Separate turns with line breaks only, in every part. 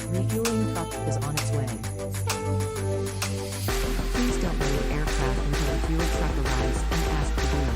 Refueling truck is on its way. Please don't load aircraft until the fuel truck arrives and ask for fuel.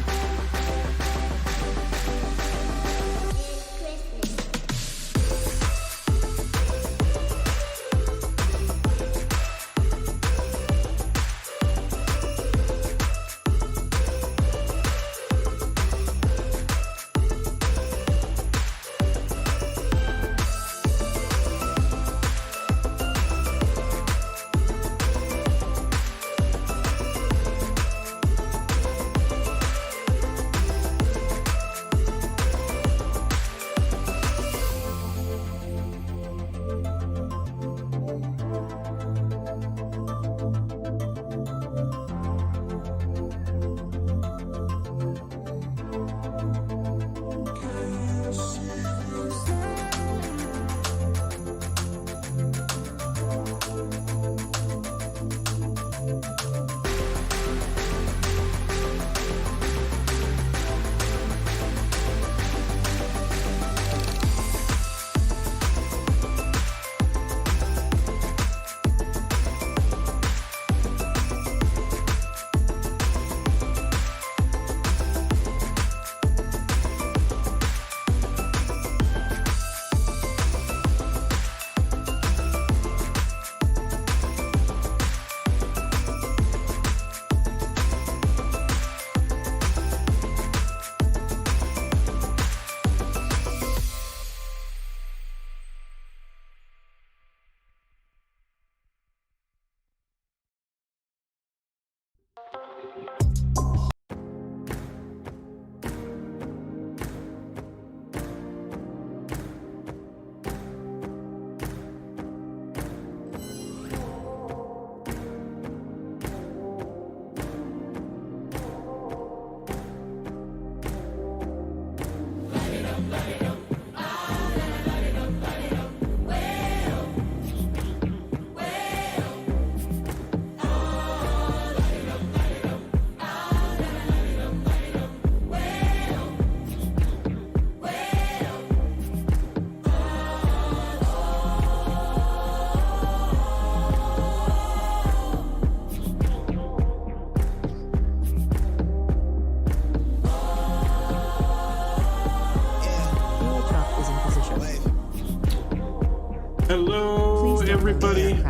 Hello, everybody.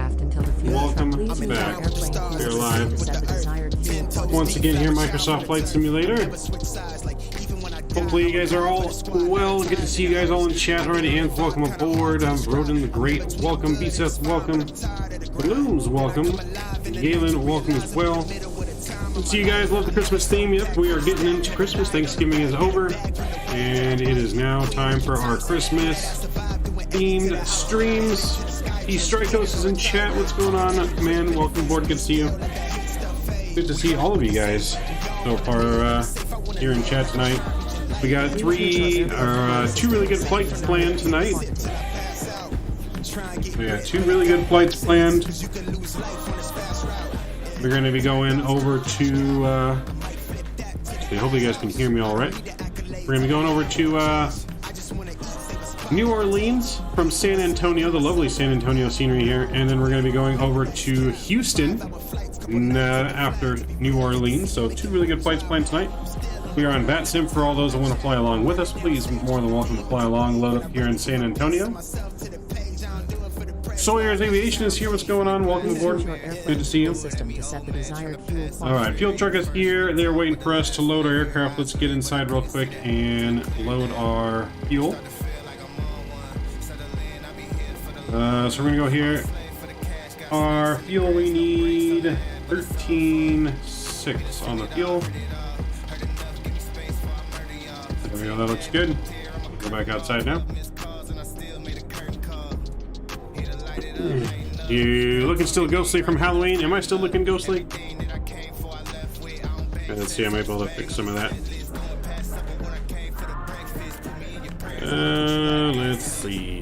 Welcome back. We're live once again here, Microsoft Flight Simulator. Hopefully you guys are all well. Good to see you guys all in chat already. And welcome aboard. Rodin the Great, welcome. B-Seth, welcome. Balloons, welcome. Galen, welcome as well. So you guys love the Christmas theme. Yep, we are getting into Christmas. Thanksgiving is over, and it is now time for our Christmas themed streams. E Strikos is in chat. What's going on, man? Welcome aboard. Good to see you. Good to see all of you guys so far here in chat tonight. We got two really good flights planned tonight. We got two really good flights planned. We're going to be going over to hopefully you guys can hear me all right. We're going to be going over to New Orleans from San Antonio, the lovely San Antonio scenery here, and then we're going to be going over to Houston after New Orleans. So 2 really good flights planned tonight. We are on Vatsim. For all those that want to fly along with us, please, more than welcome to fly along. Load up here in San Antonio. Sawyer's Aviation is here. What's going on? Welcome aboard. Good to see you. All right, fuel truck is here. They're waiting for us to load our aircraft. Let's get inside real quick and load our fuel. So we're gonna go here. Our fuel, we need 13.6 on the fuel. There we go. That looks good. Go back outside now. You looking still ghostly from Halloween? Am I still looking ghostly? Let's see, I might be able to fix some of that. Let's see.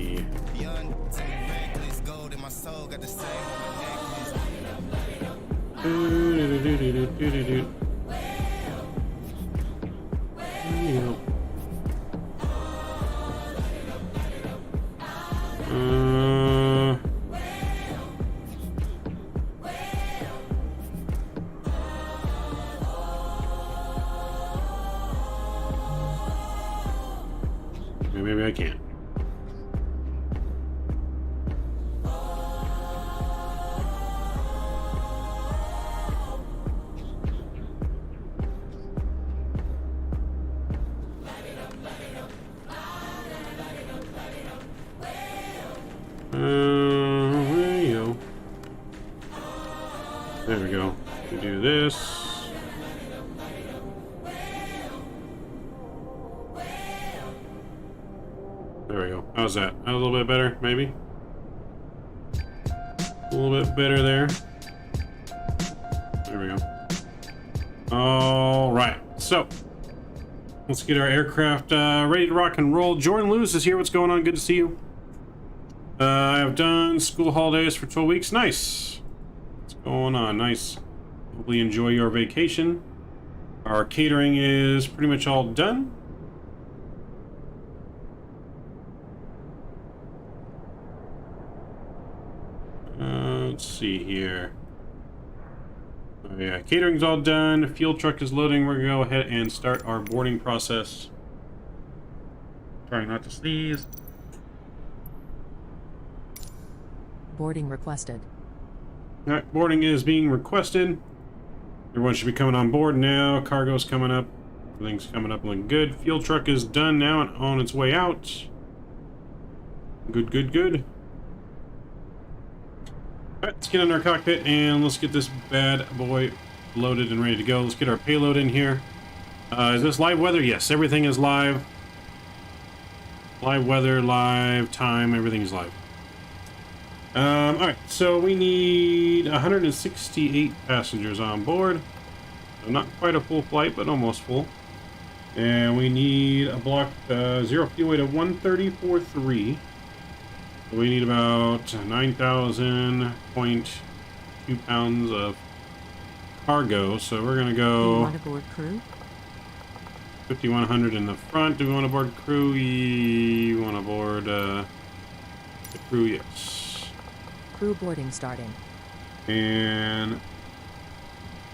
Maybe I can't. There we go. We do this. There we go. How's that? A little bit better, maybe? A little bit better there. There we go. All right. So, let's get our aircraft ready to rock and roll. Jordan Lewis is here. What's going on? Good to see you. I have done school holidays for 12 weeks. Nice. What's going on? Nice. Hopefully enjoy your vacation. Our catering is pretty much all done. Let's see here. Oh yeah, catering's all done. Fuel truck is loading. We're gonna go ahead and start our boarding process. Trying not to sneeze.
Boarding requested.
Alright, boarding is being requested. Everyone should be coming on board now. Cargo's coming up. Everything's coming up looking good. Fuel truck is done now and on its way out. Good, good, good. Alright, let's get in our cockpit and let's get this bad boy loaded and ready to go. Let's get our payload in here. Is this live weather? Yes, everything is live. Live weather, live time, everything is live. Alright, so we need 168 passengers on board. So not quite a full flight, but almost full. And we need a block zero fuel weight of 130.43. We need about 9,000.2 pounds of cargo, so we're gonna go.
Do you want to board crew?
5,100 in the front. Do we want to board crew? We want to board the crew, yes.
Crew boarding starting.
And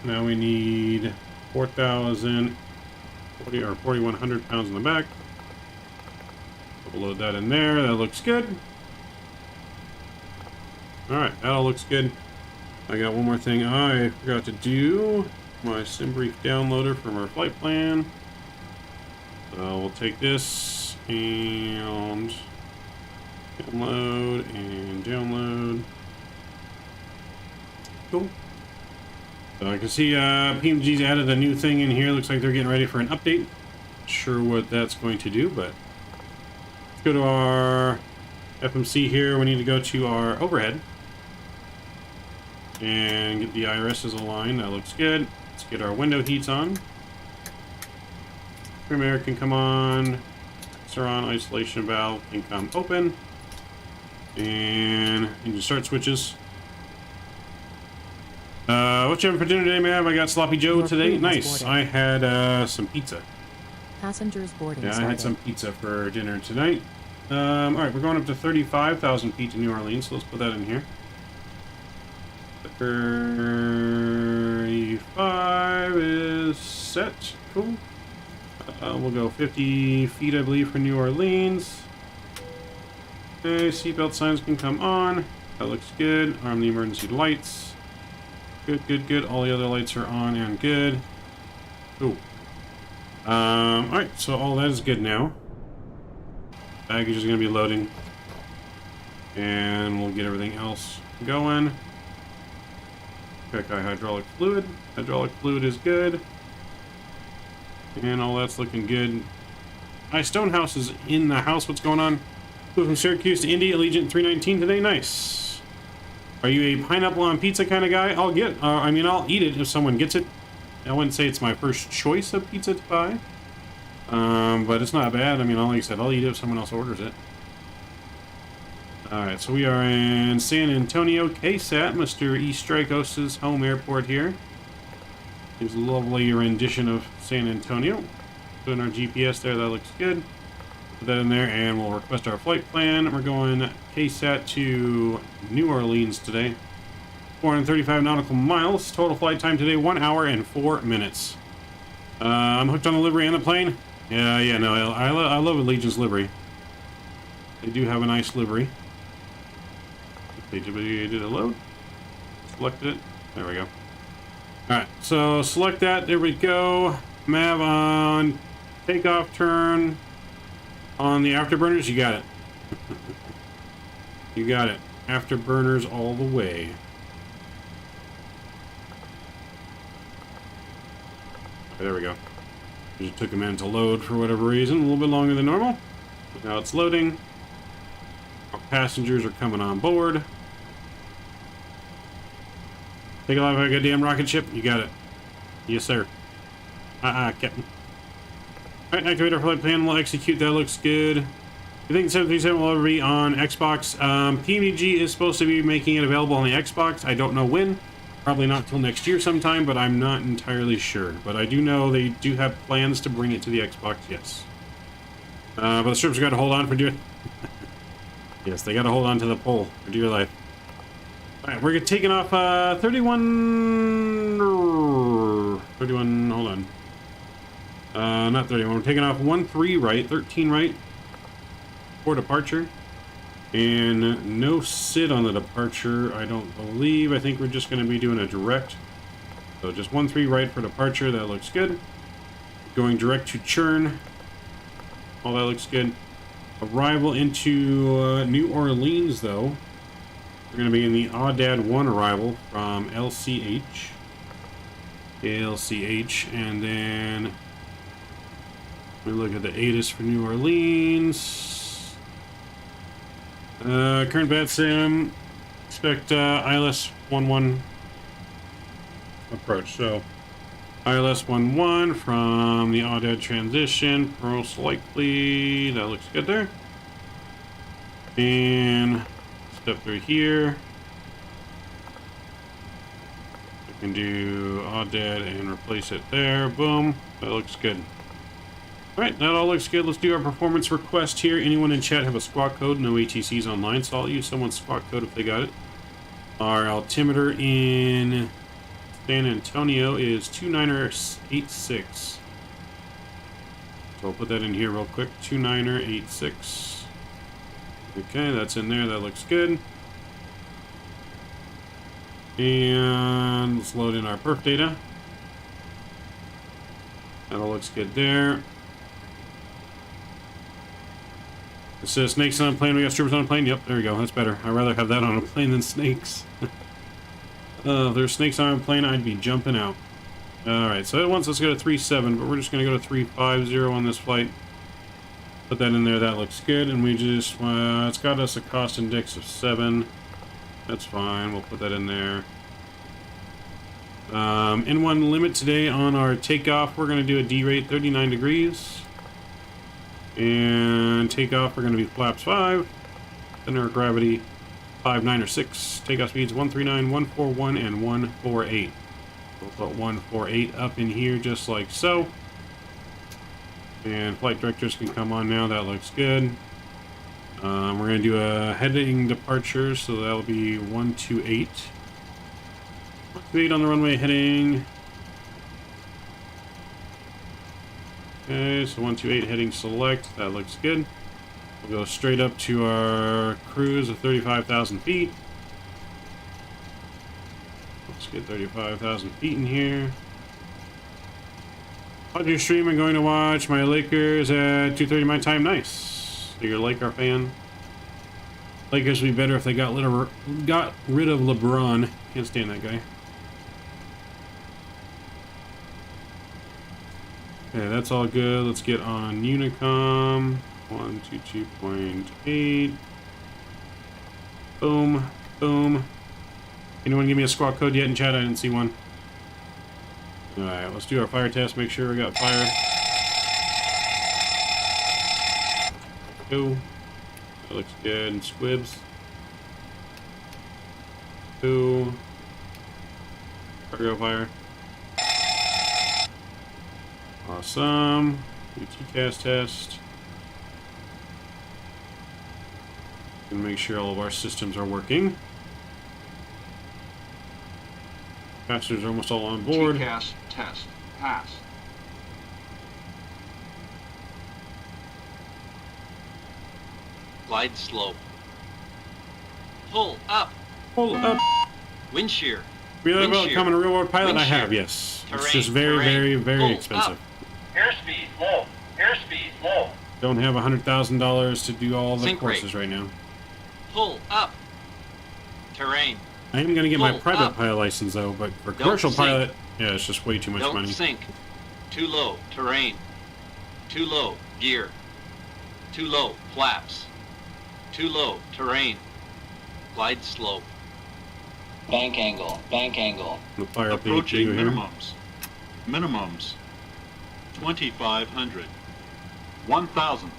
now we need 4,100 pounds in the back. We'll load that in there. That looks good. Alright, that all looks good. I got one more thing I forgot to do. My SimBrief downloader from our flight plan. So we'll take this and download and download. Cool. So I can see PMDG's added a new thing in here. Looks like they're getting ready for an update. Not sure what that's going to do, but let's go to our FMC here. We need to go to our overhead and get the IRSs aligned. That looks good. Let's get our window heats on. Premier can come on. Are on. Isolation valve can come open. And engine start switches. What you having for dinner today, man? I got Sloppy Joe today. Nice. I had some pizza.
Passengers boarding.
Yeah, I had some pizza for dinner tonight. Alright, we're going up to 35,000 feet to New Orleans, so let's put that in here. 35 is set. Cool. We'll go 50 feet, I believe, for New Orleans. Okay, seatbelt signs can come on. That looks good. Arm the emergency lights. Good, good, good. All the other lights are on and good. Cool. Alright, so all that is good now. Baggage is going to be loading. And we'll get everything else going. Check our hydraulic fluid. Hydraulic fluid is good. And all that's looking good. Stonehouse is in the house. What's going on? Flew from Syracuse to Indy, Allegiant 319 today. Nice. Are you a pineapple on pizza kind of guy? I'll get, I'll eat it if someone gets it. I wouldn't say it's my first choice of pizza to buy. But it's not bad. Like I said, I'll eat it if someone else orders it. Alright, so we are in San Antonio, KSAT, Mr. E. Strikos' home airport here. Here's a lovely rendition of San Antonio. Put in our GPS there, that looks good. Put that in there, and we'll request our flight plan. We're going KSAT to New Orleans today. 435 nautical miles. Total flight time today, 1 hour and 4 minutes. I'm hooked on the livery and the plane. Yeah, no, I love Allegiant's livery. They do have a nice livery. Did it load? Selected it. There we go. Alright, so select that. There we go. Mav on takeoff turn. On the afterburners, you got it. You got it. Afterburners all the way. There we go. Just took a minute to load for whatever reason. A little bit longer than normal. But now it's loading. Our passengers are coming on board. Take a look at a goddamn rocket ship. You got it. Yes, sir. Captain. Alright, activate our flight plan. We'll execute. That looks good. You think 737 will ever be on Xbox? PMDG is supposed to be making it available on the Xbox. I don't know when. Probably not till next year sometime, but I'm not entirely sure. But I do know they do have plans to bring it to the Xbox, yes. But the strips got to hold on for dear... Yes, they got to hold on to the pole for dear life. Alright, we're taking off 31, hold on. Not 31, we're taking off 13 right, 13 right for departure. And no sit on the departure, I don't believe. I think we're just going to be doing a direct. So just 13 right for departure, that looks good. Going direct to Churn. All that looks good. Arrival into New Orleans, though. We're going to be in the Audad 1 arrival from LCH. ALCH, and then we look at the ATIS for New Orleans. Current Vatsim, expect ILS 11 approach. So ILS 11 from the Audad transition, most likely. That looks good there. And step through here. We can do Audad and replace it there. Boom. That looks good. Alright, that all looks good. Let's do our performance request here. Anyone in chat have a squawk code? No ATCs online, so I'll use someone's squawk code if they got it. Our altimeter in San Antonio is 29er86. So I'll put that in here real quick. 29er86. Okay, that's in there. That looks good. And let's load in our perf data. That all looks good there. It says snakes on a plane. We got strippers on a plane. Yep, there we go. That's better. I'd rather have that on a plane than snakes. If there's snakes on a plane, I'd be jumping out. Alright, so it wants us to go to 37, but we're just going to go to 350 on this flight. Put that in there. That looks good. And we just, it's got us a cost index of 7. That's fine. We'll put that in there. N1 limit today on our takeoff. We're going to do a D rate 39 degrees. And takeoff, we're going to be flaps 5. Center of gravity 5, 9, or 6. Takeoff speeds 139, 141, and 148. We'll put 148 up in here just like so. And flight directors can come on now. That looks good. We're going to do a heading departure, so that'll be 128. 128 on the runway heading. Okay, so 128 heading select. That looks good. We'll go straight up to our cruise of 35,000 feet. Let's get 35,000 feet in here. On your stream, I'm going to watch my Lakers at 2:30 my time. Nice. So you're a Laker fan. Lakers would be better if they got rid of LeBron. Can't stand that guy. Okay, that's all good. Let's get on Unicom. 122.8. Boom. Boom. Anyone give me a squawk code yet in chat? I didn't see one. Alright, let's do our fire test. Make sure we got fire. Go. That looks good. And squibs. Go. Cargo fire. Awesome. Do TCAS test. And make sure all of our systems are working. Passengers are almost all on board.
TCAS test pass. Glide slope. Pull up.
Pull up.
Wind shear.
Really about becoming a real world pilot?
Wind
I have,
shear.
yes.
Terrain,
It's just very,
terrain.
very
Pull
expensive.
up.
Airspeed low. Airspeed low.
Don't have $100,000 to do all the
Sink rate.
courses right now.
Pull up. Terrain.
I am going to get my
Pull
private
up.
pilot license though, but for
Don't
commercial
sink.
pilot, yeah, it's just way too much
Don't
money.
sink. Too low. Terrain. Too low. Gear. Too low. Flaps. Too low. Terrain. Glide slope.
Bank angle. Bank angle.
The fire
Approaching
PhD here.
minimums. Minimums. 2,500. 1,000.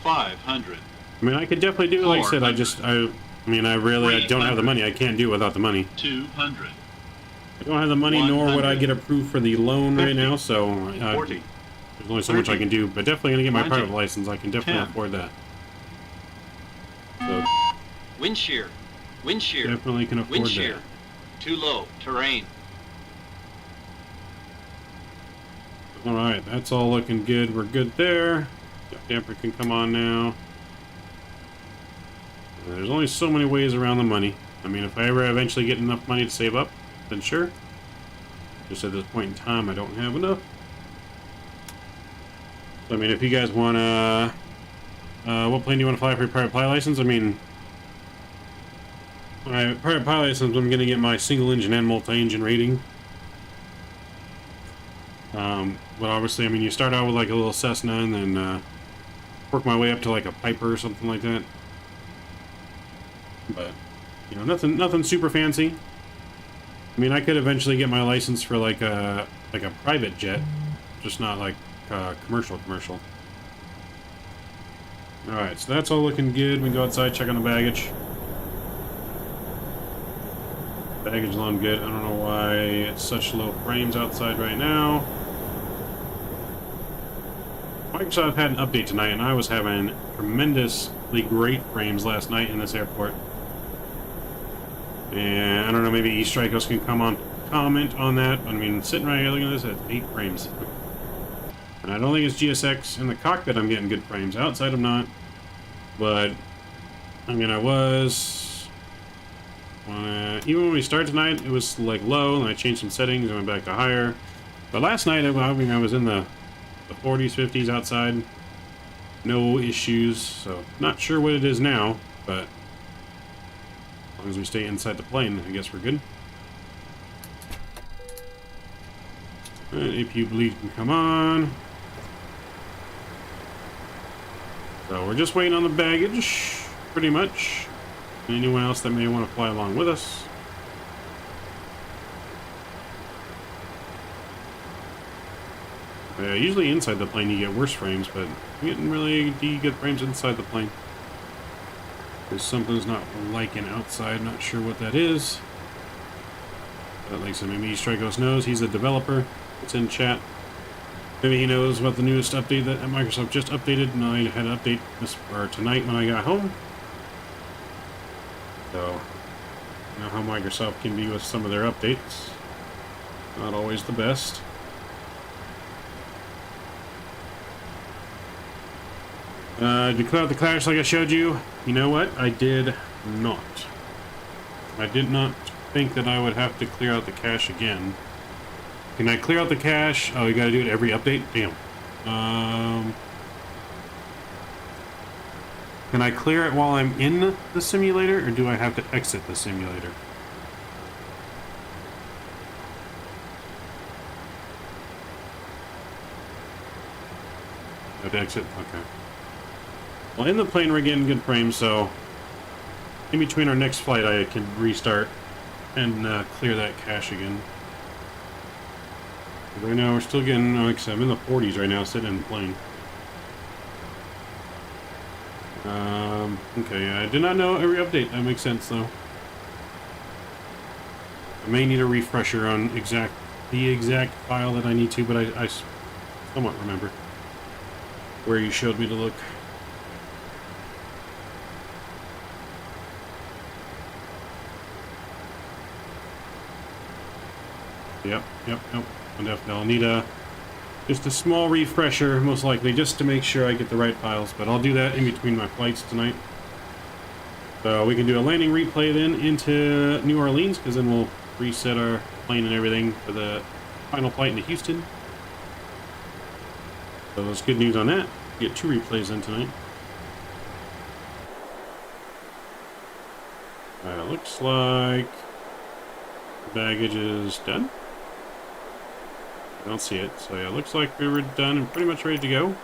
500.
I mean, I could definitely do it. Like I said, I really don't have the money. I can't do it without the money.
200.
I don't have the money, nor would I
100.
get approved for the loan right now, so
40.
there's only so much I can do. But definitely gonna get my
20.
private license. I can definitely
10.
afford that. So
Wind shear. Wind shear.
definitely can afford
Wind shear.
that.
Too low. Terrain.
All right, that's all looking good. We're good there. Damper can come on now. There's only so many ways around the money. I mean, if I ever eventually get enough money to save up, then sure. Just at this point in time, I don't have enough. So, I mean, if you guys want to... what plane do you want to fly for your private pilot license? I mean... my private pilot license, I'm going to get my single engine and multi-engine rating. But obviously, I mean, you start out with like a little Cessna and then work my way up to like a Piper or something like that. But, you know, nothing super fancy. I mean, I could eventually get my license for like a private jet, just not like commercial. All right, so that's all looking good. We can go outside, check on the baggage. Baggage alone good. I don't know why it's such low frames outside right now. Microsoft had an update tonight, and I was having tremendously great frames last night in this airport. And I don't know, maybe E-Strikos can comment on that. I mean, sitting right here looking at this, it's 8 frames. And I don't think it's GSX in the cockpit I'm getting good frames. Outside I'm not. But, I mean, I was... even when we started tonight, it was like low, and I changed some settings and went back to higher. But last night, I mean, I was in the 40s, 50s outside. No issues, so not sure what it is now, but as long as we stay inside the plane, I guess we're good. APU bleed can come on. So we're just waiting on the baggage, pretty much. Anyone else that may want to fly along with us. Usually inside the plane you get worse frames, but you're getting really good frames inside the plane. There's something's not liking outside, not sure what that is. But like I said, maybe Strikos knows, he's a developer. It's in chat. Maybe he knows about the newest update that Microsoft just updated, and I had an update tonight when I got home. So, you know how Microsoft can be with some of their updates. Not always the best. Did you clear out the cache like I showed you? You know what? I did not. I did not think that I would have to clear out the cache again. Can I clear out the cache? Oh, you gotta do it every update? Damn. Can I clear it while I'm in the simulator, or do I have to exit the simulator? I have to exit? Okay. Well, in the plane we're getting good frames, so in between our next flight I can restart and clear that cache again. Right now we're still getting, like I said, I'm in the 40s right now sitting in the plane. Okay, I did not know every update. That makes sense though. I may need a refresher on the exact file that I need to, but I somewhat remember where you showed me to look. Yep. Definitely. I'll need just a small refresher, most likely, just to make sure I get the right files. But I'll do that in between my flights tonight. So we can do a landing replay then into New Orleans, because then we'll reset our plane and everything for the final flight into Houston. So that's good news on that. Get 2 replays in tonight. Looks like baggage is done. I don't see it, so yeah, looks like we were done and pretty much ready to go.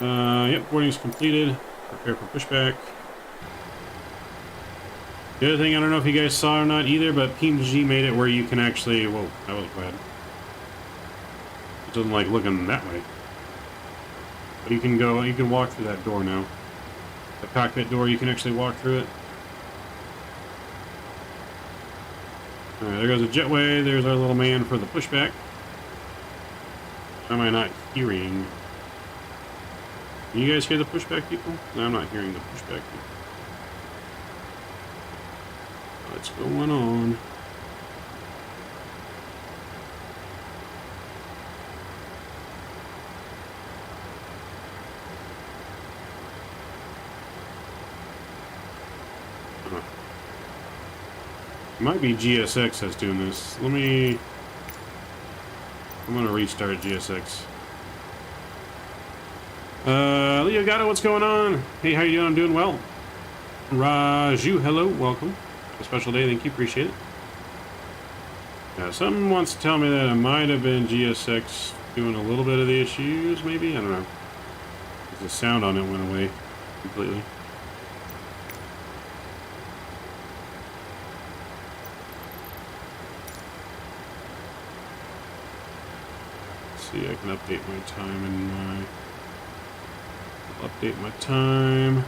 Yep, boarding is completed. Prepare for pushback. The other thing, I don't know if you guys saw or not either, but PMDG made it where you can actually, whoa, that was bad. It doesn't like looking that way. But you can walk through that door now. The cockpit door, you can actually walk through it. Alright, there goes the jetway. There's our little man for the pushback. Am I not hearing? Can you guys hear the pushback, people? No, I'm not hearing the pushback, people. What's going on? It might be GSX that's doing this. I'm gonna restart GSX. Leo Gatto, what's going on? Hey, how you doing? I'm doing well. Raju, hello, welcome. A special day, thank you, appreciate it. Yeah, someone wants to tell me that it might have been GSX doing a little bit of the issues, maybe? I don't know. The sound on it went away completely. See, I can update my time and I'll update my time.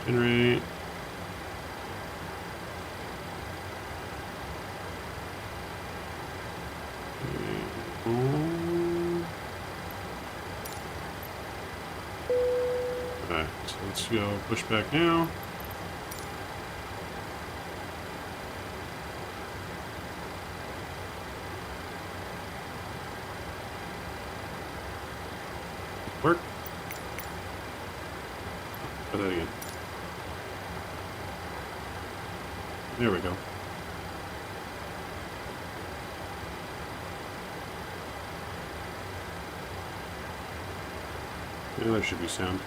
Generate. Alright, so let's go pushback now. Work. Try that again. There we go. Yeah, there should be sound.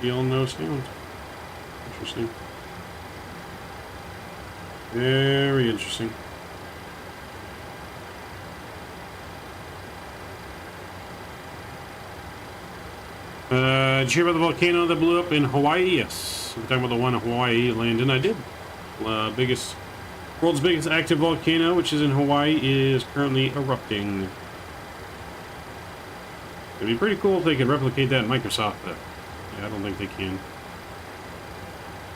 Feel no sound. Interesting. Very interesting. Did you hear about the volcano that blew up in Hawaii? Yes. I'm talking about the one in Hawaii, Landon. I did. World's biggest active volcano, which is in Hawaii, is currently erupting. It'd be pretty cool if they could replicate that in Microsoft, but yeah, I don't think they can.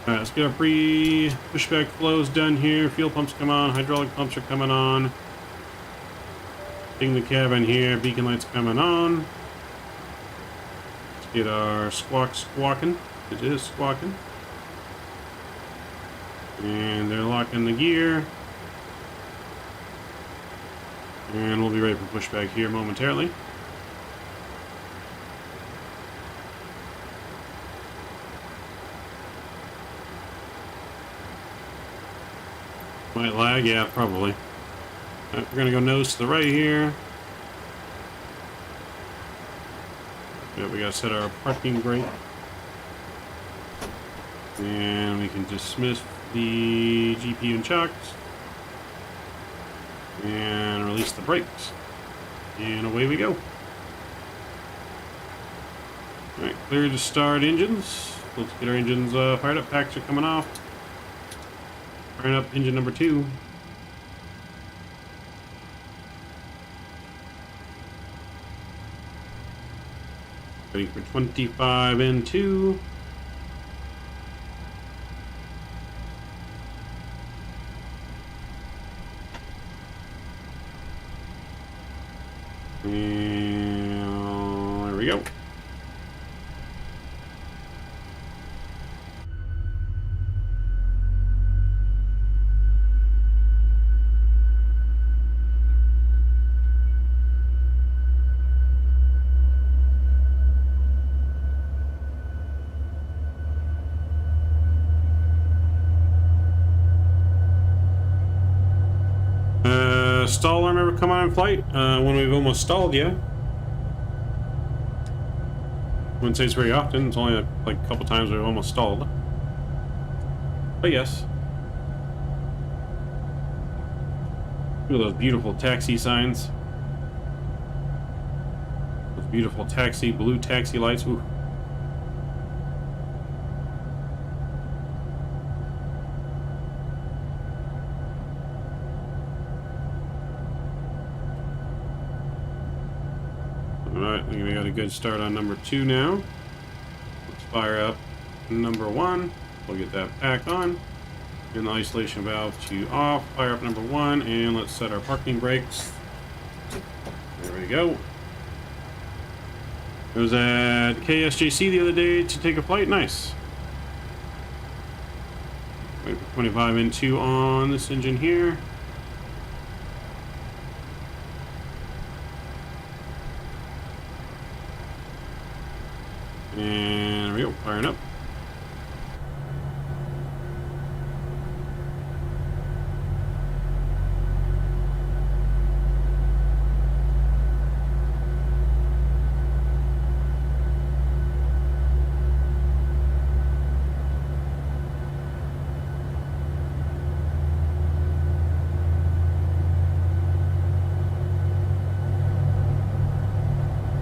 Alright, let's get our pre-pushback flows done here. Fuel pumps come on, hydraulic pumps are coming on. Getting the cabin here, beacon lights coming on. Let's get our squawk squawking. It is squawking. And they're locking the gear. And we'll be ready for pushback here momentarily. Might lag, yeah, probably. We're gonna go nose to the right here. Yeah, we gotta set our parking brake. And we can dismiss the GPU and chocks. And release the brakes. And away we go. Alright, clear to start engines. Let's get our engines fired up. Packs are coming off. Firing up engine number 2. Waiting for 25 and 2. And there we go. Stall alarm ever come on in flight? When we've almost stalled, yeah. Wouldn't say it's very often. It's only like a couple times we've almost stalled. But yes. Look at those beautiful taxi signs. Those beautiful taxi, blue taxi lights. Ooh. Alright, I think we got a good start on number 2 now. Let's fire up number 1. We'll get that back on. And the isolation valve to off. Fire up number 1, and let's set our parking brakes. There we go. I was at KSJC the other day to take a flight. Nice. Wait for 25 and 2 on this engine here. And there we go, firing up.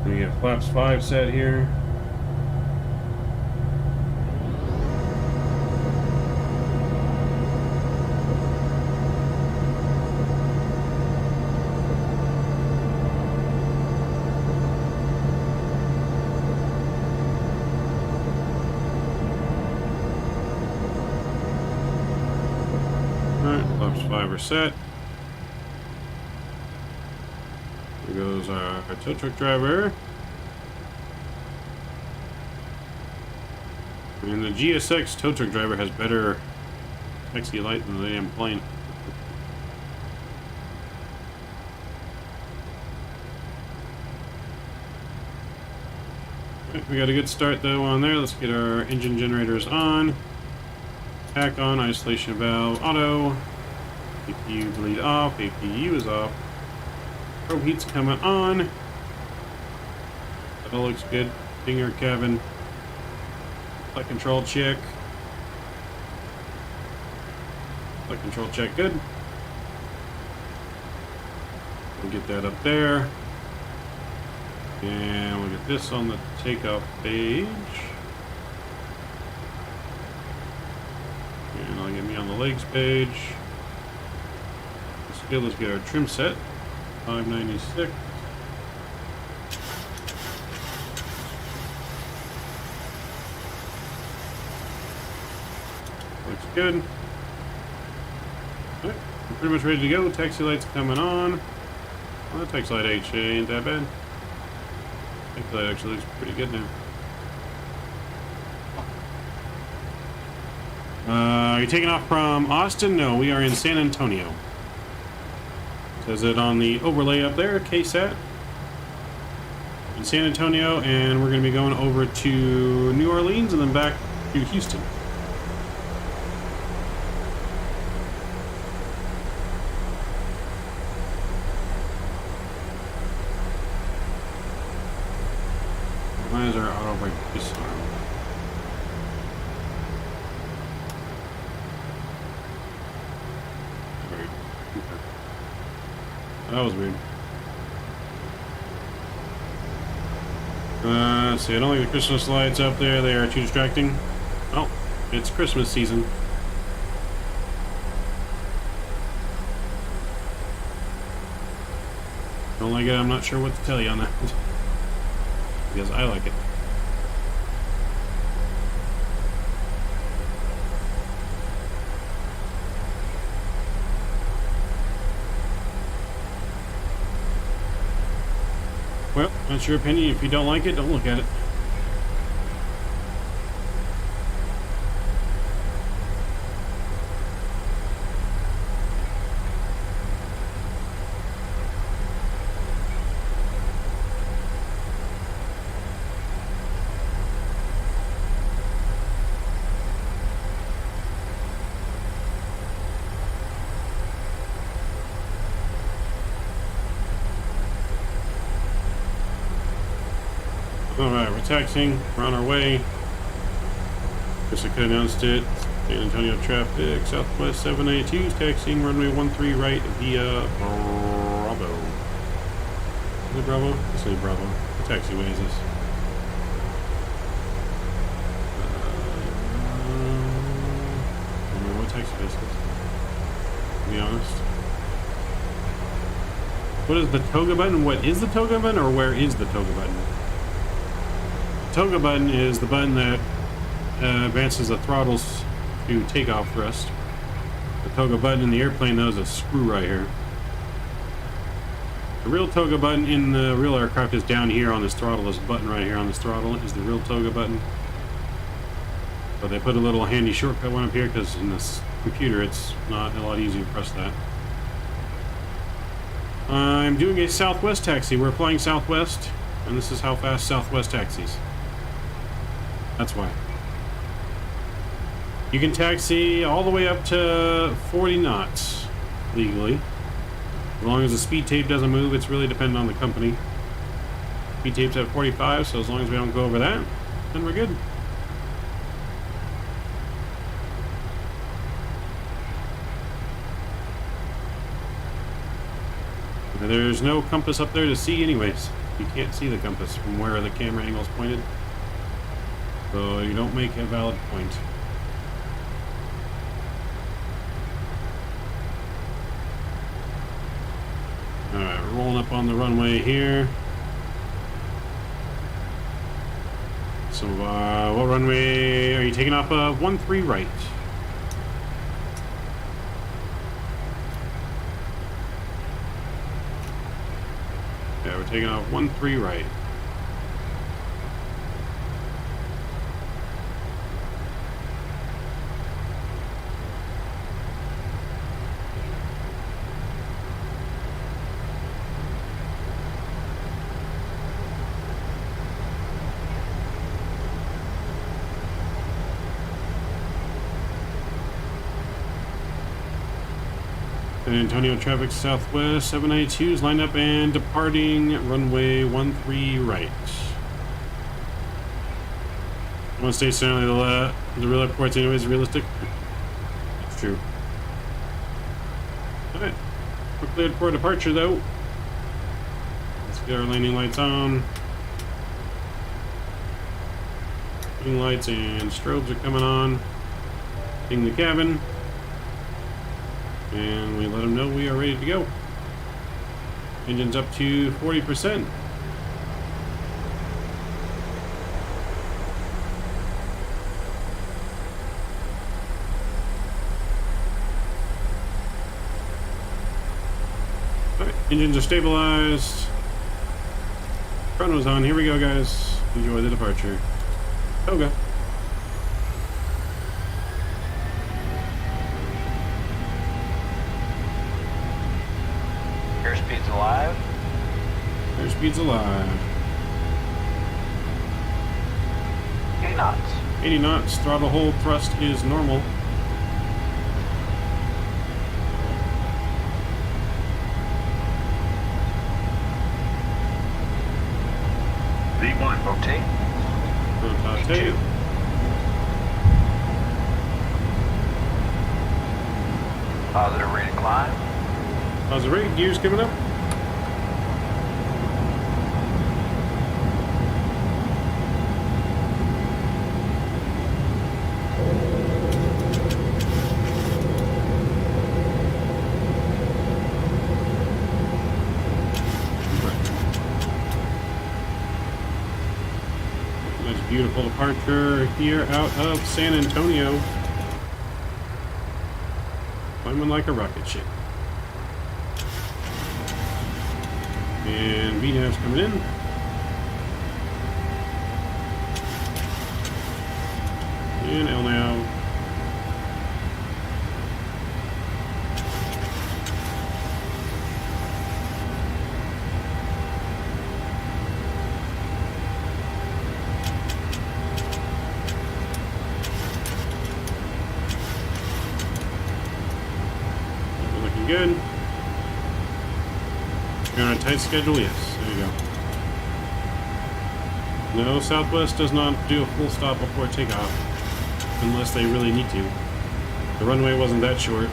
We get flaps 5 set here. Flaps 5 are set. Here goes our tow truck driver. And the GSX tow truck driver has better taxi light than the damn plane. Okay, we got a good start though on there. Let's get our engine generators on. Pack on, isolation valve, auto. APU bleed off, APU is off. Probe heat's coming on. That all looks good. Dinger cabin. Flight control check. Flight control check, good. We'll get that up there. And we'll get this on the takeoff page. And I'll get me on the legs page. Let's get our trim set. 596. good. Alright, we're pretty much ready to go. Taxi lights coming on. Well, the taxi light actually ain't that bad. Taxi light actually looks pretty good now. Are you taking off from Austin? No, we are in San Antonio. Says it on the overlay up there, KSAT. In San Antonio, and we're going to be going over to New Orleans and then back to Houston. Why is our auto brake disarmed? Weird. Okay. That was weird. Let's see, I don't like the Christmas lights up there. They are too distracting. Oh, it's Christmas season. Don't like it, I'm not sure what to tell you on that. Because I like it. Well, that's your opinion. If you don't like it, don't look at it. Alright, we're taxiing. We're on our way. Guess I could have announced it. San Antonio traffic, Southwest 792, taxiing runway 13 right via Bravo. Is it Bravo? This is Bravo. What taxiway is this? I don't know what taxi this is, to be honest. What is the toga button? What is the toga button, or where is the toga button? Toga button is the button that advances the throttles to takeoff thrust. The toga button in the airplane, though, is a screw right here. The real toga button in the real aircraft is down here on this throttle. This button right here on this throttle is the real toga button. But they put a little handy shortcut one up here because in this computer it's not a lot easier to press that. I'm doing a Southwest taxi. We're flying Southwest, and this is how fast Southwest taxis. That's why. You can taxi all the way up to 40 knots legally. As long as the speed tape doesn't move, it's really dependent on the company. Speed tape's at 45, so as long as we don't go over that, then we're good. Now, there's no compass up there to see anyways. You can't see the compass from where the camera angle's pointed. So you don't make a valid point. Alright, we're rolling up on the runway here. So, what runway are you taking off of? 13 right. Yeah, we're taking off 13 right. San Antonio traffic Southwest 792 is lined up and departing runway 13 right. I want to stay certainly the real airport's anyways realistic. That's true. Alright. We're cleared for departure though. Let's get our landing lights on. Landing lights and strobes are coming on. In the cabin. And we let them know we are ready to go. Engine's up to 40%. Alright, engines are stabilized. Chrono's on. Here we go, guys. Enjoy the departure. Toga.
Airspeed's alive.
Airspeed's alive.
80 knots.
80 knots. Throttle hold thrust is normal.
V1. Rotate.
Rotate.
Positive rate of climb.
How's the rate? Gears coming up. Nice, beautiful departure here out of San Antonio. Climbing like a rocket ship. And VNAV's coming in. And LNAV. We're looking good. You're on a tight schedule? Yes. There you go. No, Southwest does not do a full stop before takeoff. Unless they really need to. The runway wasn't that short.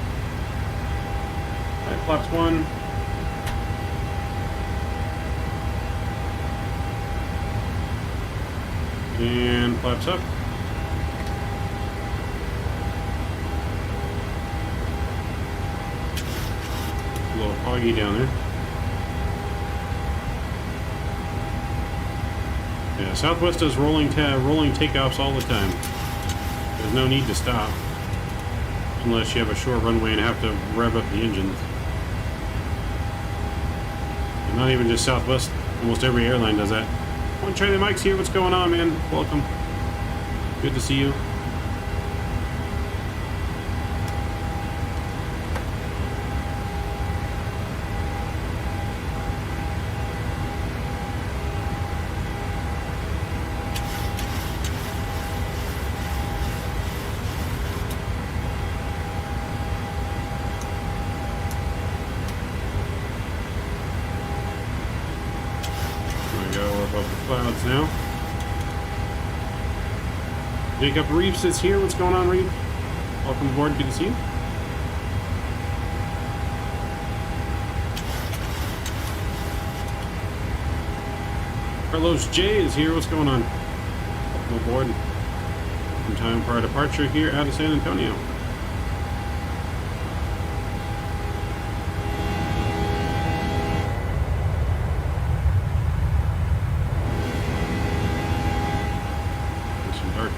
Alright, flaps 1. And flaps up. A little foggy down there. Yeah, Southwest does rolling takeoffs all the time. There's no need to stop. Unless you have a short runway and have to rev up the engines. And not even just Southwest, almost every airline does that. One Charlie Mike's here, what's going on, man? Welcome. Good to see you. Clouds now. Jacob Reeves is here. What's going on, Reeve? Welcome aboard. Good to see you. Carlos J is here. What's going on? Welcome aboard. In time for our departure here out of San Antonio.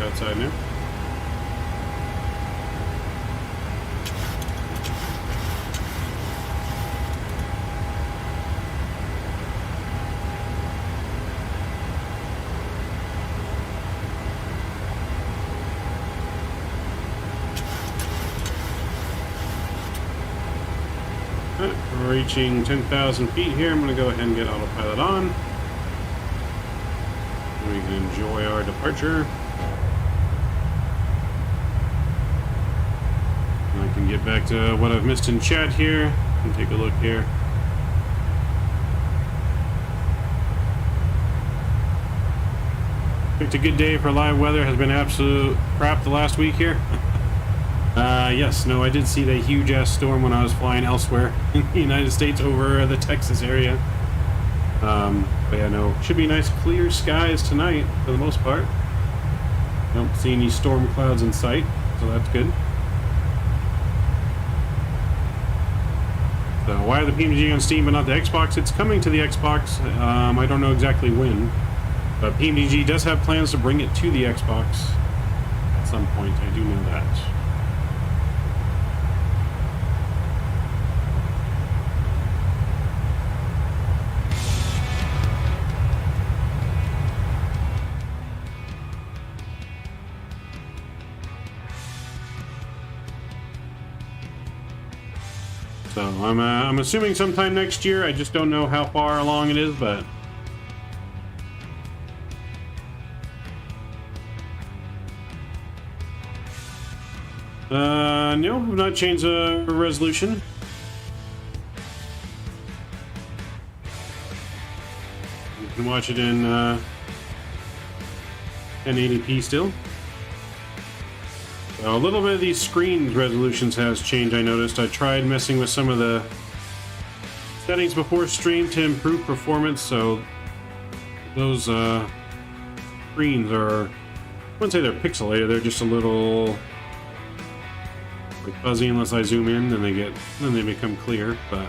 Outside now. We're reaching 10,000 feet here. I'm going to go ahead and get autopilot on. We can enjoy our departure. I can get back to what I've missed in chat here and take a look here. Picked a good day for live weather. Has been absolute crap the last week here. Yes, no, I did see that huge ass storm when I was flying elsewhere in the United States over the Texas area. But yeah, no, should be nice clear skies tonight for the most part. Don't see any storm clouds in sight, so that's good. So why are the PMDG on Steam but not the Xbox? It's coming to the Xbox. I don't know exactly when, but PMDG does have plans to bring it to the Xbox at some point. I do know that. So I'm assuming sometime next year. I just don't know how far along it is, but no, I've not changed the resolution. You can watch it in 1080p still. So a little bit of these screen resolutions has changed, I noticed. I tried messing with some of the settings before stream to improve performance, so those screens are, I wouldn't say they're pixelated, they're just a little like fuzzy unless I zoom in, then they become clear, but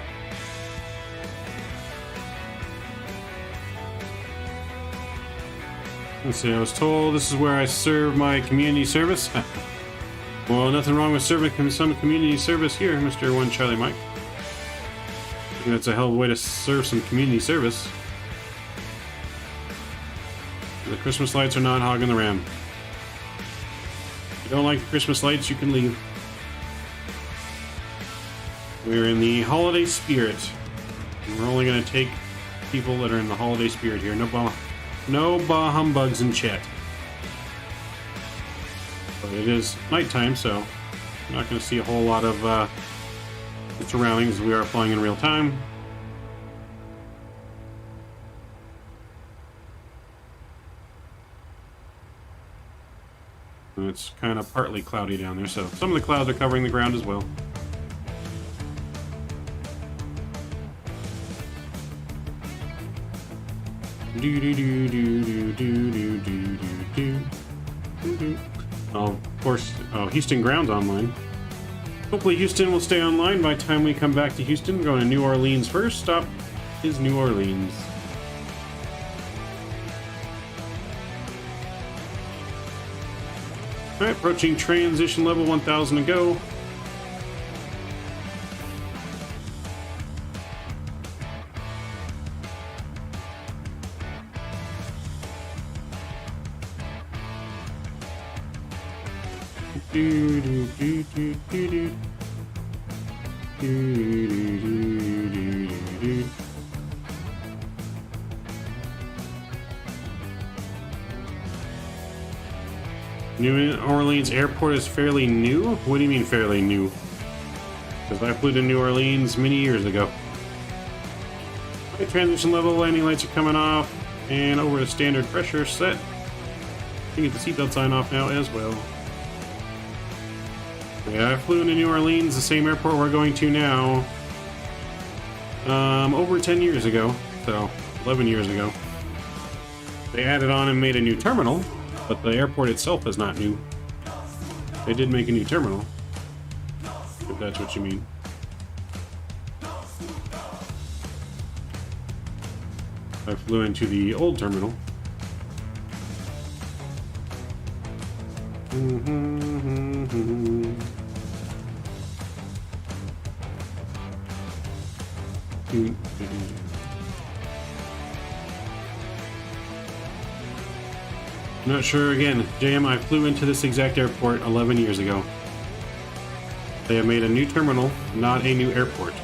let's see, I was told this is where I serve my community service. Well, nothing wrong with serving some community service here, Mr. One Charlie Mike. I think that's a hell of a way to serve some community service. The Christmas lights are not hogging the ram. If you don't like the Christmas lights, you can leave. We're in the holiday spirit. And we're only going to take people that are in the holiday spirit here. No bah humbugs in chat. But it is nighttime, so I'm not going to see a whole lot of the surroundings. We are flying in real time. And it's kind of partly cloudy down there, so some of the clouds are covering the ground as well. Do do do do do do do do do do. Oh, of course, Houston ground's online. Hopefully Houston will stay online by the time we come back to Houston. We're going to New Orleans first. Stop is New Orleans. Alright, approaching transition level 1000 to go. New Orleans Airport is fairly new? What do you mean fairly new? Because I flew to New Orleans many years ago. Okay, transition level, landing lights are coming off, and over to standard pressure set. You get the seatbelt sign off now as well. Yeah, I flew into New Orleans, the same airport we're going to now, over 10 years ago, so 11 years ago. They added on and made a new terminal, but the airport itself is not new. They did make a new terminal, if that's what you mean. I flew into the old terminal. Not sure again. JM, I flew into this exact airport 11 years ago. They have made a new terminal, not a new airport.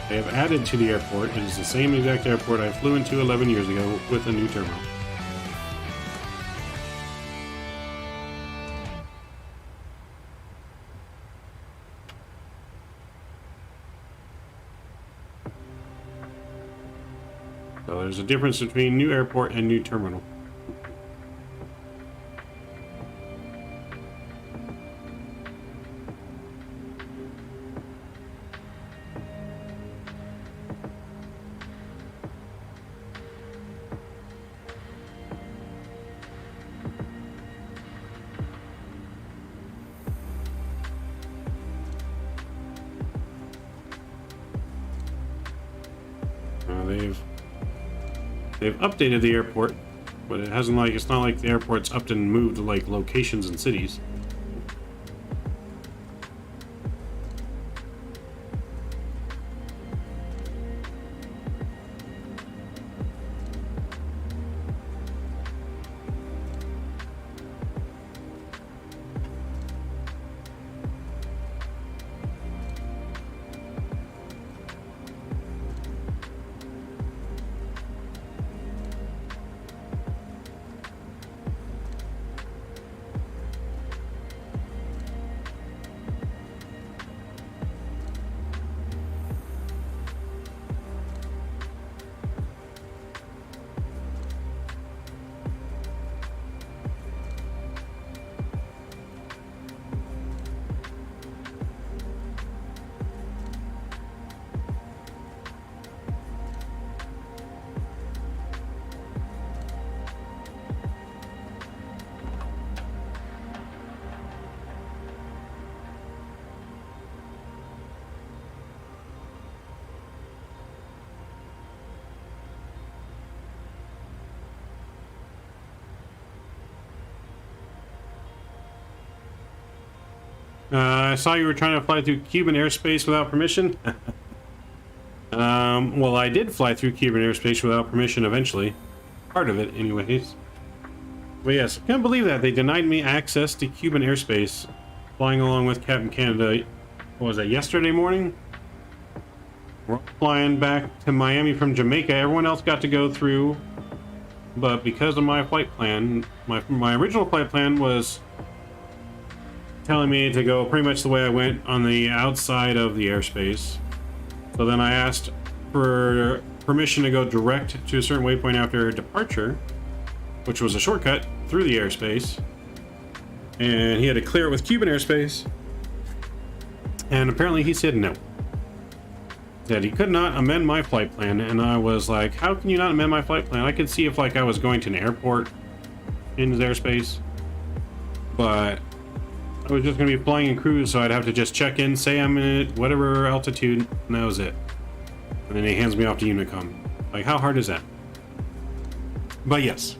They have added to the airport. It is the same exact airport I flew into 11 years ago with a new terminal. So there's a difference between new airport and new terminal. They've updated the airport, but it hasn't it's not like the airport's upped and moved to like locations and cities. I saw you were trying to fly through Cuban airspace without permission. Well, I did fly through Cuban airspace without permission eventually. Part of it, anyways. But yes, I can't believe that. They denied me access to Cuban airspace flying along with Captain Canada. What was that, yesterday morning? We're flying back to Miami from Jamaica. Everyone else got to go through, but because of my flight plan, my original flight plan was telling me to go pretty much the way I went on the outside of the airspace. So then I asked for permission to go direct to a certain waypoint after departure, which was a shortcut through the airspace. And he had to clear it with Cuban airspace. And apparently he said no. That he could not amend my flight plan. And I was like, how can you not amend my flight plan? I could see if like I was going to an airport in his airspace. But I was just going to be flying in cruise, so I'd have to just check in, say I'm at whatever altitude, and that was it. And then he hands me off to Unicom. Like, how hard is that? But yes.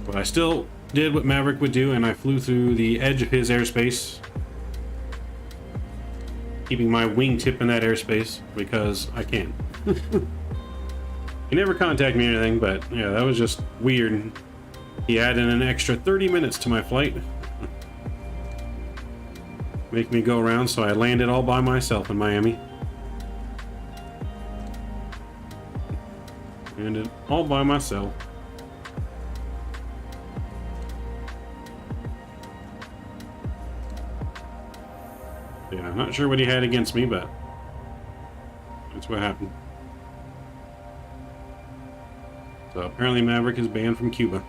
But I still did what Maverick would do, and I flew through the edge of his airspace, keeping my wingtip in that airspace, because I can. He never contacted me or anything, but yeah, that was just weird. He added an extra 30 minutes to my flight. Make me go around, so I landed all by myself in Miami. Landed all by myself. Yeah, I'm not sure what he had against me, but that's what happened. So apparently Maverick is banned from Cuba.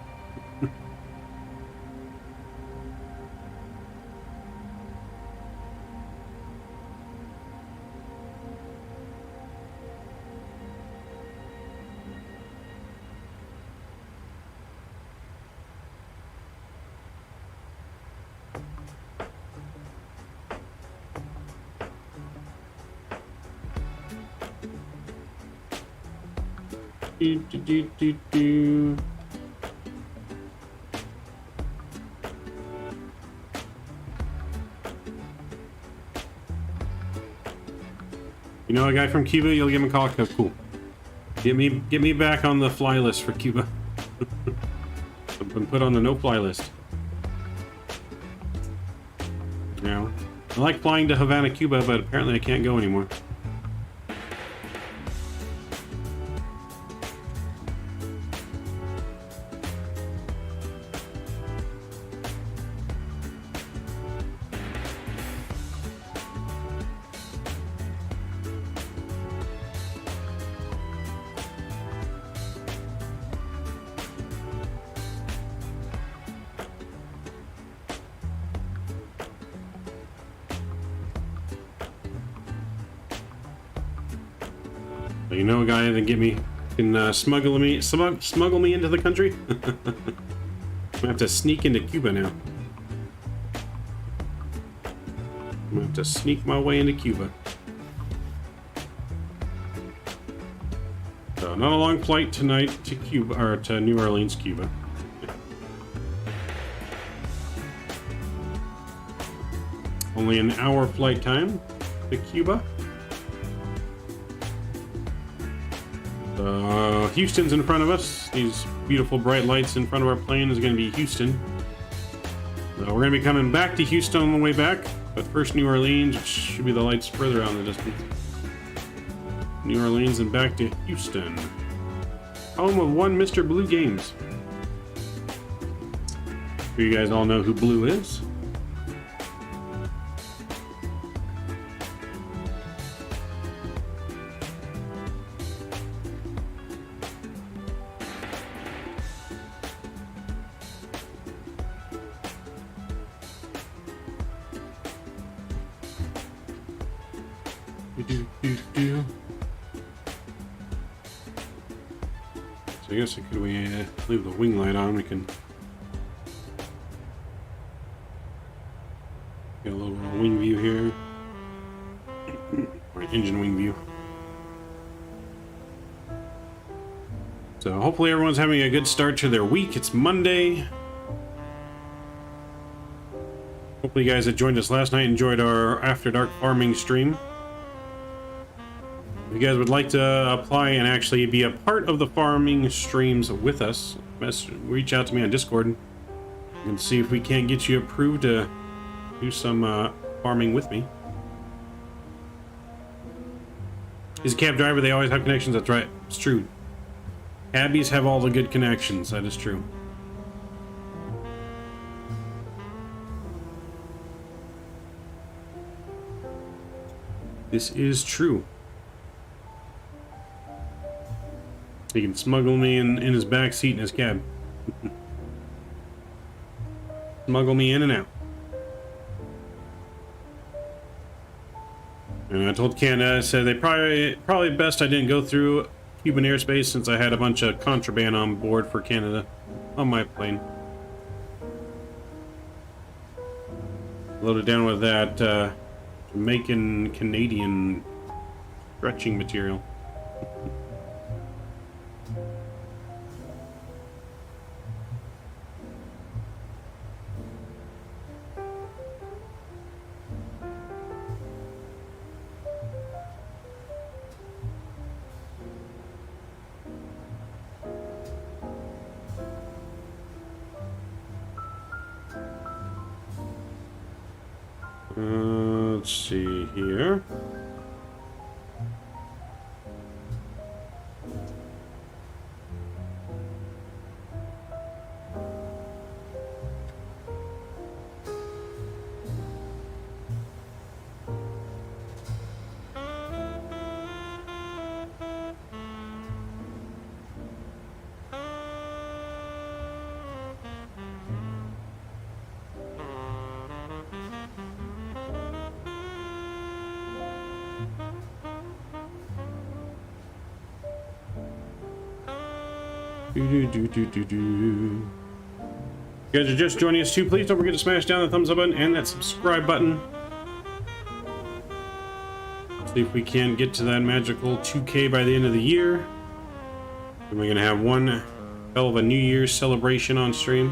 You know a guy from Cuba? You'll give him a call. Cool. Get me back on the fly list for Cuba. I've been put on the no-fly list. Now, I like flying to Havana, Cuba, but apparently I can't go anymore. You know a guy that can smuggle me into the country? I'm gonna have to sneak into Cuba now. I'm gonna have to sneak my way into Cuba. So not a long flight tonight to Cuba, or to New Orleans, Cuba. Only an hour flight time to Cuba. Houston's in front of us. These beautiful bright lights in front of our plane is going to be Houston. We're going to be coming back to Houston on the way back, but first New Orleans, which should be the lights further out in the distance. New Orleans and back to Houston, home of one Mr. Blue Games. You guys all know who Blue is. So I guess could we leave the wing light on? We can get a little wing view here, or engine wing view. So hopefully everyone's having a good start to their week. It's Monday. Hopefully you guys that joined us last night enjoyed our After Dark farming stream. If you guys would like to apply and actually be a part of the farming streams with us, reach out to me on Discord and see if we can't get you approved to do some farming with me. He's a cab driver, they always have connections. That's right, it's true. Cabbies have all the good connections, that is true. This is true. He can smuggle me in his back seat in his cab. Smuggle me in and out. And I told Canada, I said they probably best I didn't go through Cuban airspace since I had a bunch of contraband on board for Canada on my plane. Loaded down with that Jamaican Canadian stretching material. Let's see here. You guys are just joining us too, please don't forget to smash down the thumbs up button and that subscribe button. See if we can get to that magical 2K by the end of the year. And we're gonna have one hell of a New Year's celebration on stream.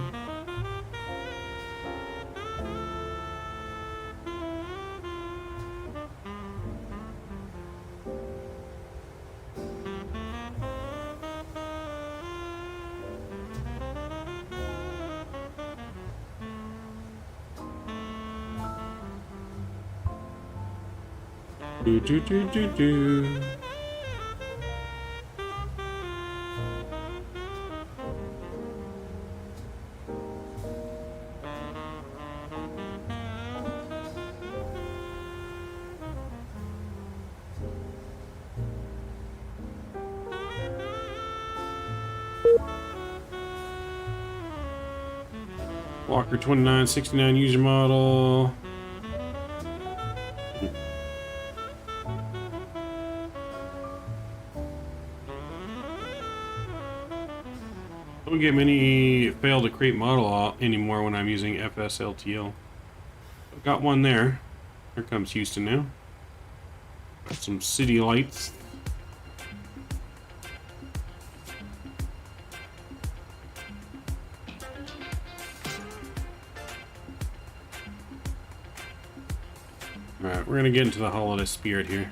Do. Walker 2969 user model. I don't get many fail to create model anymore when I'm using FSLTL. I've got one there. Here comes Houston now. Got some city lights. Alright, we're gonna get into the holiday spirit here.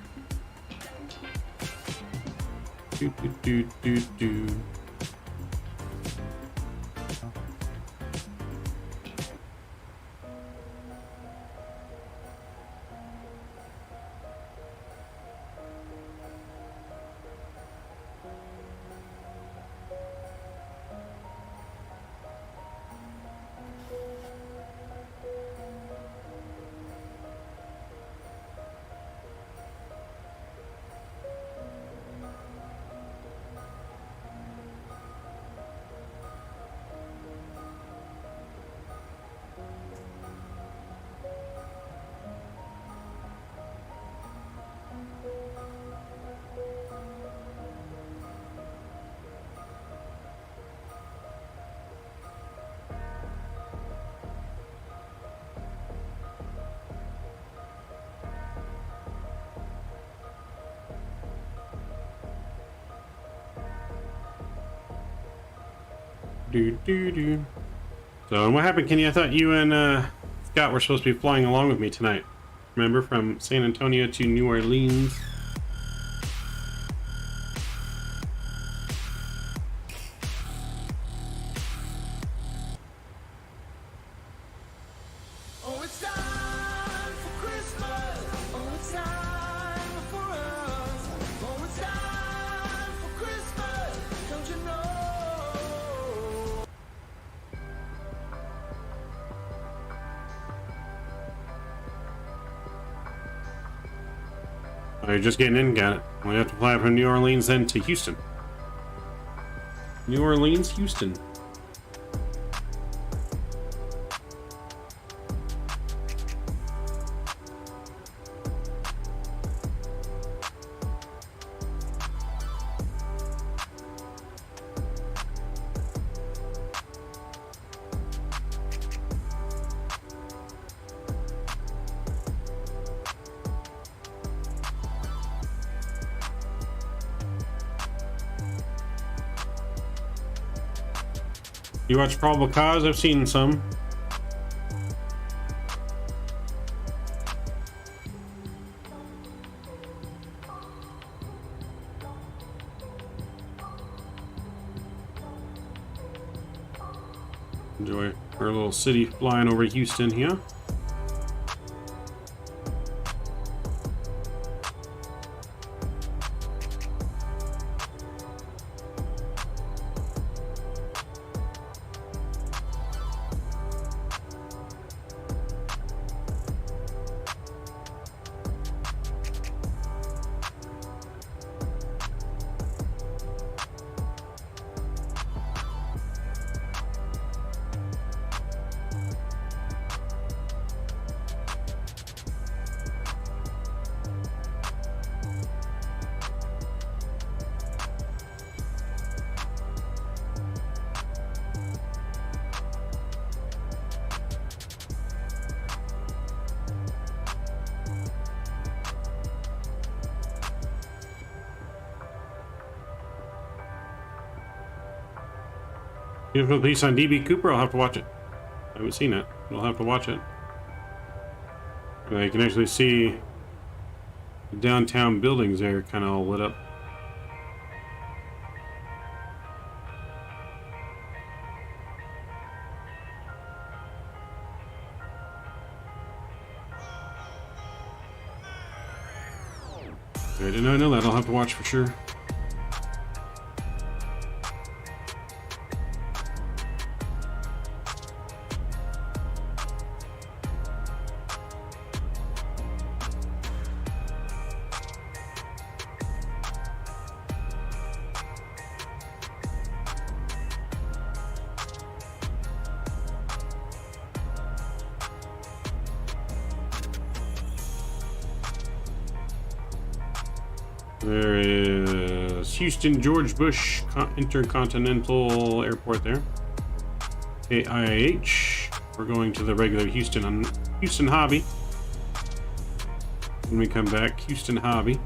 Do. So what happened, Kenny? I thought you and Scott were supposed to be flying along with me tonight. Remember, from San Antonio to New Orleans.
Oh, it's time for Christmas. Oh, it's time for us. Oh, it's time for Christmas. Don't you know?
Oh, you're just getting in, got it. We have to fly from New Orleans then to Houston. New Orleans, Houston. You watch Probable Cause? I've seen some. Enjoy our little city flying over Houston here. Beautiful piece on DB Cooper. I'll have to watch it. I haven't seen it. I'll have to watch it. You can actually see the downtown buildings there kind of all lit up. I did not know that. I'll have to watch for sure. There is Houston George Bush Intercontinental Airport there. AIH. We're going to the regular Houston Hobby. When we come back, Houston Hobby.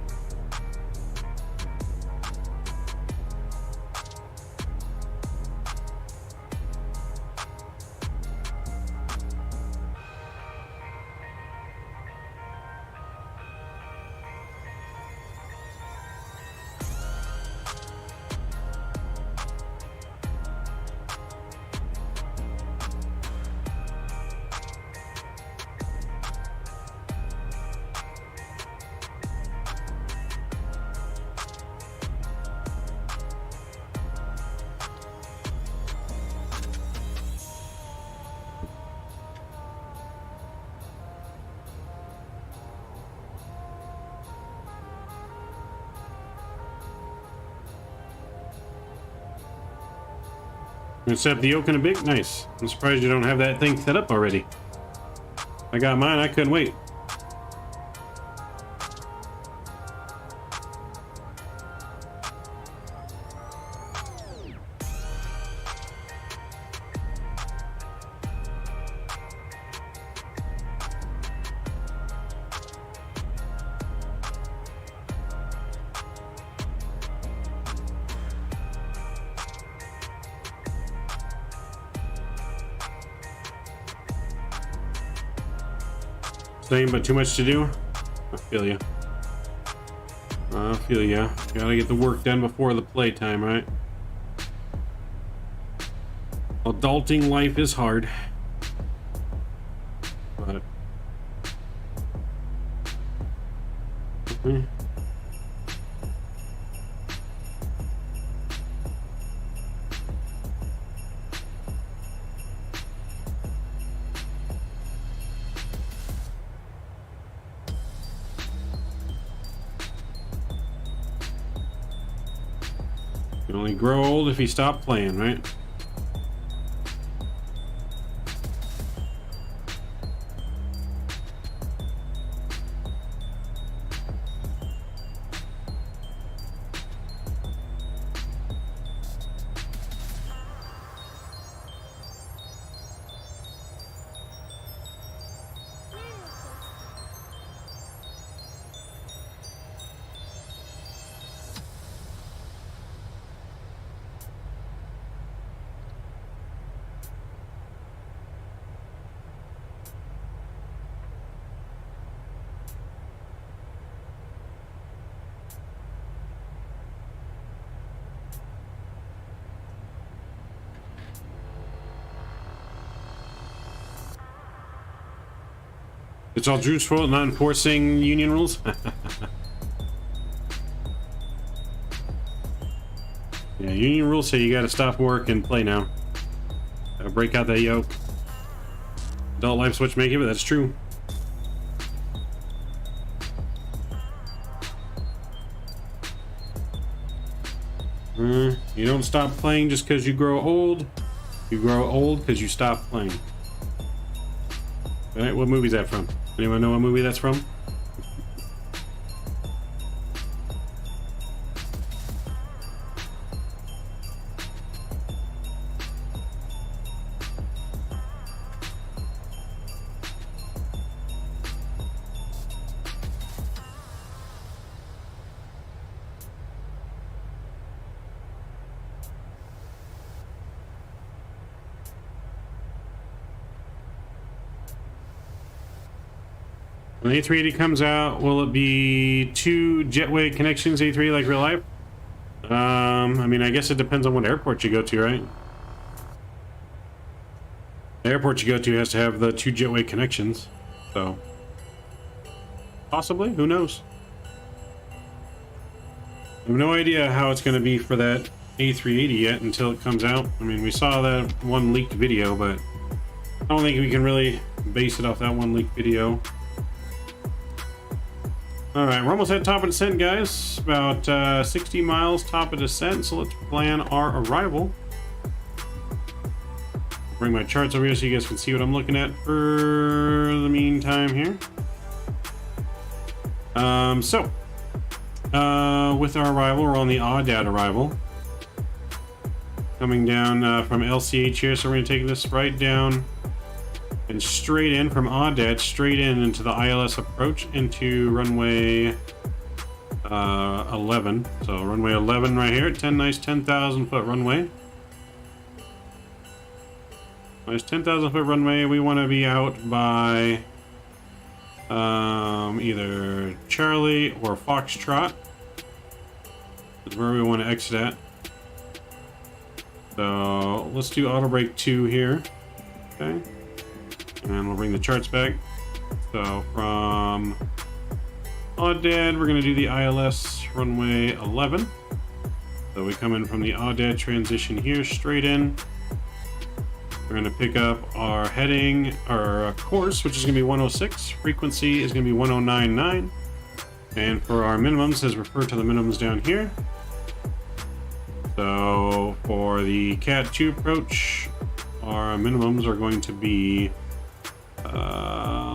Gonna set up the yoke in a bit. Nice. I'm surprised you don't have that thing set up already. I got mine. I couldn't wait. Same, but too much to do. I feel you. I feel ya. Gotta get the work done before the playtime, right? Adulting life is hard. But... You only grow old if you stop playing, right? It's all Drew's fault, not enforcing union rules. Yeah, union rules say you gotta stop work and play now. Break out that yoke. Adult life's what you make it, but that's true. You don't stop playing just because you grow old. You grow old because you stop playing. Alright, what movie is that from? Anyone know what movie that's from? When the A380 comes out, will it be 2 jetway connections A3 like real life? I mean, I guess it depends on what airport you go to, right? The airport you go to has to have the 2 jetway connections, so possibly, who knows? I have no idea how it's going to be for that A380 yet until it comes out. I mean, we saw that one leaked video, but I don't think we can really base it off that one leaked video. Alright, we're almost at top of descent, guys. About 60 miles top of descent, so let's plan our arrival. Bring my charts over here so you guys can see what I'm looking at for the meantime here. With our arrival, we're on the Audad arrival. Coming down from LCH here, so we're going to take this right down and straight in from Audad, straight in into the ILS approach into runway 11. So runway 11 right here, nice 10,000 foot runway. Nice 10,000 foot runway. We want to be out by either Charlie or Foxtrot. That's where we want to exit at. So let's do auto brake 2 here. Okay. And we'll bring the charts back. So from Audad, we're going to do the ILS runway 11. So we come in from the Audad transition here, straight in. We're going to pick up our heading, our course, which is going to be 106. Frequency is going to be 1099. And for our minimums, says refer to the minimums down here. So for the Cat 2 approach, our minimums are going to be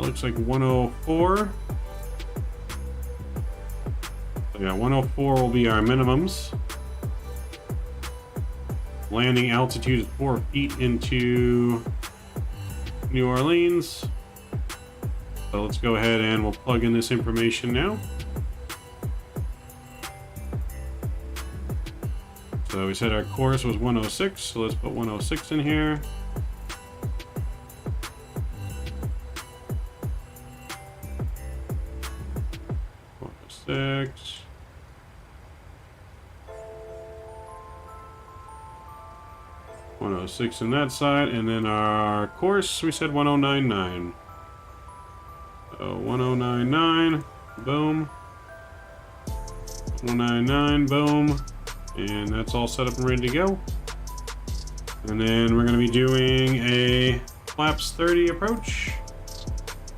looks like 104. So yeah, 104 will be our minimums. Landing altitude is 4 feet into New Orleans. So let's go ahead and we'll plug in this information now. So we said our course was 106, so let's put 106 in here. 106. .106 on that side, and then our course we said 1099. So 1099, boom. 1099, boom. And that's all set up and ready to go. And then we're going to be doing a flaps 30 approach.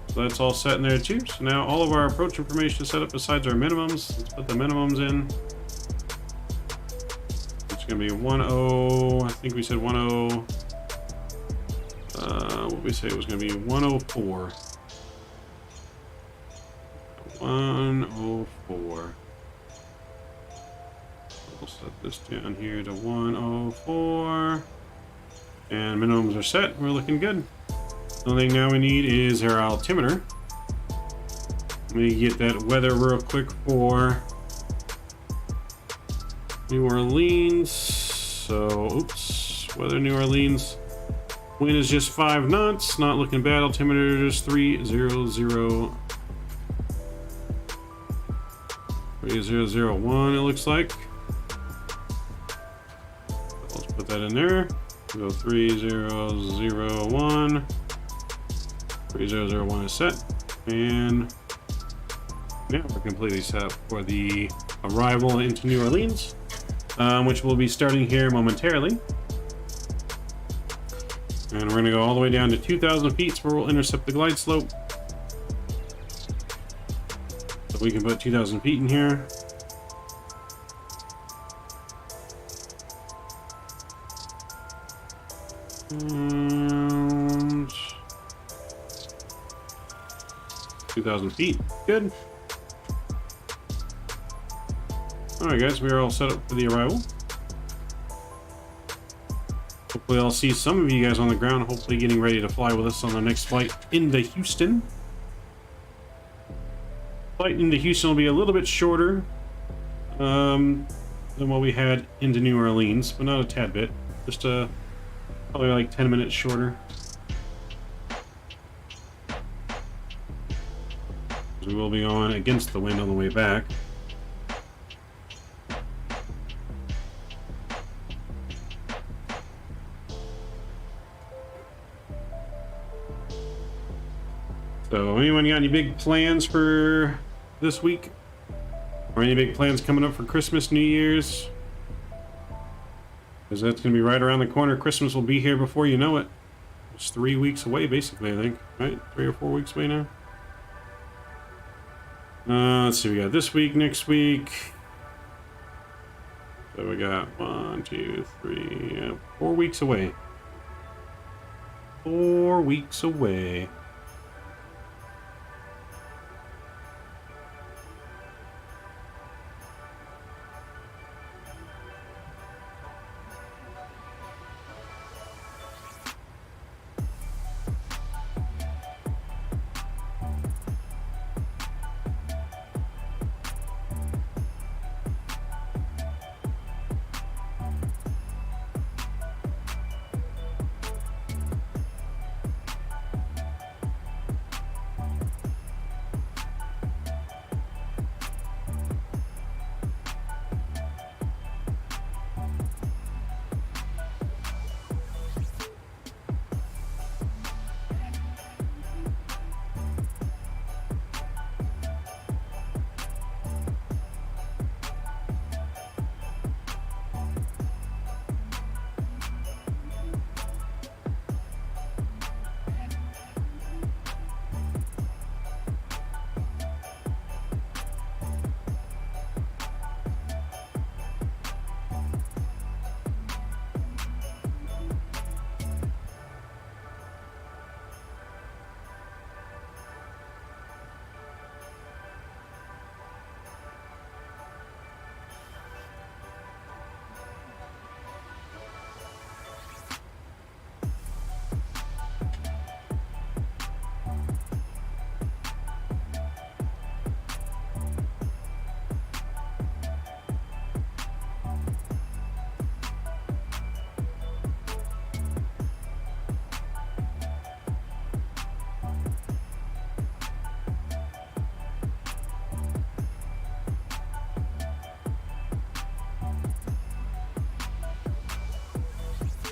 So that's all set in there too. So now all of our approach information is set up besides our minimums. Let's put the minimums in. It's going to be 10. I think we said 10. What did we say it was going to be? 104. 104. We'll set this down here to 104. And minimums are set. We're looking good. The only thing now we need is our altimeter. Let me get that weather real quick for New Orleans. So, oops, weather New Orleans. Wind is just 5 knots. Not looking bad. Altimeter is 300. 3001, it looks like. Let's put that in there. Go 3001. 3001 is set. And now we're completely set up for the arrival into New Orleans, which will be starting here momentarily. And we're going to go all the way down to 2,000 feet, so we'll intercept the glide slope. So we can put 2,000 feet in here. And 2,000 feet. Good. Alright guys, we are all set up for the arrival. Hopefully I'll see some of you guys on the ground, hopefully getting ready to fly with us on our next flight into Houston. Flight into Houston will be a little bit shorter than what we had into New Orleans, but not a tad bit. Just probably like 10 minutes shorter. We will be on against the wind on the way back. So, anyone got any big plans for this week? Or any big plans coming up for Christmas, New Year's? Because that's going to be right around the corner. Christmas will be here before you know it. It's 3 weeks away, basically, I think. Right? 3 or 4 weeks away now. Let's see, we got this week, next week. So we got 1, 2, 3, 4 weeks away. 4 weeks away.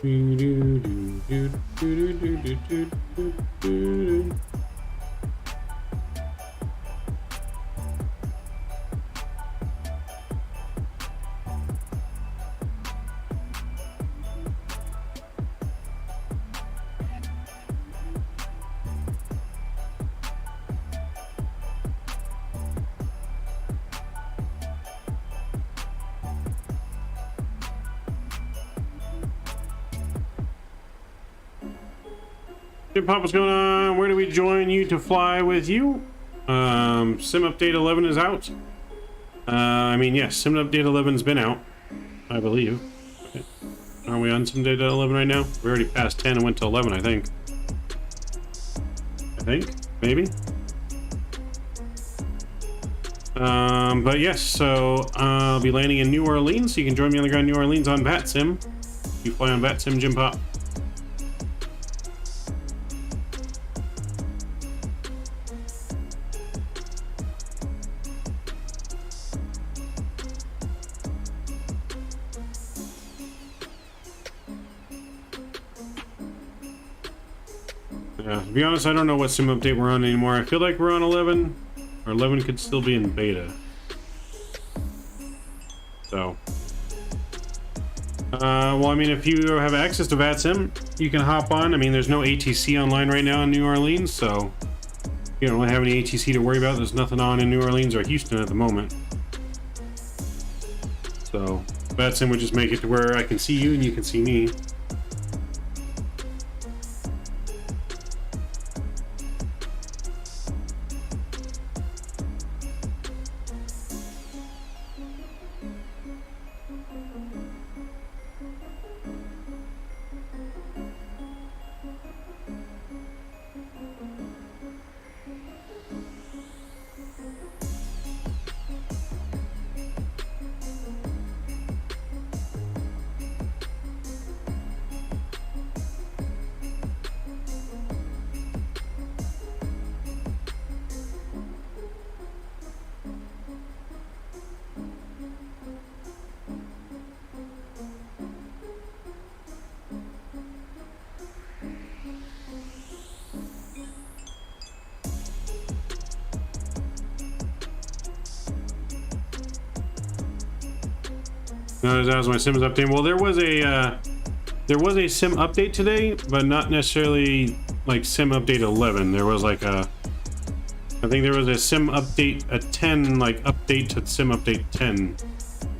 Hey Pop, what's going on? Where do we join you to fly with you? Sim update 11 is out. I mean, yes, sim update 11's been out, I believe. Okay. Are we on sim update 11 right now? We're already past 10 and went to 11, I think. Maybe. But yes, so I'll be landing in New Orleans, so you can join me on the ground in New Orleans on Vatsim. You fly on Vatsim, Jim Pop. Yeah, to be honest, I don't know what sim update we're on anymore. I feel like we're on 11, or 11 could still be in beta. So, well, I mean, if you have access to Vatsim, you can hop on. I mean, there's no ATC online right now in New Orleans, so you don't really have any ATC to worry about. There's nothing on in New Orleans or Houston at the moment. So, Vatsim would just make it to where I can see you and you can see me. No, that was my Sims update. Well, there was a sim update today, but not necessarily like sim update 11. There was like I think there was a sim update, a 10 like update to sim update 10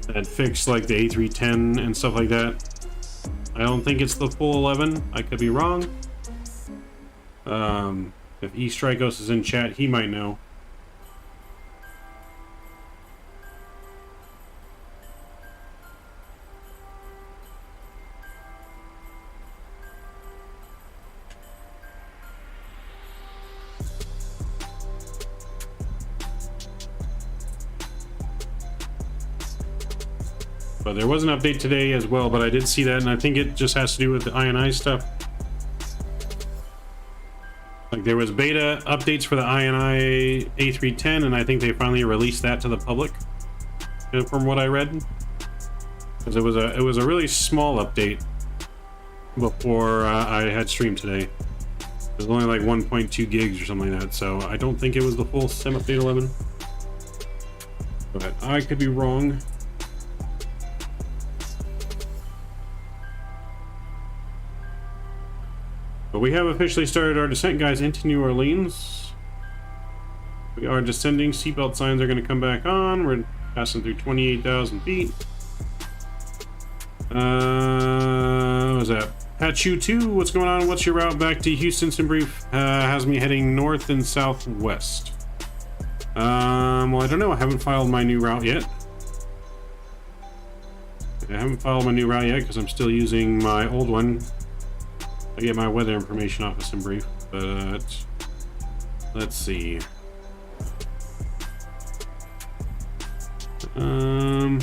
that fixed like the A310 and stuff like that. I don't think it's the full 11. I could be wrong. If E Strikos is in chat, he might know. But there was an update today as well, but I did see that, and I think it just has to do with the INI stuff. Like there was beta updates for the INI A310, and I think they finally released that to the public, from what I read. Because it was a really small update before I had streamed today. It was only like 1.2 gigs or something like that, so I don't think it was the full sim update 11. But I could be wrong. But we have officially started our descent, guys, into New Orleans. We are descending. Seatbelt signs are going to come back on. We're passing through 28,000 feet. What was that? Patchu 2, what's going on? What's your route back to Houston? Sim brief has me heading north and southwest. Well, I don't know. I haven't filed my new route yet. Because I'm still using my old one. I get my weather information off of Sim brief, but let's see. Okay.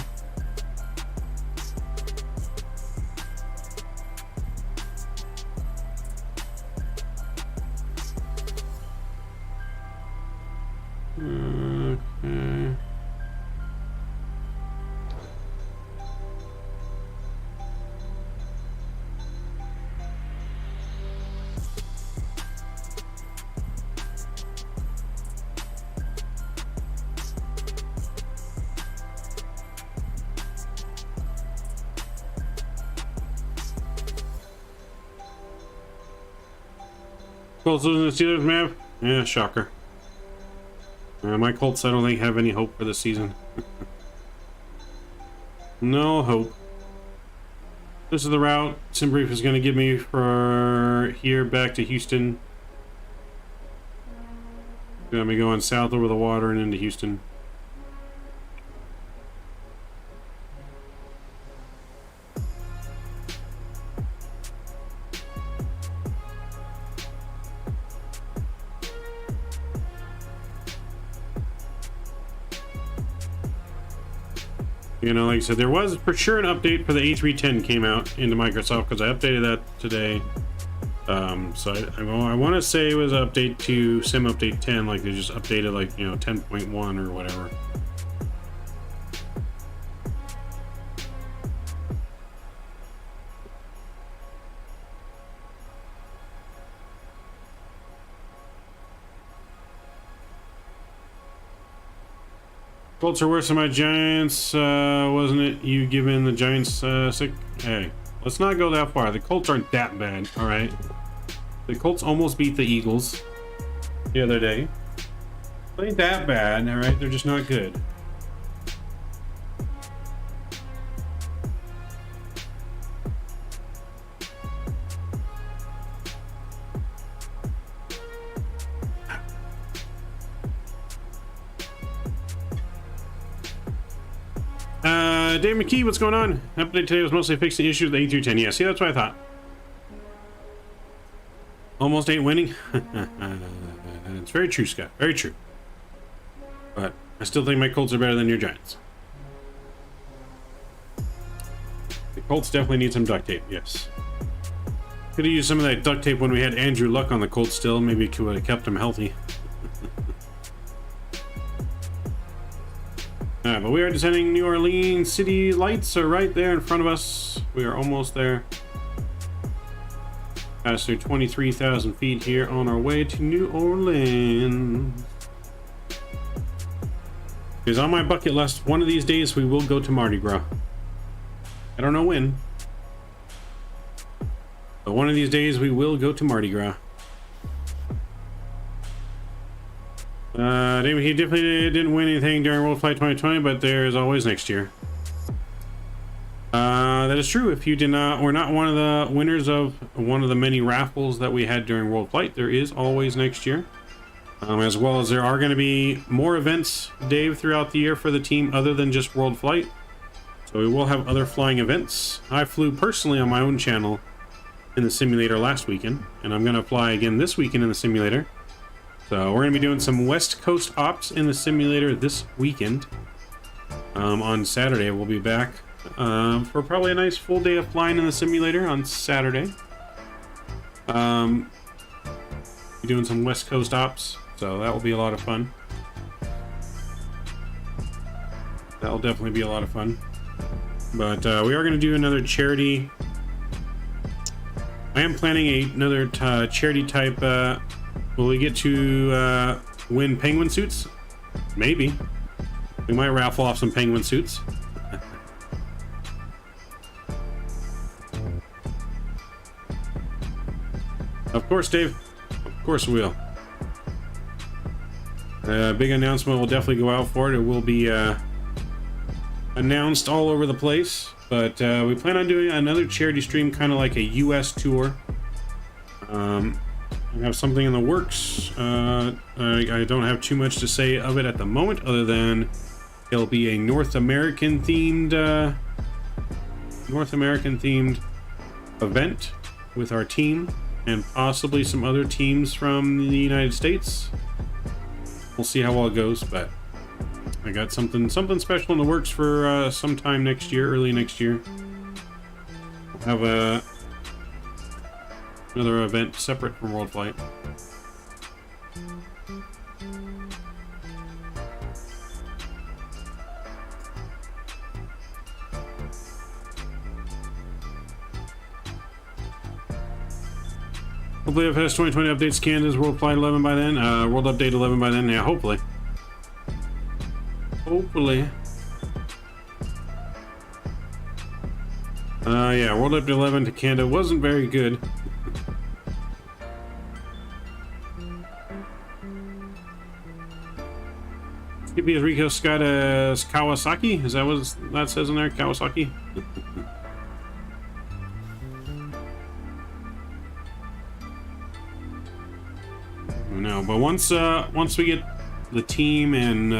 Colts losing the Steelers map? Yeah, shocker. My Colts, I don't think, have any hope for this season. No hope. This is the route SimBrief is going to give me for here back to Houston. Got me going south over the water and into Houston. You know, like I said, there was for sure an update for the A310 came out into Microsoft because I updated that today. So I want to say it was an update to Sim Update 10, like they just updated like, you know, 10.1 or whatever. Colts are worse than my Giants, wasn't it? You giving the Giants sick? Hey, let's not go that far. The Colts aren't that bad, all right? The Colts almost beat the Eagles the other day. They ain't that bad, all right? They're just not good. Dave McKee, what's going on? Update today was mostly fixing issues with the A310. Yeah, see, that's what I thought. Almost ain't winning. It's very true, Scott. Very true. But I still think my Colts are better than your Giants. The Colts definitely need some duct tape, yes. Could have used some of that duct tape when we had Andrew Luck on the Colts still. Maybe it would have kept him healthy. But we are descending New Orleans. City lights are right there in front of us. We are almost there. Passed through 23,000 feet here on our way to New Orleans. Because on my bucket list, one of these days we will go to Mardi Gras. I don't know when. But one of these days we will go to Mardi Gras. He definitely didn't win anything during World Flight 2020, but there is always next year. That is true. If you did not, or not one of the winners of one of the many raffles that we had during World Flight, there is always next year. As well as there are going to be more events, Dave, throughout the year for the team other than just World Flight. So we will have other flying events. I flew personally on my own channel in the simulator last weekend, and I'm going to fly again this weekend in the simulator. So we're going to be doing some West Coast ops in the simulator this weekend. On Saturday, we'll be back for probably a nice full day of flying in the simulator on Saturday. Be doing some West Coast ops, so that will be a lot of fun. That will definitely be a lot of fun. But we are going to do another charity. I am planning another charity type. Will we get to win penguin suits? Maybe. We might raffle off some penguin suits. Of course, Dave. Of course we will. Big announcement will definitely go out for it. It will be announced all over the place. But we plan on doing another charity stream, kind of like a US tour. I have something in the works. I don't have too much to say of it at the moment, other than it'll be a North American themed event with our team and possibly some other teams from the United States. We'll see how well it goes, but I got something special in the works for sometime next year, early next year. We'll have another event separate from World Flight. Hopefully FS 2020 updates Canada's World Flight 11 by then. World Update 11 by then. Yeah, hopefully. Hopefully. Yeah, World Update 11 to Canada wasn't very good. Maybe Rico's got a Kawasaki. Is that what that says in there? Kawasaki. No, but once we get the team and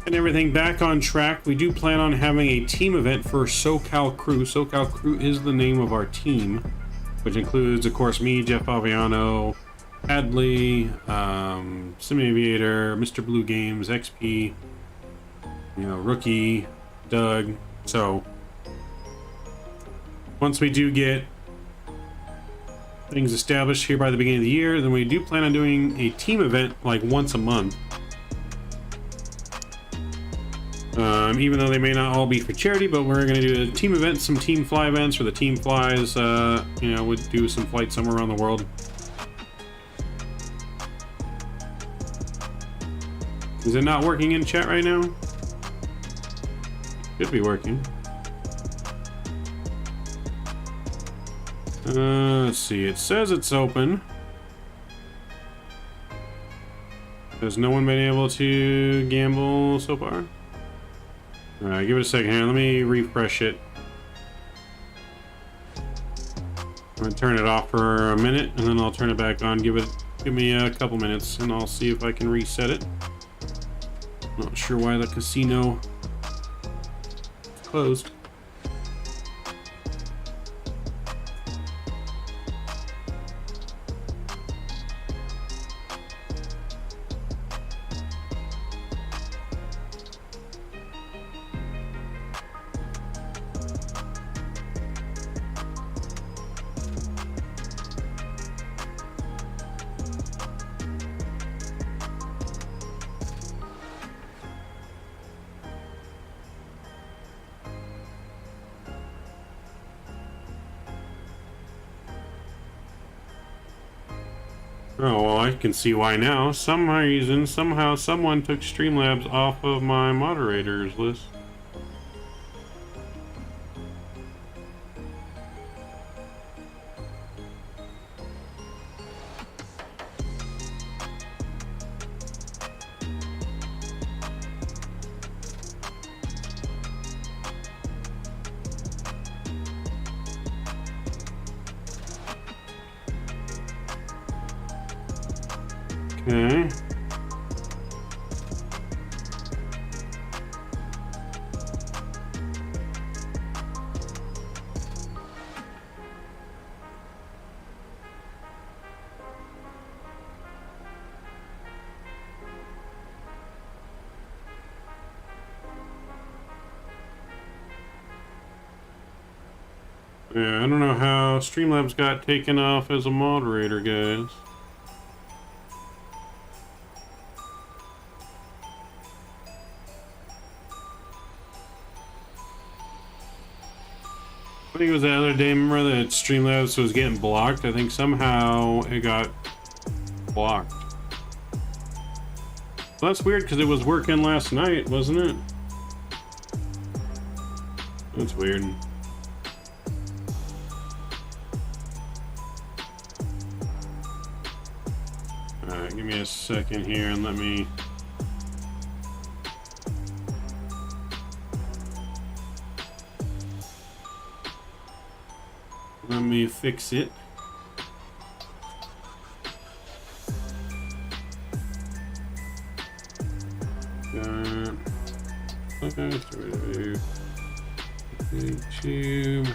everything back on track, we do plan on having a team event for SoCal Crew. SoCal Crew is the name of our team, which includes, of course, me, Jeff Aviano, Hadley, Sim Aviator, Mr. Blue Games, XP, Rookie, Doug. So once we do get things established here by the beginning of the year, then we do plan on doing a team event like once a month. Even though they may not all be for charity, but we're going to do a team event, some team fly events, where the team flies, would do some flights somewhere around the world. Is it not working in chat right now? Should be working. Let's see. It says it's open. Has no one been able to gamble so far? Alright, give it a second here. Let me refresh it. I'm gonna turn it off for a minute, and then I'll turn it back on. Give me a couple minutes, and I'll see if I can reset it. Not sure why the casino closed. Oh, well, I can see why now. Some reason, somehow, someone took Streamlabs off of my moderators list. Okay. Yeah, I don't know how Streamlabs got taken off as a moderator, guys. I think it was the other day, remember that Streamlabs was getting blocked? I think somehow it got blocked. Well, that's weird because it was working last night, wasn't it? That's weird. Alright, give me a second here and let me... Let me fix it. Okay, YouTube.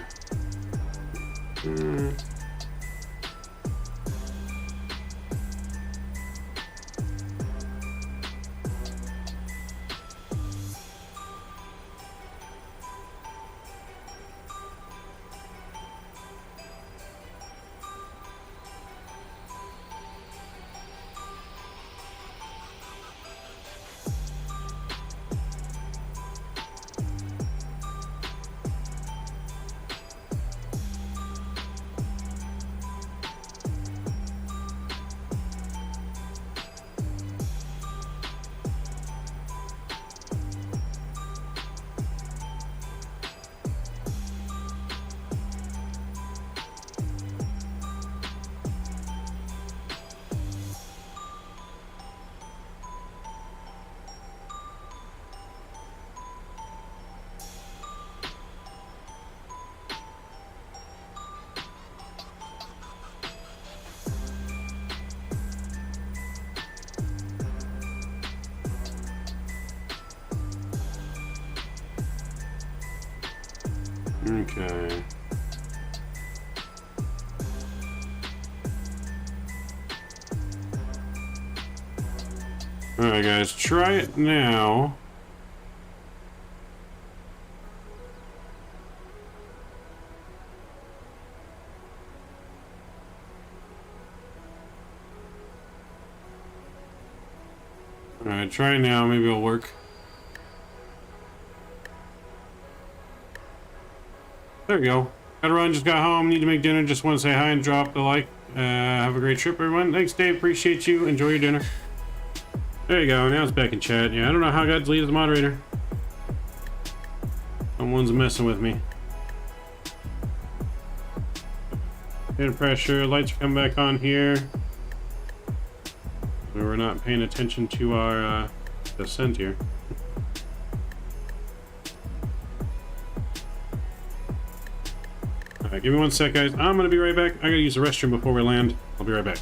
Okay. Alright guys, try it now. Alright, try it now, maybe it'll work. There we go. Gotta run, just got home, need to make dinner, just want to say hi and drop the like. Have a great trip, everyone. Thanks, Dave, appreciate you. Enjoy your dinner. There you go, now it's back in chat. Yeah, I don't know how I got deleted as a moderator. Someone's messing with me. Air pressure, lights are coming back on here. We were not paying attention to our descent here. Alright, give me 1 sec, guys. I'm gonna be right back. I gotta use the restroom before we land. I'll be right back.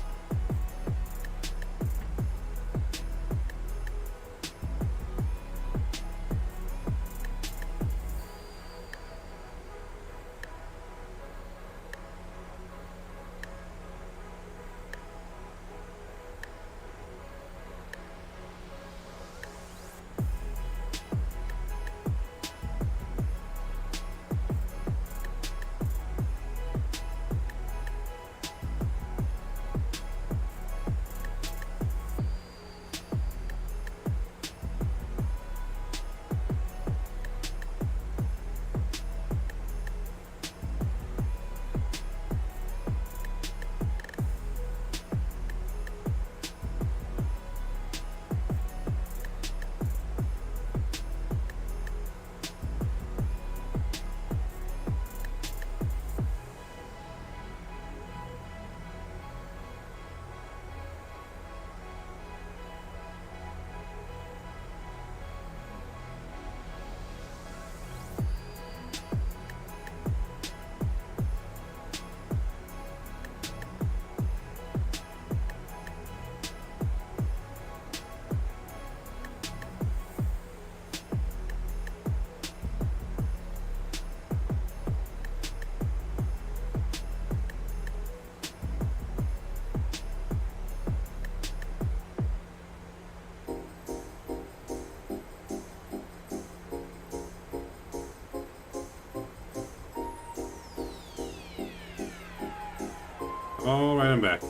Alright, I'm back.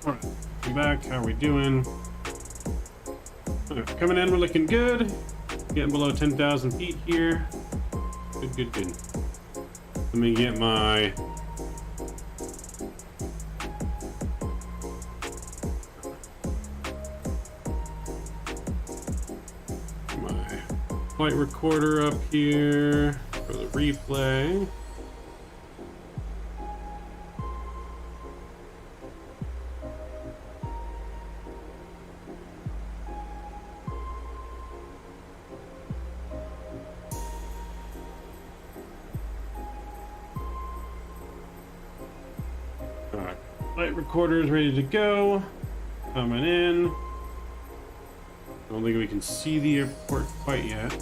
Alright, I'm back. How are we doing? Okay, coming in, we're looking good. Getting below 10,000 feet here. Good, good, good. Let me get my... flight recorder up here for the replay. Alright, flight recorder is ready to go. Coming in. I don't think we can see the airport quite yet.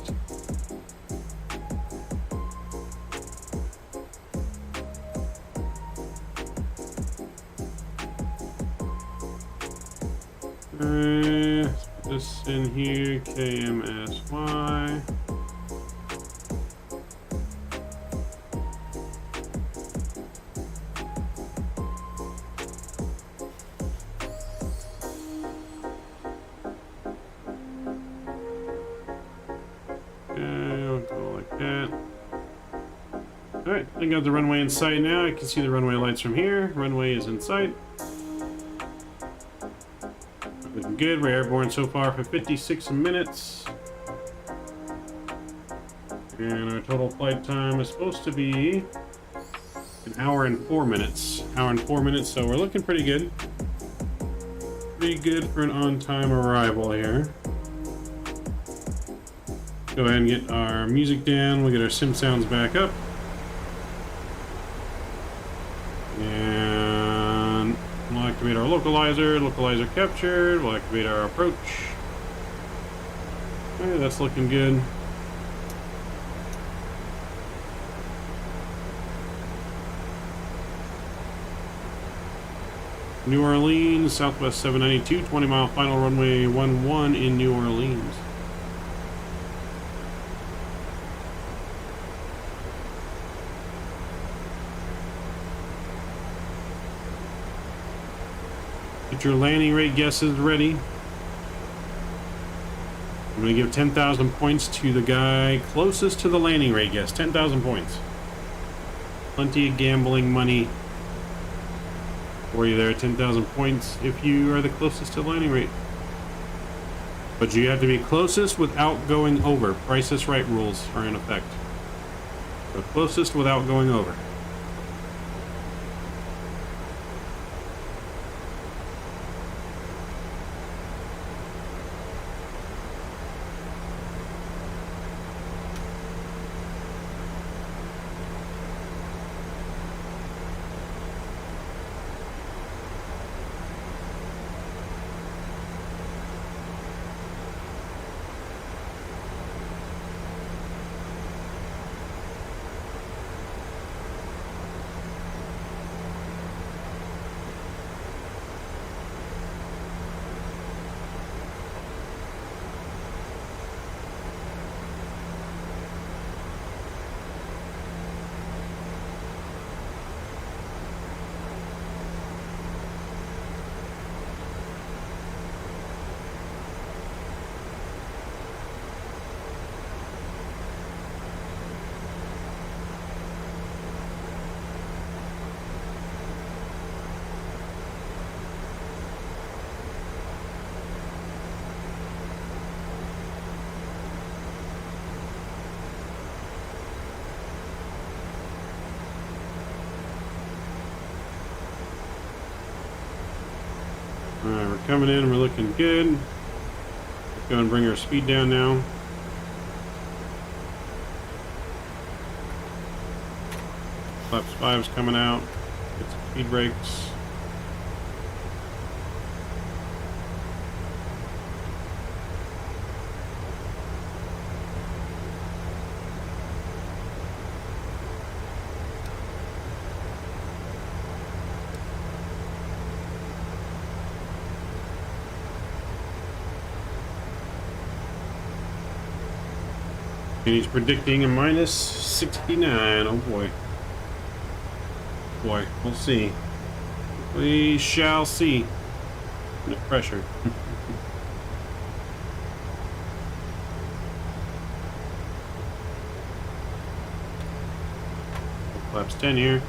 Let's put this in here, KMSY. Alright, I got the runway in sight now. I can see the runway lights from here. Runway is in sight. Looking good. We're airborne so far for 56 minutes. And our total flight time is supposed to be an hour and 4 minutes. Hour and 4 minutes, so we're looking pretty good. Pretty good for an on-time arrival here. Go ahead and get our music down. We'll get our sim sounds back up. And we'll activate our localizer. Localizer captured. We'll activate our approach. Okay, that's looking good. New Orleans, Southwest 792, 20-mile final runway 11 in New Orleans. Get your landing rate guesses ready. I'm going to give 10,000 points to the guy closest to the landing rate guess. 10,000 points. Plenty of gambling money for you there. 10,000 points if you are the closest to the landing rate. But you have to be closest without going over. Price is Right rules are in effect. So closest without going over. Alright, we're coming in, we're looking good. Let's go and bring our speed down now. Flaps 5's coming out. Get some speed brakes. And he's predicting a minus 69. Oh boy. Boy, we'll see. We shall see. No pressure. Flaps 10 here.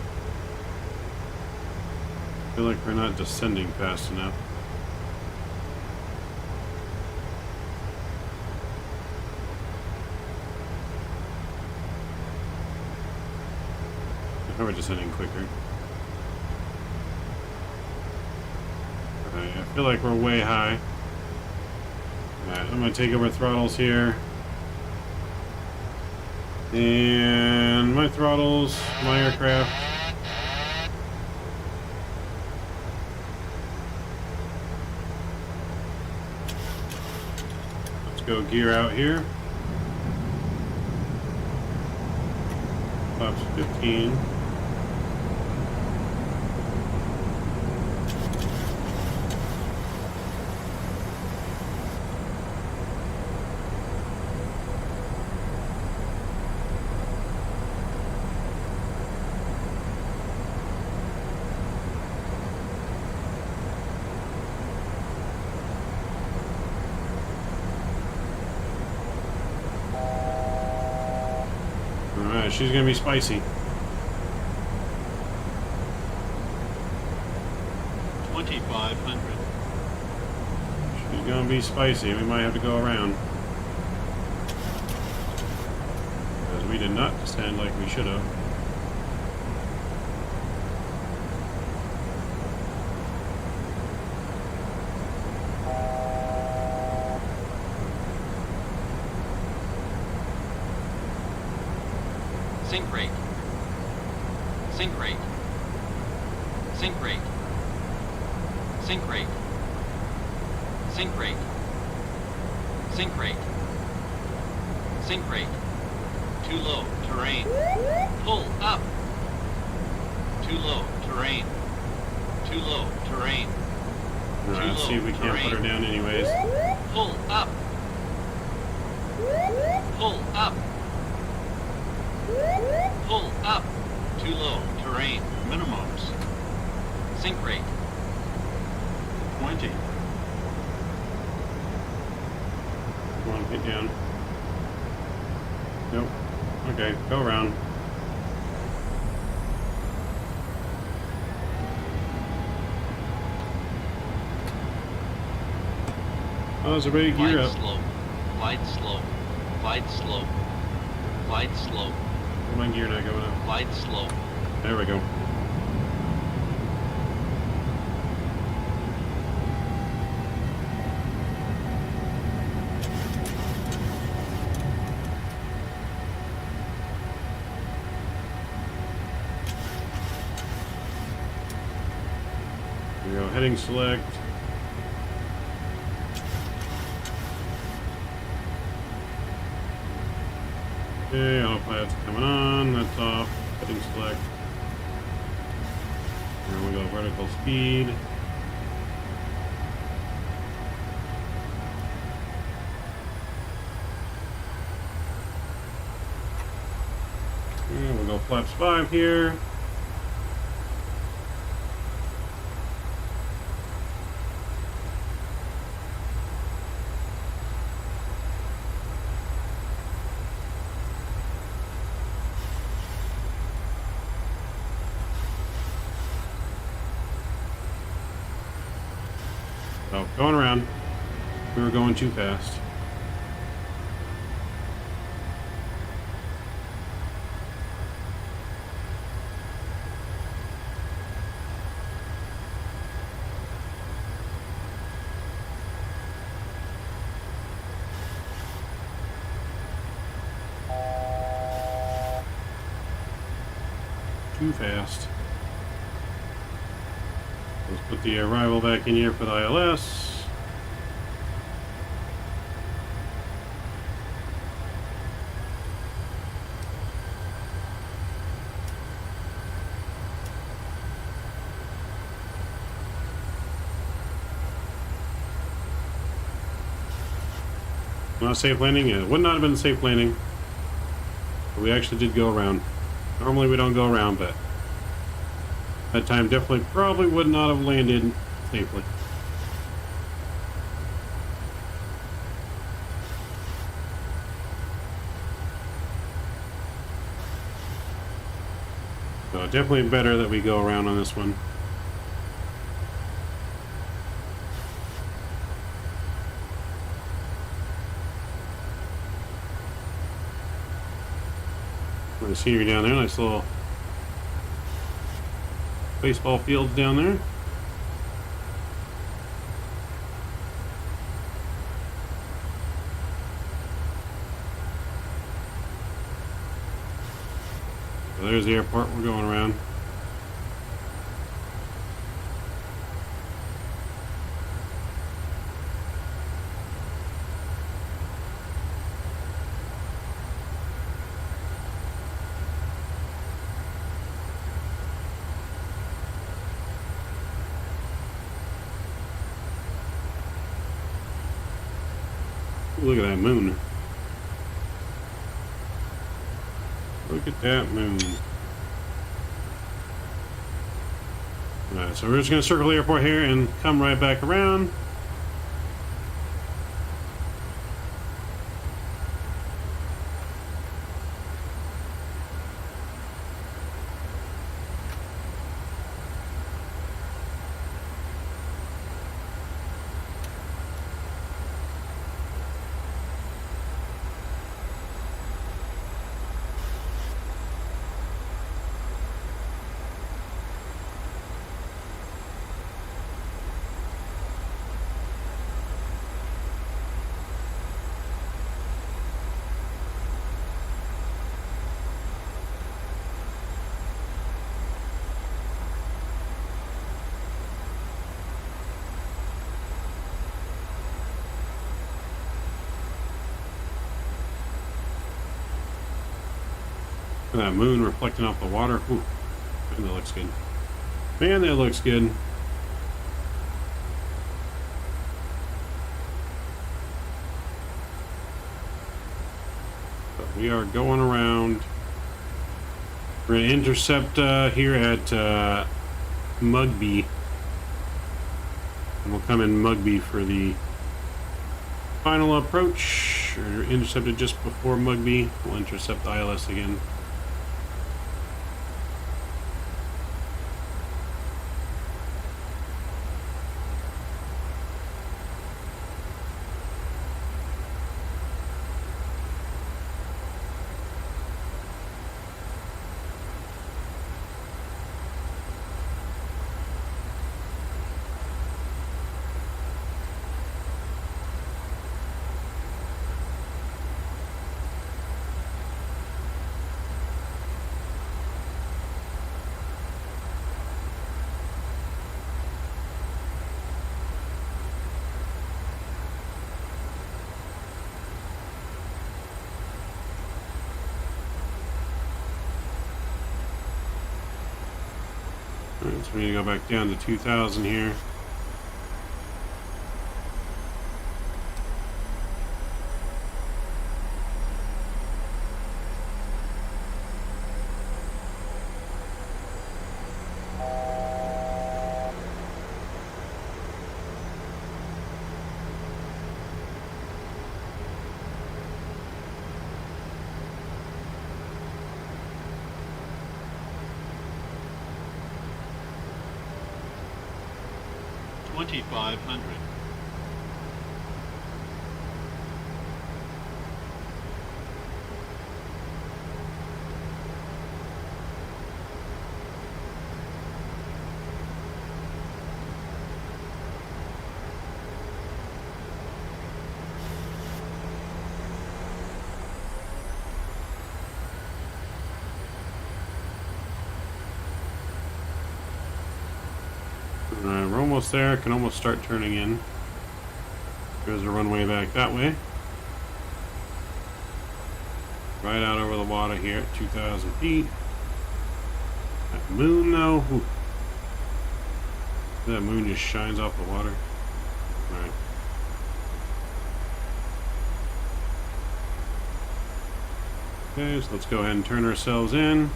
I feel like we're not descending fast enough. How are we descending quicker? Alright, I feel like we're way high. Alright, I'm gonna take over throttles here. And my throttles, my aircraft. Let's go gear out here. Flaps 15. Alright, she's gonna be spicy.
2,500.
She's gonna be spicy. We might have to go around. Because we did not descend like we should have.
Sink rate. Sink rate. Sink rate. Sink rate. Sink rate. Sink rate. Sink rate. Too low. Terrain. Pull up. Too low. Terrain. Too Too low. Terrain.
Alright, let's see if we can't put her down anyways.
Pull up. Pull up. Pull up. Too low. Terrain.
Minimums.
Sink rate.
20.
Come on, get down. Nope. Okay, go around. Oh, is it ready to gear
Glide
up?
slope. Glide slope. Glide slope. Glide slope.
My gear not going up.
Glide slope.
There we go. There we go. Heading select. Okay, autopilot's coming on, that's off, heading select. There we go, vertical speed. And we'll go flaps 5 here. Oh, going around. We were going too fast. Too fast. Let's put the arrival back in here for the ILS. Not a safe landing? It would not have been a safe landing. But we actually did go around. Normally we don't go around, but that time definitely probably would not have landed safely. So definitely better that we go around on this one. The scenery down there, nice little baseball fields down there. So there's the airport we're going around. Look at that moon. Look at that moon. Alright, so we're just going to circle the airport here and come right back around. That moon reflecting off the water. Ooh, man, that looks good. Man, that looks good. We are going around. We're going to intercept here at Mugby. And we'll come in Mugby for the final approach. Or intercepted just before Mugby. We'll intercept ILS again. Alright, so we need to go back down to 2,000 here.
$2,500.
We're almost there. Can almost start turning in. There's a runway back that way. Right out over the water here at 2,000 feet. That moon, though. Ooh. That moon just shines off the water. Alright. Okay, so let's go ahead and turn ourselves in.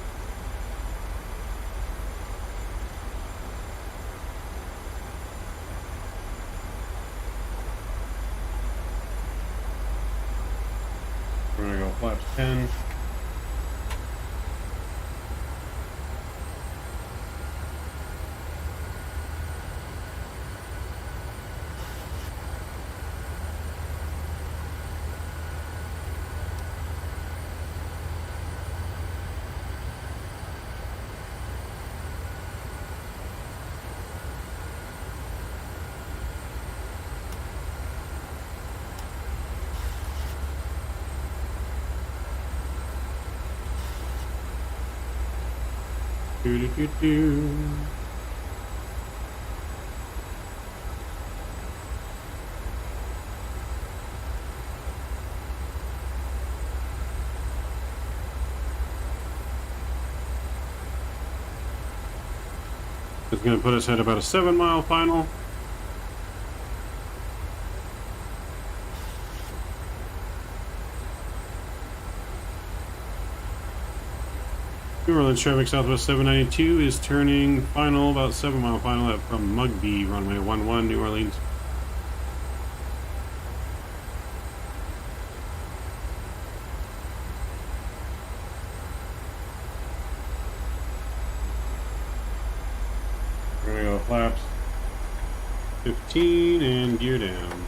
We're gonna go flaps 10. Do. It's going to put us at about a 7-mile final. New Orleans traffic Southwest 792 is turning final, about 7-mile final from Mugby, runway 11, New Orleans. We're going to go flaps 15 and gear down.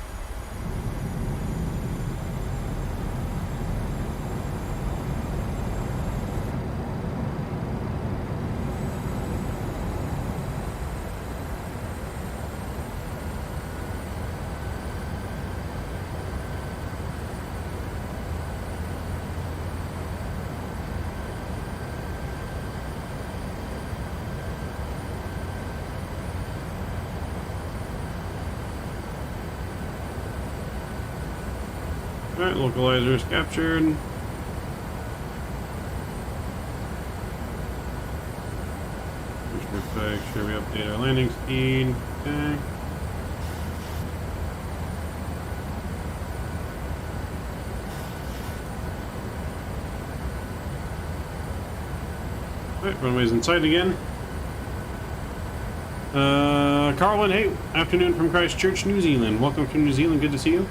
Alright, localizer is captured. Make sure we update our landing speed. Okay. Alright, runway's in sight again. Carlin, hey, afternoon from Christchurch, New Zealand. Welcome from New Zealand, good to see you.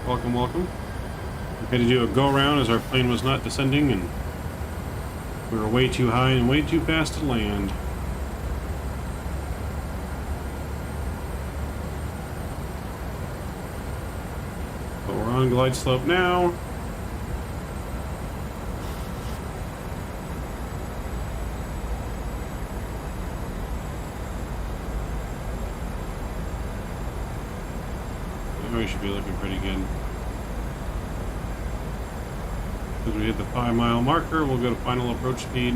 Welcome, welcome. We had to do a go-around as our plane was not descending and we were way too high and way too fast to land. But we're on glide slope now. We should be looking pretty good. As we hit the 5-mile marker, we'll go to final approach speed.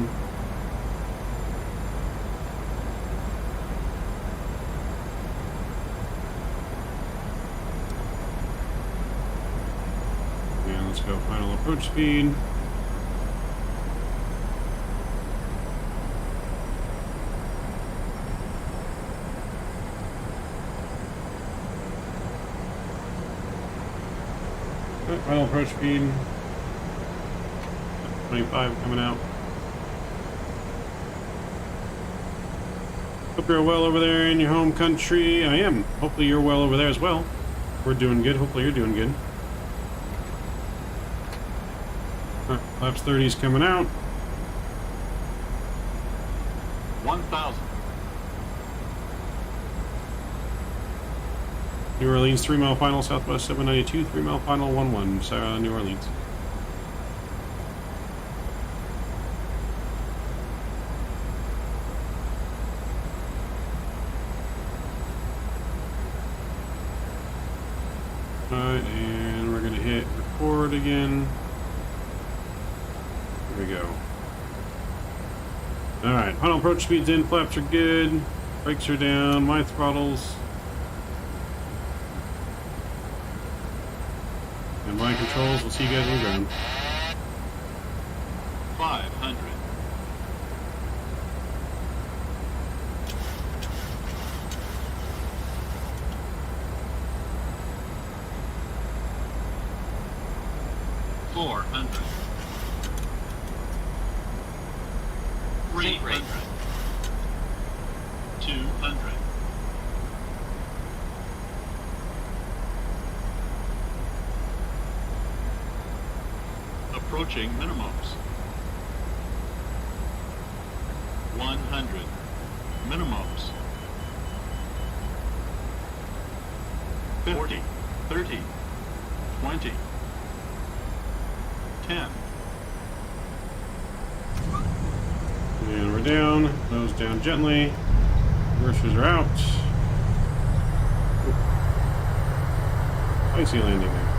And let's go final approach speed. Final approach speed. 25 coming out. Hope you're well over there in your home country. I am. Hopefully you're well over there as well. We're doing good. Hopefully you're doing good. Flaps 30's coming out.
1,000.
New Orleans 3-mile final, Southwest 792, 3-mile final, 11, New Orleans. Alright, and we're going to hit record again. Here we go. Alright, final approach speed's in, flaps are good, brakes are down, my throttles. And my controls, we'll see you guys on the ground.
500. $400. 300. 200. Approaching minimums. 100. Minimums. 40. 30. 20. 10.
And we're down. Nose down gently. Reversers are out. Icy landing there.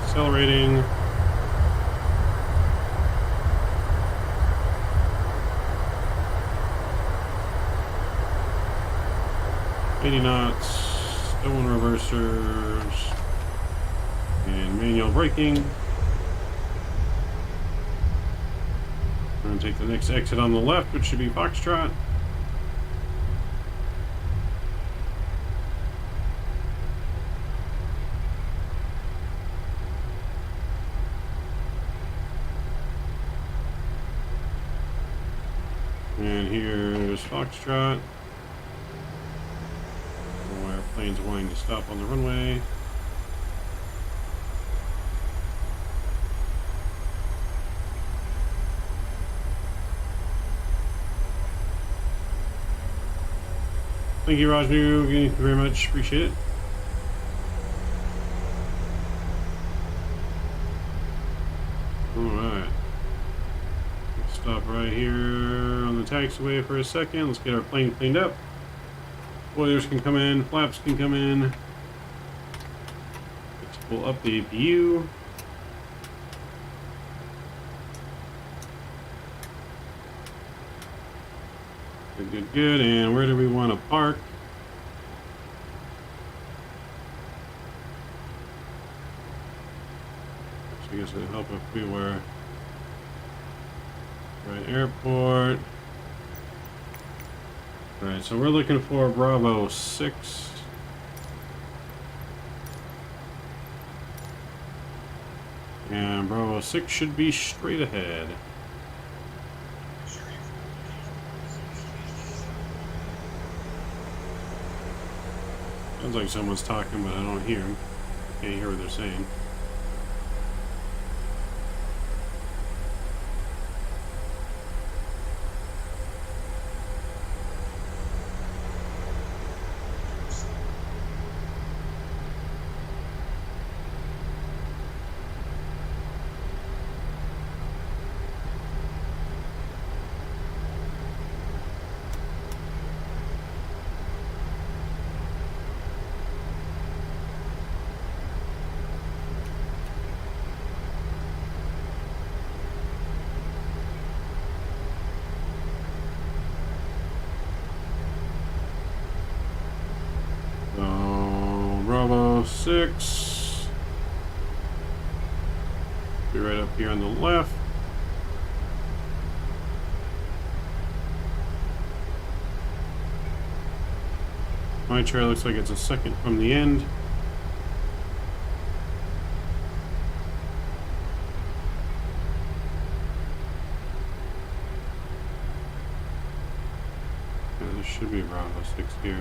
Accelerating. $80 knots. Stone reversers. And manual braking. We're going to take the next exit on the left, which should be Foxtrot. And here's Foxtrot. Our plane's wanting to stop on the runway. Thank you, Rajnu. Thank you very much. Appreciate it. Alright. Let's stop right here on the taxiway for a second. Let's get our plane cleaned up. Spoilers can come in. Flaps can come in. Let's pull up the APU. Good, good, good. And where do we want to park? I guess it'd help if we were right airport. All right, so we're looking for Bravo 6. And Bravo 6 should be straight ahead. Sounds like someone's talking, but I don't hear them. Can't hear what they're saying. Bravo 6. Be right up here on the left. My chair looks like it's a second from the end. Yeah, there should be Bravo 6 here.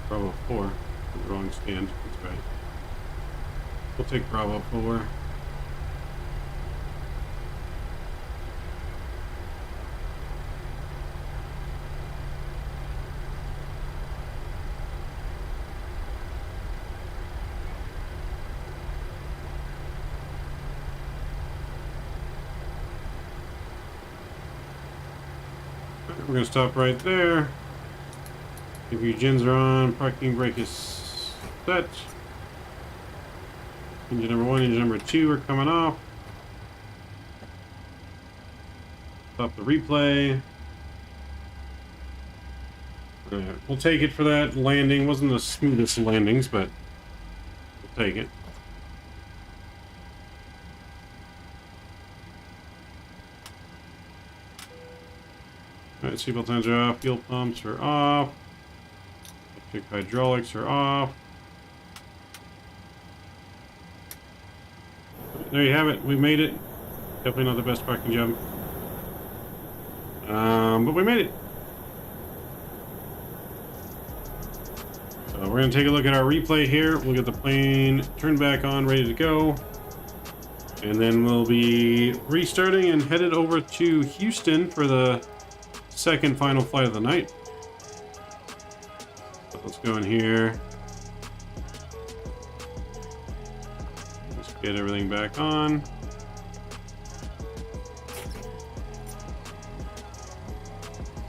Bravo 4. The wrong stand. That's right. We'll take Bravo 4. We're going to stop right there. If your gens are on, parking brake is set. Engine number 1, engine number 2 are coming off. Stop the replay. We'll take it for that landing. Wasn't the smoothest of landings, but we'll take it. Alright, seatbelt signs are off, fuel pumps are off. Electric hydraulics are off. There you have it. We made it. Definitely not the best parking job. But we made it. So we're going to take a look at our replay here. We'll get the plane turned back on, ready to go. And then we'll be restarting and headed over to Houston for the second final flight of the night. So let's go in here. Let's get everything back on.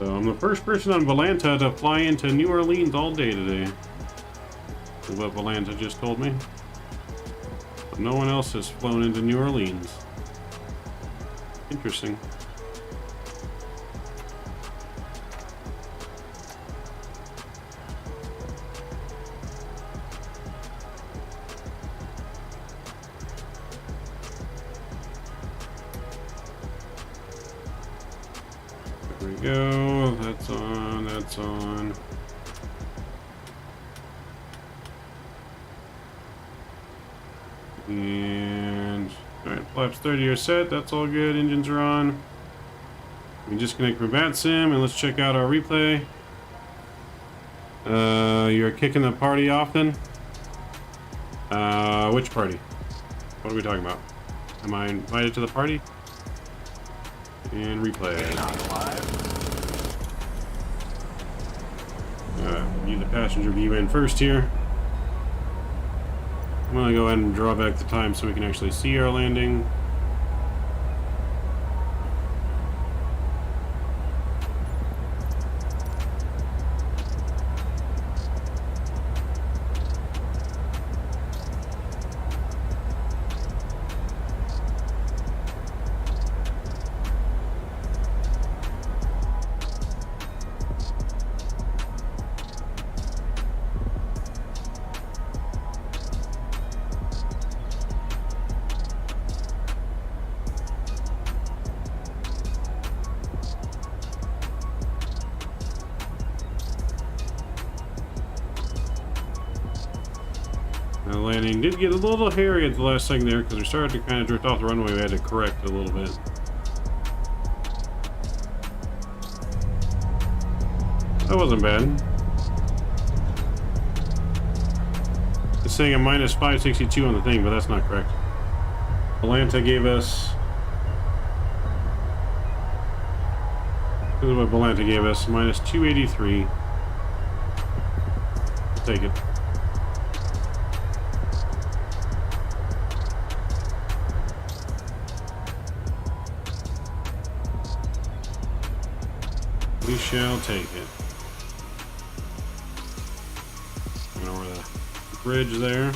So I'm the first person on Volanta to fly into New Orleans all day today. Is what Volanta just told me. But no one else has flown into New Orleans. Interesting. There we go. That's on. That's on. And alright, flaps 30 are set. That's all good. Engines are on. We can disconnect from Vatsim and let's check out our replay. You're kicking the party off then? Which party? What are we talking about? Am I invited to the party? And replay. View the passenger view in first here. I'm gonna go ahead and draw back the time so we can actually see our landing. landing. Did get a little hairy at the last second there because we started to kind of drift off the runway. We had to correct it a little bit. That wasn't bad. It's saying a minus 562 on the thing, but that's not correct. Atlanta gave us... This is what Atlanta gave us, minus 283. I'll take it. We shall take it. Going over the bridge there.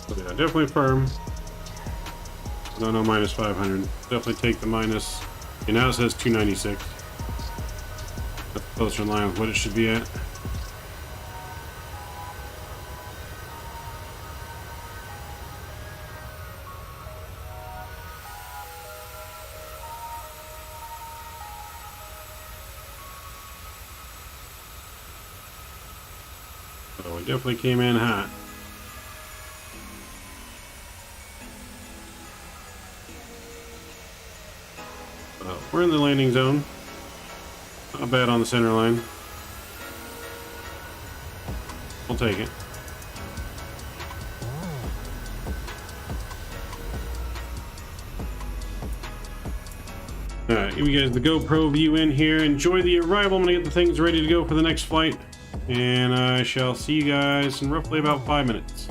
So yeah, definitely firm. No, minus 500. Definitely take the minus. And now it says 296. That's closer in line with what it should be at. So we definitely came in hot. We're in the landing zone. Not bad on the center line. I'll take it. Alright, give you guys the GoPro view in here. Enjoy the arrival. I'm going to get the things ready to go for the next flight. And I shall see you guys in roughly about 5 minutes.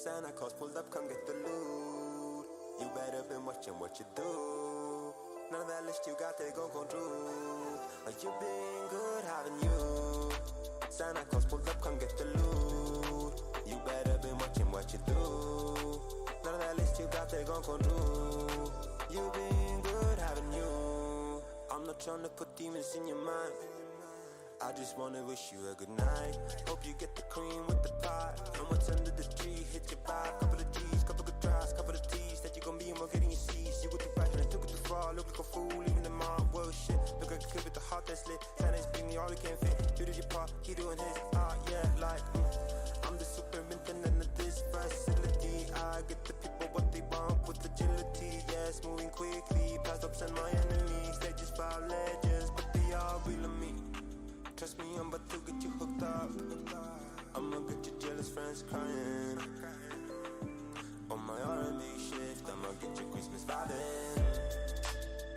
Santa Claus pulled up, come get the loot. You better been watching what you do. None of that list you got, they gon' come through. Like you been good, haven't you? Santa Claus pulled up, come get the loot. You better been watching what you do. None of that list you got, they gon' come through. You been good, haven't you? I'm not trying to put demons in your mind. I just wanna wish you a good night. Hope you get the cream with the pie. And what's under the tree, hit your vibe. Couple of G's, couple good drives, couple of T's. That you gon' be more getting your C's. You with the right and I took it too far. Look like a fool, even the mom, well shit. Look like a kid with the heart that's lit. Santa's bring me all he can fit. You did your part, he doing his. Yeah, like I'm the superintendent of this facility. I get the people what they want with agility. Yes, moving quickly, past ups and my enemies. They just file ledges, but they all real of me. Trust me, I'm about to get you hooked up. I'ma get your jealous friends crying. On my R&B shift, I'ma get your Christmas vibing.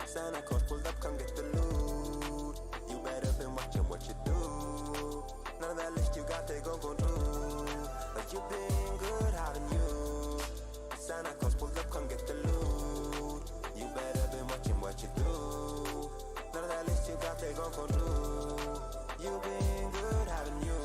Santa Claus pulled up, come get the loot. You better been watching what you do. None of that list you got, they gon' go through. Like you been good, haven't you? Santa Claus pulled up, come get the loot. You better been watching what you do. None of that list you got, they gon' go through. You been good, haven't you?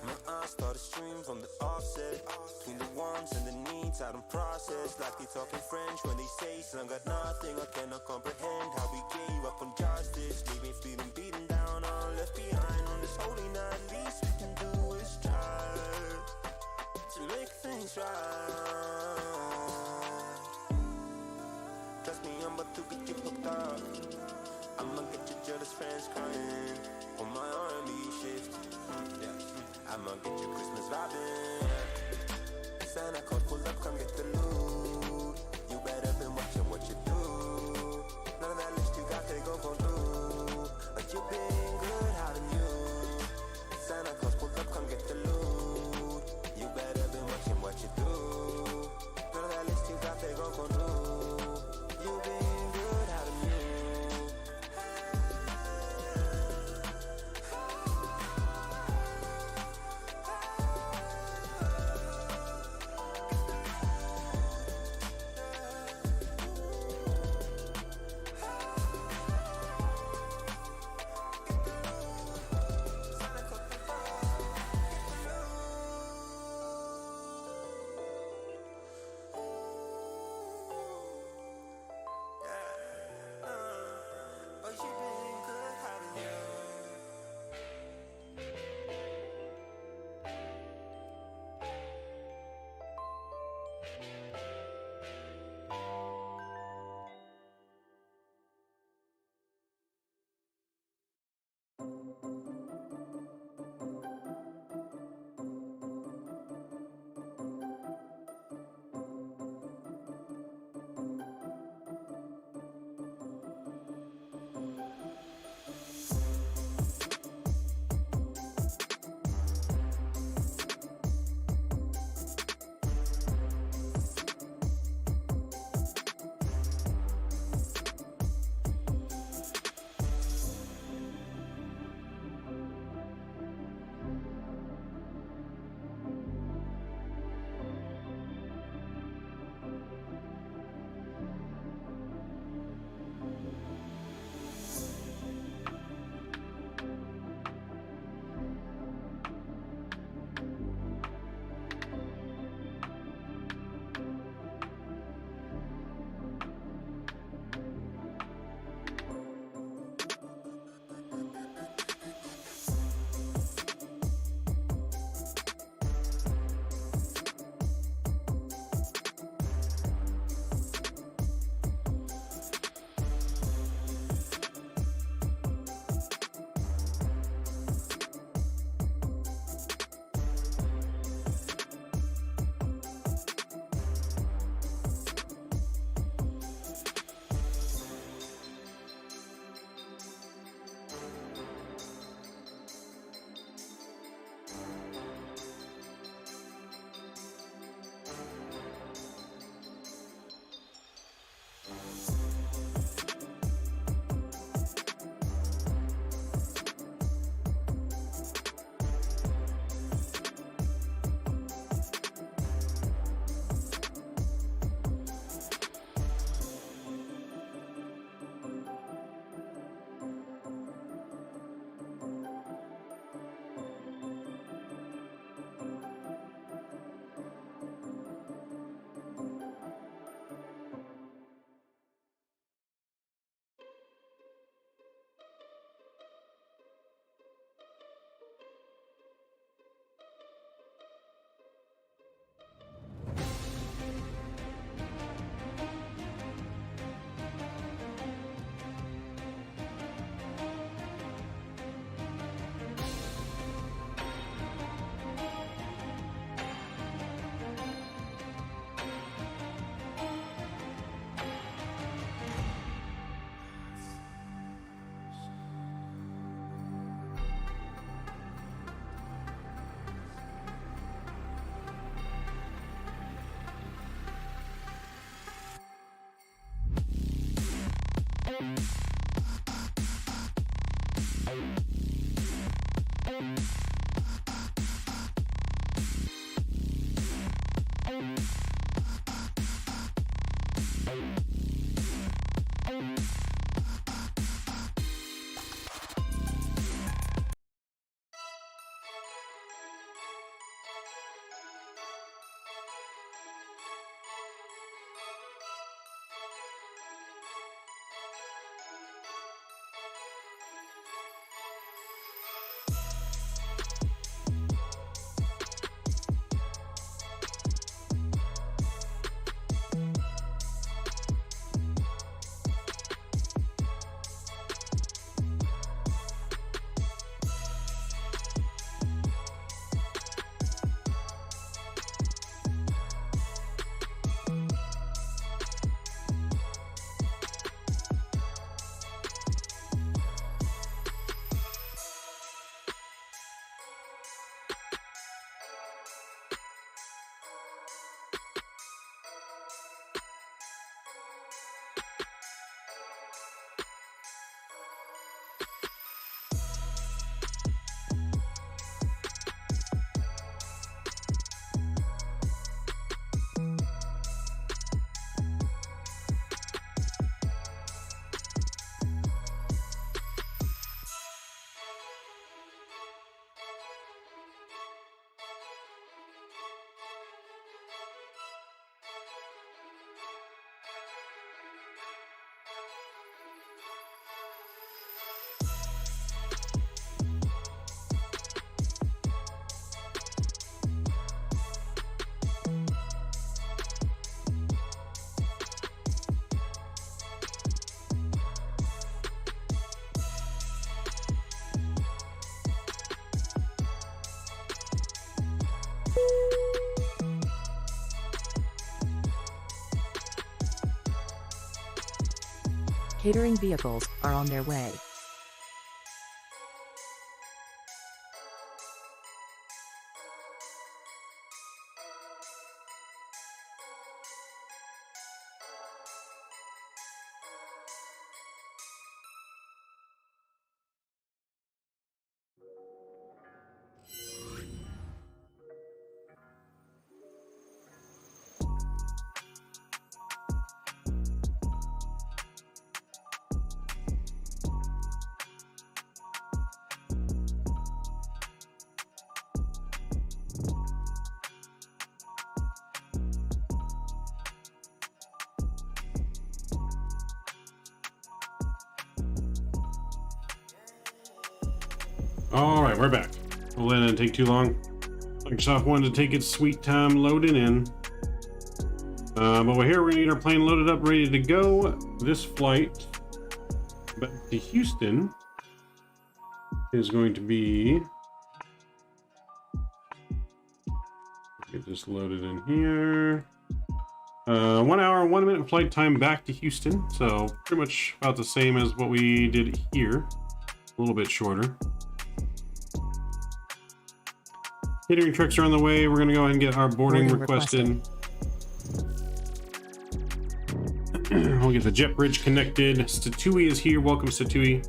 My eyes started stream from the offset. Between the wants and the needs, I don't process. Like they talking French when they say son got nothing. I cannot comprehend how we gave up on justice. Leaving feeling beaten down, all left behind. On this holy night, least we can do is try to make things right. Trust me, I'm about to get you hooked up. I'ma get your jealous friends crying. On my R&B shift, I'ma get your Christmas vibing. Santa Claus pulled up, come get the loot. You better been watching what you do. None of that list you got, they gon' go through. Like you been good, haven't you? Santa Claus pulled up, come get the loot. You better been watching what you do. None of that list you got, they gon' go through. You been good, haven't you?
Catering vehicles are on their way.
All right, we're back. Well, that didn't take too long. Microsoft wanted to take its sweet time loading in. But we're here. We're gonna get our plane loaded up, ready to go. This flight back to Houston is going to be. Get this loaded in here. 1 hour and 1 minute flight time back to Houston. So pretty much about the same as what we did here. A little bit shorter. Catering trucks are on the way. We're going to go ahead and get our boarding request in. We'll get the jet bridge connected. Statui is here. Welcome, Statui.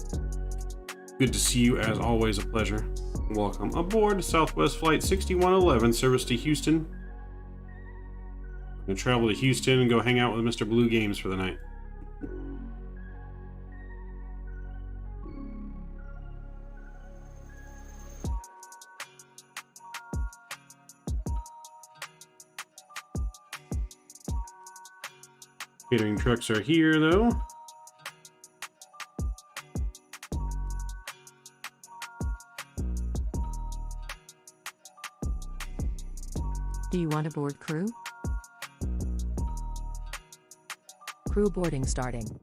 Good to see you as always. A pleasure. Welcome aboard Southwest Flight 6111, service to Houston. I'm going to travel to Houston and go hang out with Mr. Blue Games for the night. Catering trucks are here, though.
Do you want to board crew? Crew boarding starting.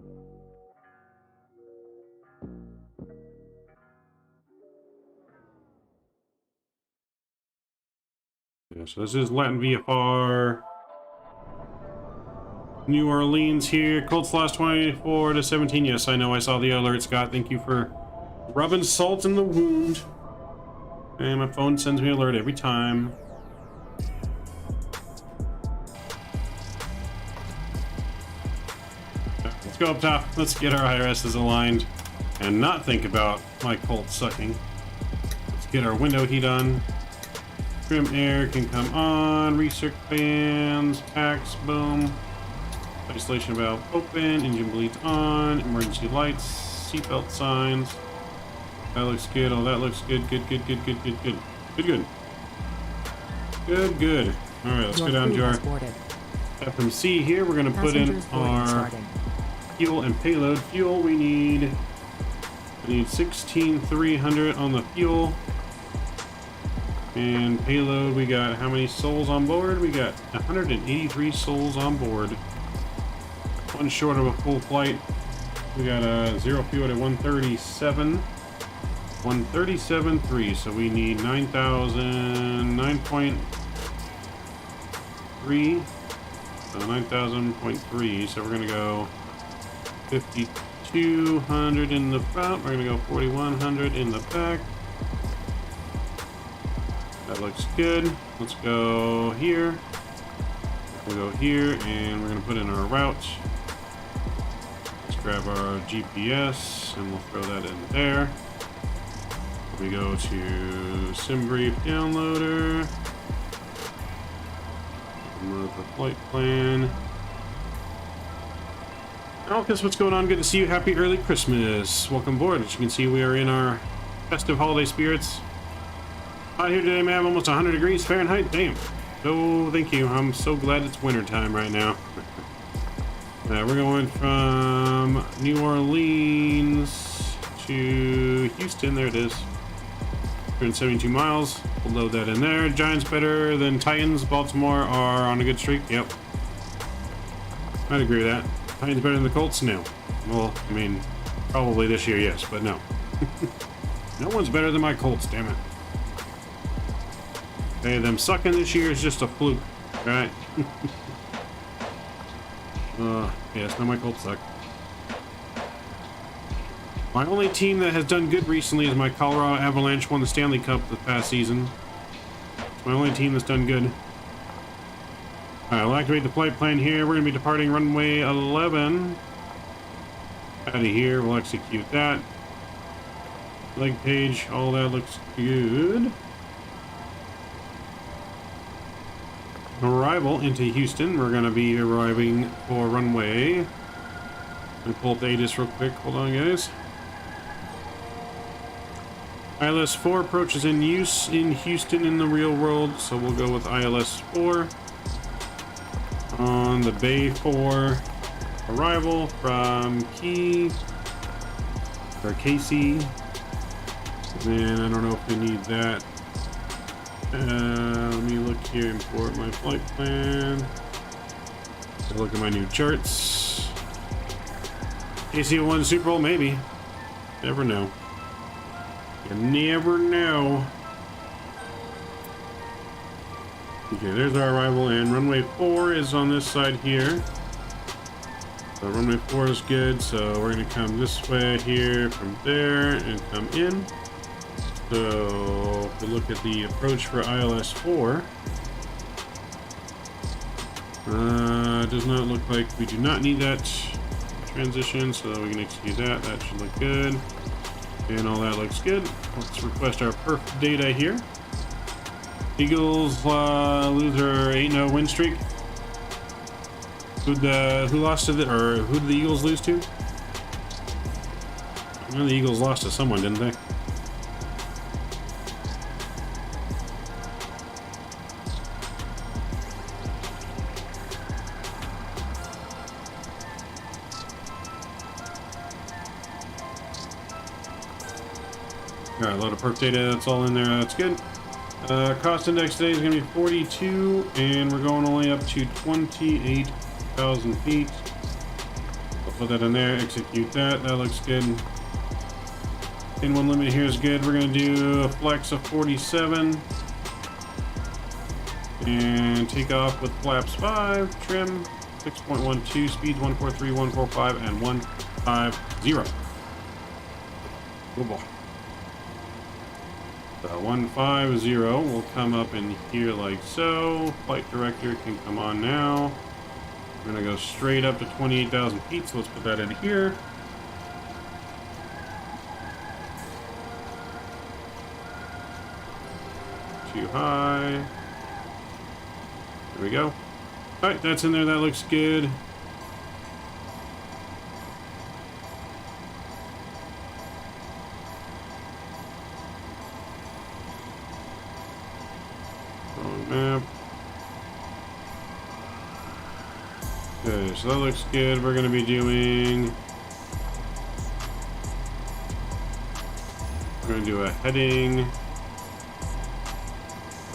Yeah, so this is Latin VFR. New Orleans here, cold slash 24 to 17. Yes, I know, I saw the alert, Scott. Thank you for rubbing salt in the wound. And my phone sends me an alert every time. let's go up top. Let's get our IRSs aligned and not think about my Colt sucking. Let's get our window heat on. Trim air can come on. Recirc fans, packs, boom. Isolation valve open. Engine bleeds on. Emergency lights. Seatbelt signs. That looks good. Oh, that looks good. Good. All right, let's go down to our FMC here. We're going to put in our fuel and payload. Fuel, we need 16,300 on the fuel. And payload, we got how many souls on board? We got 183 souls on board. One short of a full flight. We got a zero fuel at 137.3, so we need 9,009.3. So 9,000.3, so we're gonna go 5,200 in the front, we're gonna go 4,100 in the back. That looks good. Let's go here. We'll go here, and we're gonna put in our route. Let's grab our GPS, and we'll throw that in there. We go to SimBrief downloader. Remove the flight plan. Alcus, what's going on? Good to see you. Happy early Christmas. Welcome aboard. As you can see, we are in our festive holiday spirits. Out here today, man, almost 100 degrees Fahrenheit. Damn. So, thank you. I'm so glad it's winter time right now. We're going from New Orleans to Houston. There it is. 172 miles. We'll load that in there. Giants better than Titans. Baltimore are on a good streak. Yep. I'd agree with that. Titans better than the Colts? No. Well, I mean, probably this year, yes, but no. No one's better than my Colts, damn it. Hey, them sucking this year is just a fluke, right? Yes, no, my Colts suck. My only team that has done good recently is my Colorado Avalanche. Won the Stanley Cup this past season. It's my only team that's done good. Alright, we'll activate the flight plan here. We're going to be departing runway 11. Out of here, we'll execute that. Leg page, all that looks good. Arrival into Houston. We're going to be arriving for runway. Let me pull up the ATIS real quick. Hold on, guys. ILS 4 approaches in use in Houston in the real world, so we'll go with ILS 4 on the Bay 4 arrival from KC. And I don't know if we need that. Let me look here, import my flight plan. Look at my new charts. KC1 Super Bowl, maybe. Never know. You never know. Okay, there's our arrival, and runway 4 is on this side here. So runway 4 is good, so we're going to come this way here from there and come in. So if we look at the approach for ILS 4, does not look like we do not need that transition, so we can execute that. That should look good. And all that looks good. Let's request our perf data here. Eagles lose their 8-0 win streak. Who lost to the, or who did the Eagles lose to? I know the Eagles lost to someone, didn't they? Alright, a lot of perf data, that's all in there, that's good. Cost index today is going to be 42, and we're going only up to 28,000 feet. I'll put that in there, execute that, that looks good. In one limit here is good. We're going to do a flex of 47. And take off with flaps 5, trim 6.12, speeds 143, 145, and 150. Oh boy. So 150 will come up in here like so. Flight director can come on now. We're gonna go straight up to 28,000 feet, so let's put that in here. Too high. There we go. Alright, that's in there, that looks good. Map. Okay, so that looks good. We're going to be doing... We're going to do a heading...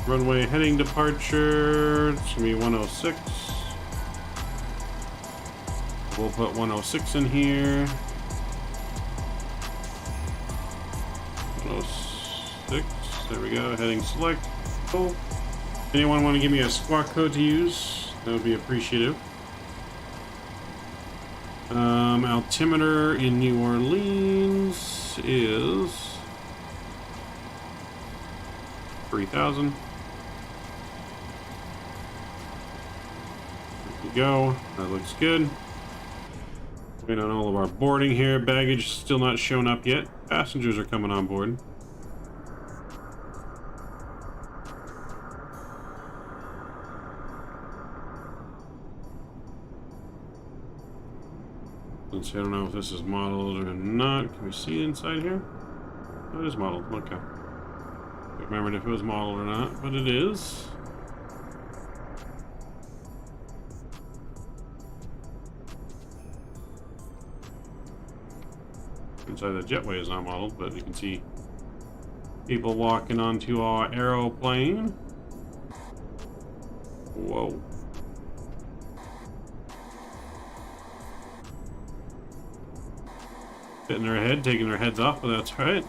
Runway heading departure. It's going to be 106. We'll put 106 in here. 106. There we go. Heading select. Cool. Anyone want to give me a squawk code to use? That would be appreciative. Altimeter in New Orleans is 3,000. There we go. That looks good. Waiting on all of our boarding here. Baggage still not showing up yet. Passengers are coming on board. I don't know if this is modeled or not. Can we see inside here? Oh, it is modeled. Okay. I remembered if it was modeled or not, but it is. Inside the jetway is not modeled, but you can see people walking onto our aeroplane. Whoa. Hitting their head, taking their heads off, but that's right.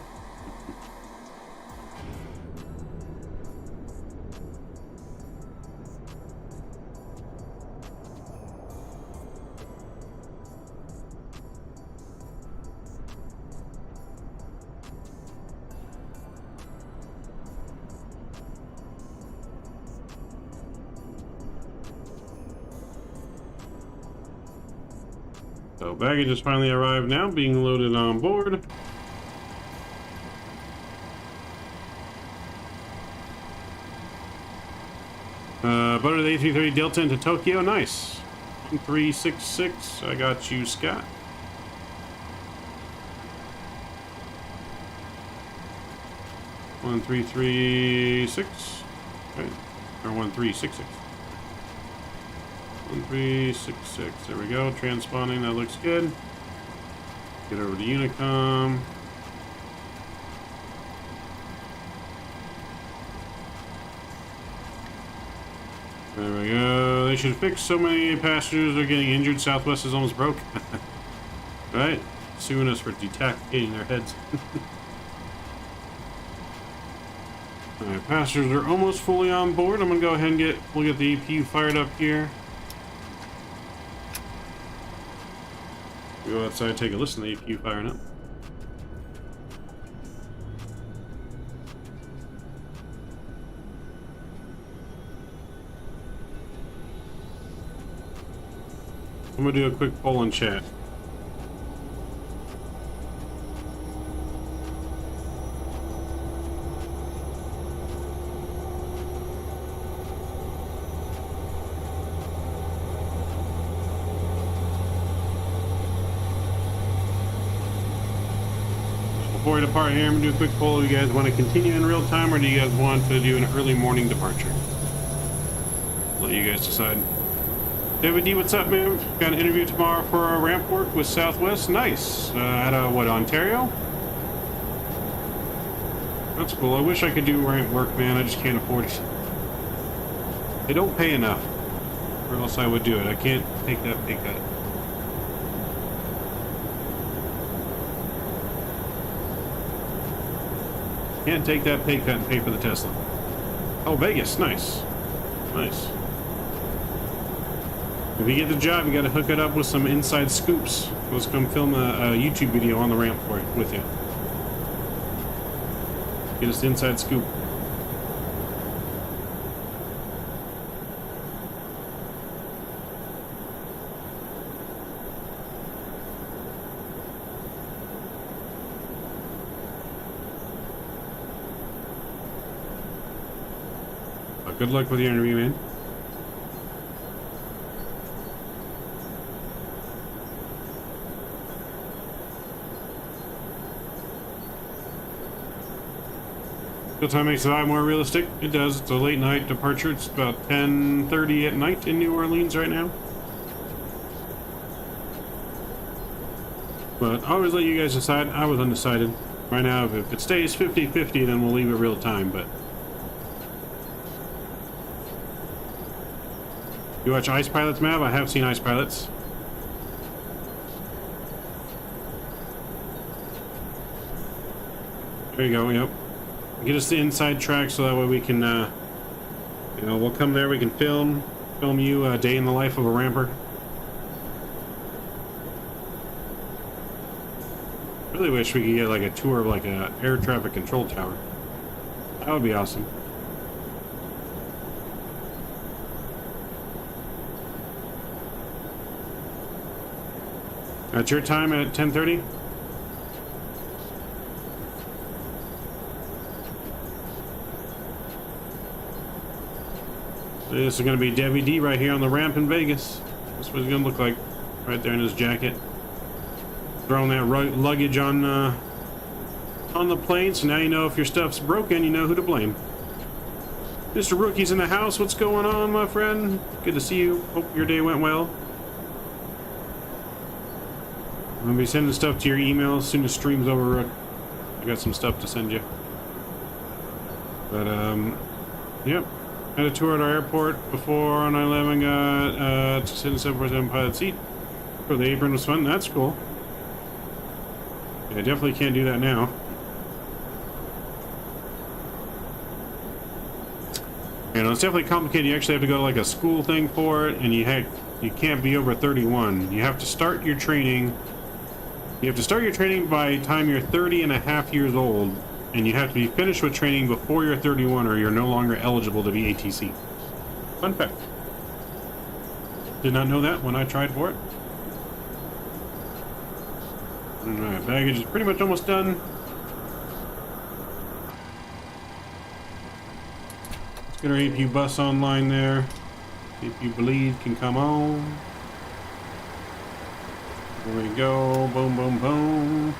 So baggage has finally arrived now, being loaded on board. Butter the A330 Delta into Tokyo, nice. 1366, I got you, Scott. One 1336, right? Or 1366. 1366. There we go. Transponding. That looks good. Get over to Unicom. There we go. They should fix so many passengers are getting injured. Southwest is almost broke. Right? Suing us for decapitating their heads. Alright, passengers are almost fully on board. I'm gonna go ahead and we'll get the EPU fired up here. Go outside, take a listen to the EPU firing up. I'm gonna do a quick poll in chat. Before we depart here, I'm gonna do a quick poll. Do you guys want to continue in real time, or do you guys want to do an early morning departure? Let you guys decide. David D, what's up, man? Got an interview tomorrow for our ramp work with Southwest. Nice. Out of what, Ontario? That's cool. I wish I could do ramp work, man. I just can't afford it. They don't pay enough, or else I would do it. I can't take that pay cut. Can't take that pay cut and pay for the Tesla. Oh, Vegas. Nice. Nice. If you get the job, you got to hook it up with some inside scoops. Let's come film a YouTube video on the ramp for it with you. Get us the inside scoop. good luck with your interview, man. What time makes the vibe more realistic? It does. It's a late night departure. It's about 10:30 at night in New Orleans right now. But I always let you guys decide. I was undecided. Right now, if it stays 50-50, then we'll leave it real time, but... You watch Ice Pilots, Mav? I have seen Ice Pilots. There you go, yep. Get us the inside track so that way we can, you know, we'll come there, we can film you a day in the life of a ramper. Really wish we could get like a tour of like a air traffic control tower. That would be awesome. That's your time at 10:30? This is going to be Debbie D right here on the ramp in Vegas. That's what it's going to look like right there in his jacket. Throwing that luggage on the plane, so now you know if your stuff's broken, you know who to blame. Mr. Rookie's in the house. What's going on, my friend? Good to see you. Hope your day went well. I'm going to be sending stuff to your email as soon as stream's over, Rook. I got some stuff to send you. But, yep. Had a tour at our airport before on 9/11, got to sit in 747 pilot seat. For the apron was fun. That's cool. Yeah, definitely can't do that now. You know, it's definitely complicated. You actually have to go to like a school thing for it, and you can't be over 31. You have to start your training. You have to start your training by the time you're 30 and a half years old. And you have to be finished with training before you're 31 or you're no longer eligible to be ATC. Fun fact. Did not know that when I tried for it. Alright, baggage is pretty much almost done. Let's get our APU bus online there. APU bleed can come on. There we go. Boom, boom, boom.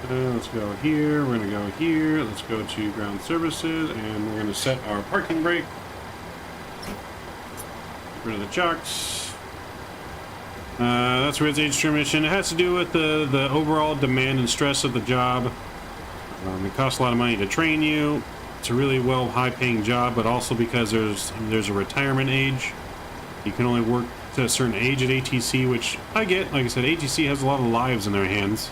Let's go here, we're going to go here, let's go to ground services, and we're going to set our parking brake. Get rid of the chocks. That's where it's age determination. It has to do with the overall demand and stress of the job. It costs a lot of money to train you. It's a really high-paying job, but also because there's a retirement age. You can only work to a certain age at ATC, which I get. Like I said, ATC has a lot of lives in their hands.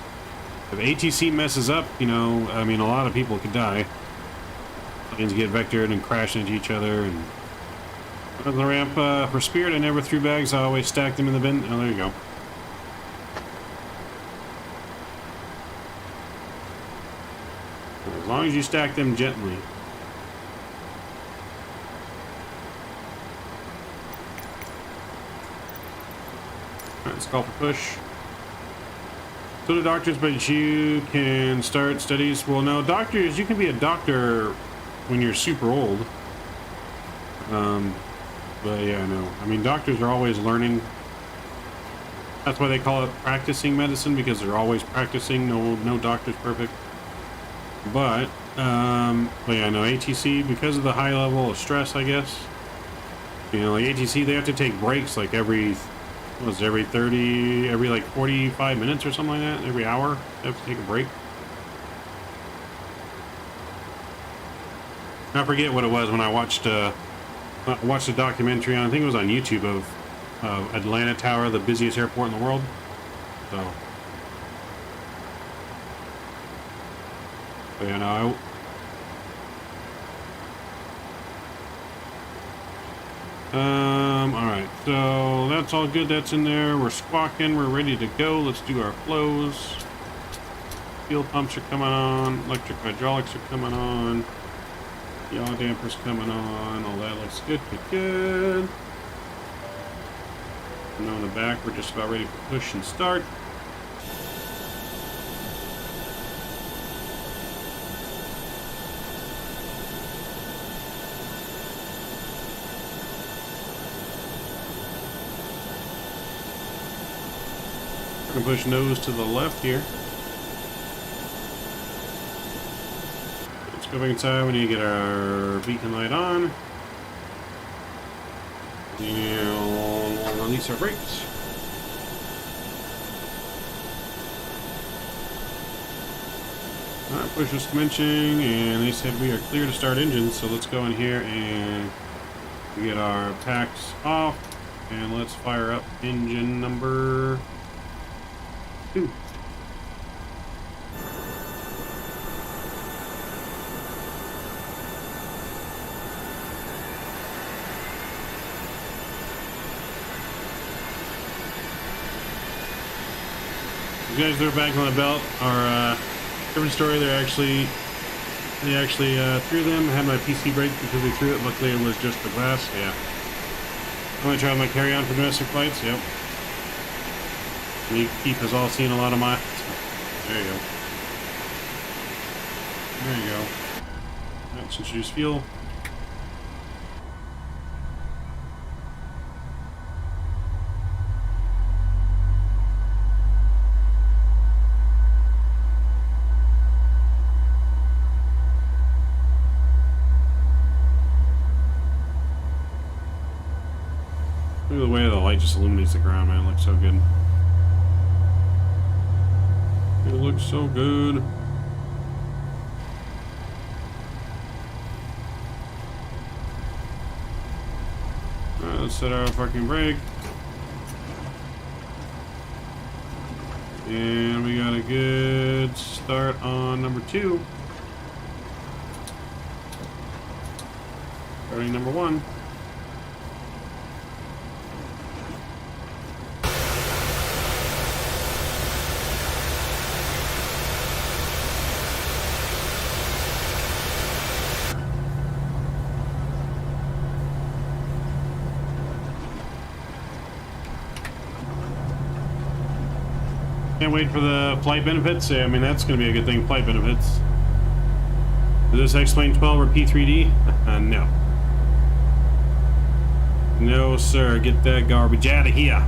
If ATC messes up, you know, I mean, a lot of people could die. Planes get vectored and crash into each other. And on the ramp for Spirit, I never threw bags. I always stacked them in the bin. Oh, there you go. As long as you stack them gently. All right, let's call for push. So do doctors, but you can start studies. Well, no, doctors, you can be a doctor when you're super old. But yeah, no. I mean, doctors are always learning. That's why they call it practicing medicine, because they're always practicing. No doctor's perfect. But yeah, no, ATC, because of the high level of stress, I guess. You know, like ATC, they have to take breaks like every like 45 minutes or something like that. Every hour, they have to take a break. I forget what it was when I watched a documentary on, I think it was on YouTube, of Atlanta Tower, the busiest airport in the world. So, but you know, alright, so that's all good, that's in there, we're squawking, we're ready to go, let's do our flows. Fuel pumps are coming on, electric hydraulics are coming on, yaw dampers coming on, all that looks good, good. And on the back, we're just about ready for push and start. We're gonna push nose to the left here. Let's go back inside. We need to get our beacon light on. And we'll release our brakes. Alright, push is commencing, and they said we are clear to start engines, so let's go in here and get our packs off, and let's fire up engine number 2. You guys that are back on the belt are different story. They actually threw them. I had my PC break because they threw it. Luckily it was just the glass. Yeah. I'm gonna try my carry-on for domestic flights. Yep. We keep has all seen a lot of my. There you go. There you go. Let's introduce fuel. Look at the way the light just illuminates the ground, man. It looks so good. It looks so good. Alright, let's set our parking brake. And we got a good start on number 2. Starting number 1. Can't wait for the flight benefits. I mean, that's going to be a good thing, flight benefits. Is this X-Plane 12 or P3D? No. No, sir. Get that garbage out of here.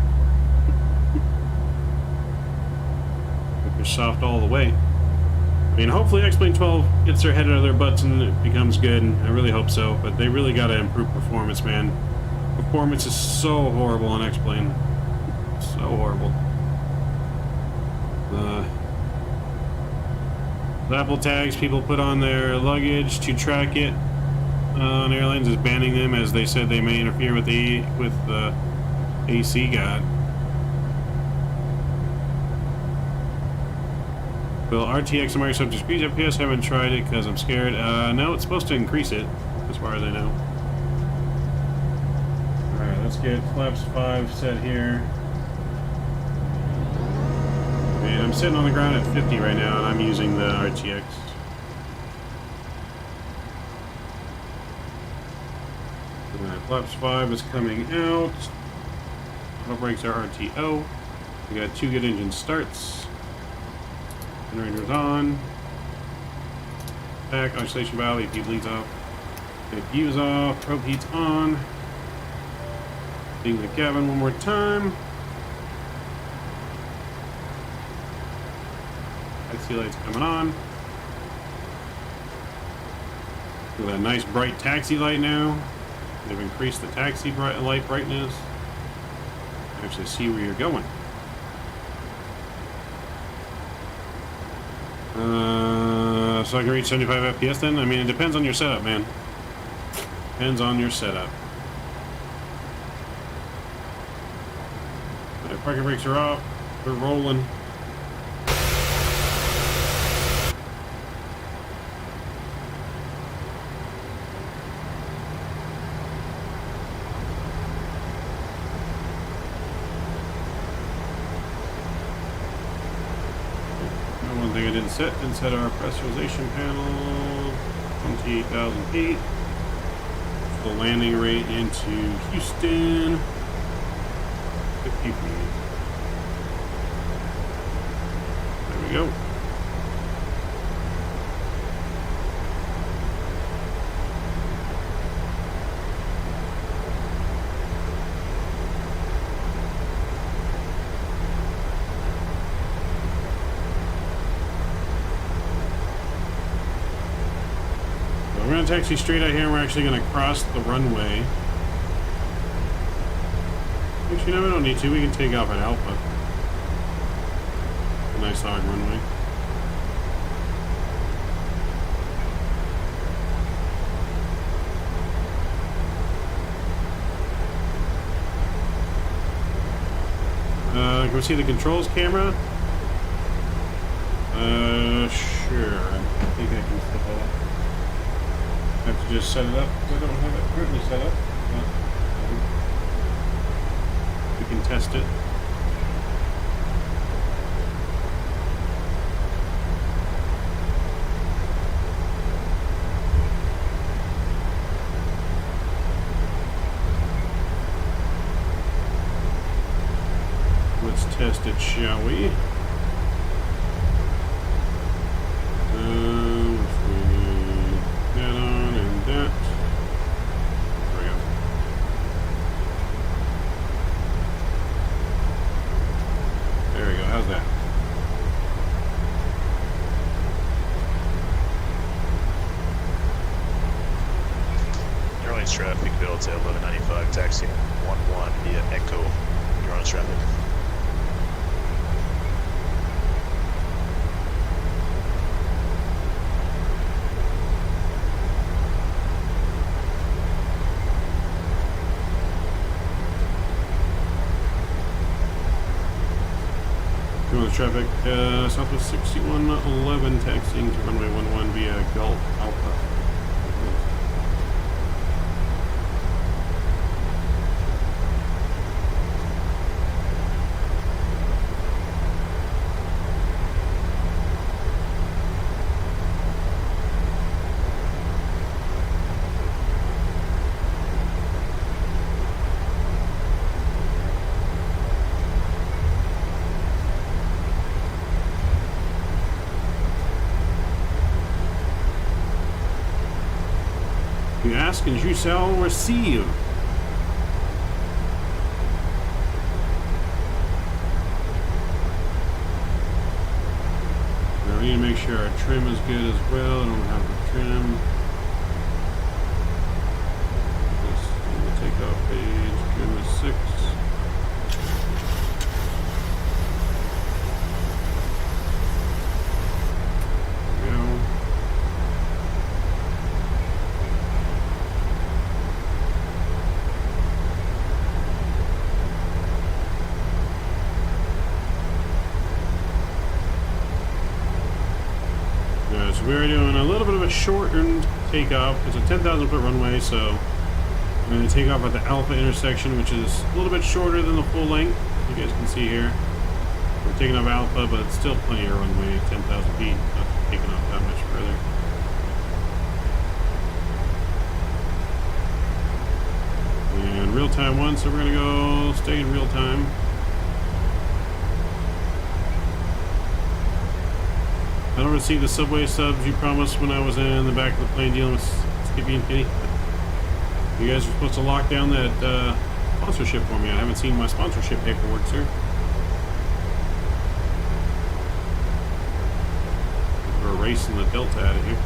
Microsoft all the way. I mean, hopefully X-Plane 12 gets their head out of their butts and it becomes good. I really hope so. But they really got to improve performance, man. Performance is so horrible on X-Plane. So horrible. The Apple tags people put on their luggage to track it on Airlines is banning them, as they said they may interfere with the AC god. Will RTX and Microsoft decrease FPS? Haven't tried it because I'm scared. No, it's supposed to increase it, as far as I know. Alright, let's get flaps 5 set here. And I'm sitting on the ground at 50 right now, and I'm using the RTX. Flaps 5 is coming out. Auto brakes are RTO. We got 2 good engine starts. Generator's on. Back, oxidation valve, AP bleeds off. APU's off, probe heat's on. Clean the cabin one more time. Taxi lights coming on. Look at that nice bright taxi light now. They've increased the taxi light brightness. Actually see where you're going. So I can reach 75 FPS then? I mean, it depends on your setup, man. Depends on your setup. Right, parking brakes are off. We're rolling. One thing I didn't set our pressurization panel 28,000 feet. The landing rate into Houston 50 feet. There we go. gonna taxi straight out here and we're actually gonna cross the runway. Actually, no, we don't need to. We can take off at Alpha. A nice hog runway. Can we see the controls camera? Sure. I think I can set that up. I have to just set it up. I don't have it currently set up. We can test it. Let's test it, shall we? That on and that. There we go. There we go. How's that?
Airlines traffic built to 1195, taxi 11 via Echo. Airlines traffic.
Traffic, Southwest 6111, taxiing to runway 11 via Gulf Alpha. You ask and you shall receive. Now we need to make sure our trim is good as well. I don't have the trim. This in the takeoff page. Trim is 6. We're doing a little bit of a shortened takeoff. It's a 10,000 foot runway, so we're going to take off at the Alpha intersection, which is a little bit shorter than the full length. You guys can see here. We're taking off Alpha, but it's still plenty of runway, 10,000 feet, not taking off that much further. And real time 1, so we're going to go stay in real time. I don't receive the subway subs you promised when I was in the back of the plane dealing with Skippy and Kitty. You guys were supposed to lock down that sponsorship for me. I haven't seen my sponsorship paperwork, sir. We're racing the Delta out of here.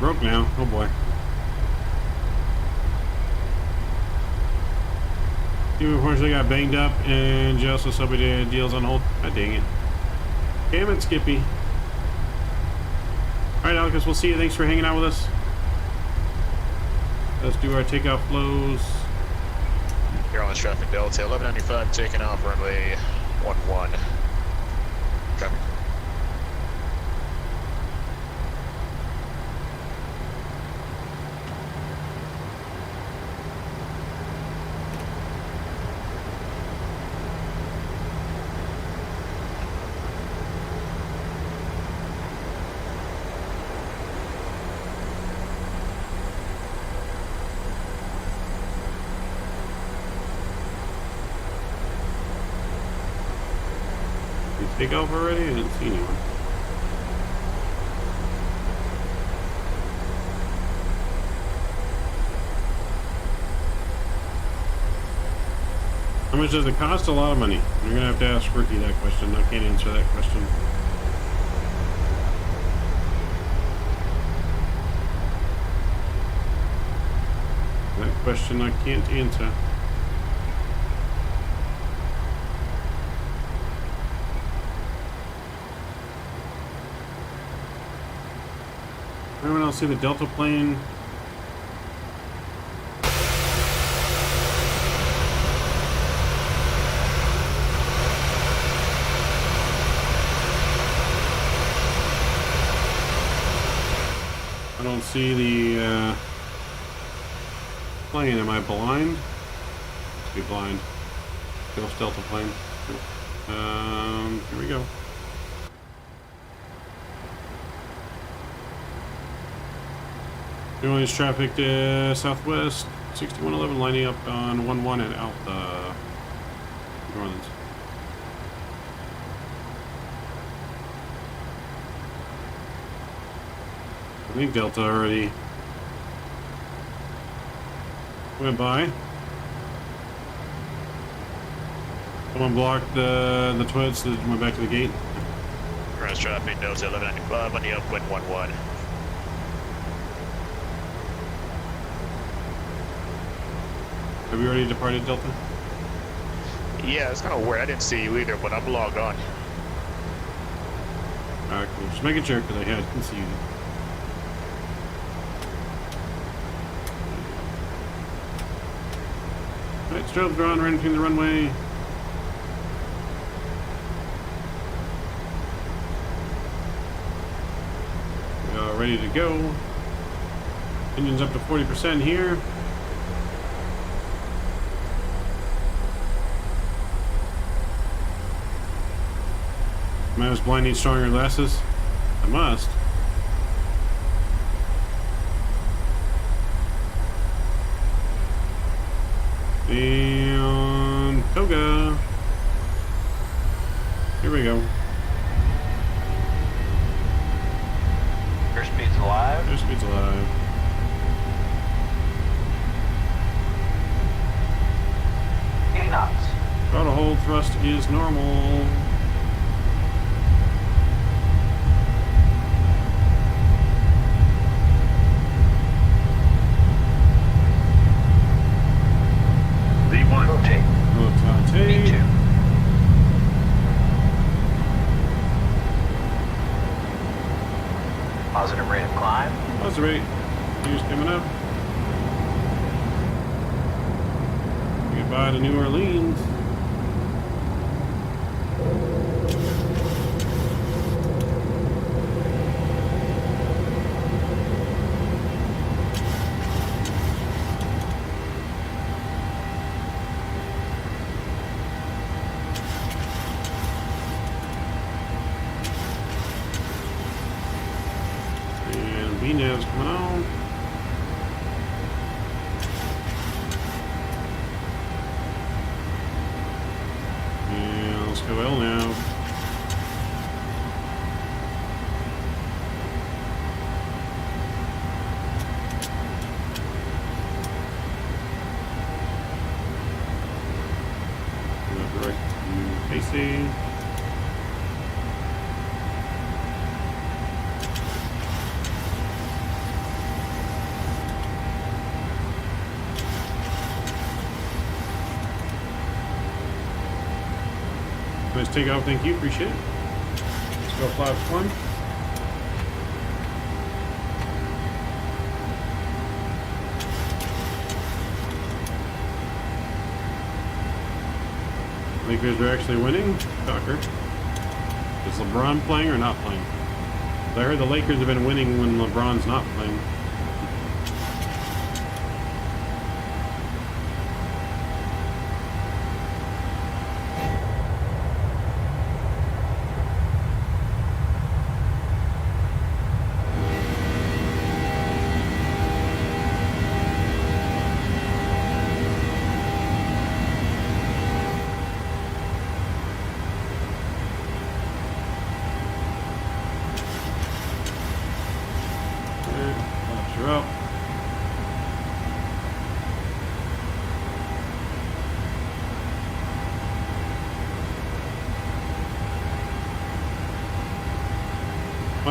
Broke now. Oh boy. You unfortunately got banged up and you also subway deals on hold. God dang it. Damn it, Skippy. Alright, Alcus, we'll see you. Thanks for hanging out with us. Let's do our takeoff flows.
Airlines traffic Delta 1195, taking off runway 11. Traffic.
Did they take off already? I didn't see anyone. How much does it cost? A lot of money. You're gonna have to ask Ricky that question. I can't answer that question. That question I can't answer. Everyone else see the Delta plane? I don't see the plane. Am I blind? Be blind. Ghost Delta plane. Here we go. Noise traffic to southwest, 6111 lining up on 11 and out the Northern. I think Delta already went by. Someone blocked the twits that went back to the gate.
Cross traffic, Delta 1195 on the upwind 11.
Have you already departed, Delta?
Yeah, it's kind of weird. I didn't see you either, but I'm logged on.
Alright, cool. Just making sure because I didn't see you. Alright, strobes are on, right between the runway. We are ready to go. Engine's up to 40% here. Mouse blind needs stronger glasses. I must. And Toga. Here we go.
Airspeed's alive.
Airspeed's alive.
Knots.
Throttle hold thrust is normal.
Rotate.
Rotate.
B2. Positive rate of climb.
Positive rate. News coming up. Goodbye to New Orleans. BNav's coming on. And let's go L now. Go direct to KC. Nice takeoff, thank you, appreciate it. Let's go flaps 1. Lakers are actually winning. Shocker. Is LeBron playing or not playing? I heard the Lakers have been winning when LeBron's not playing.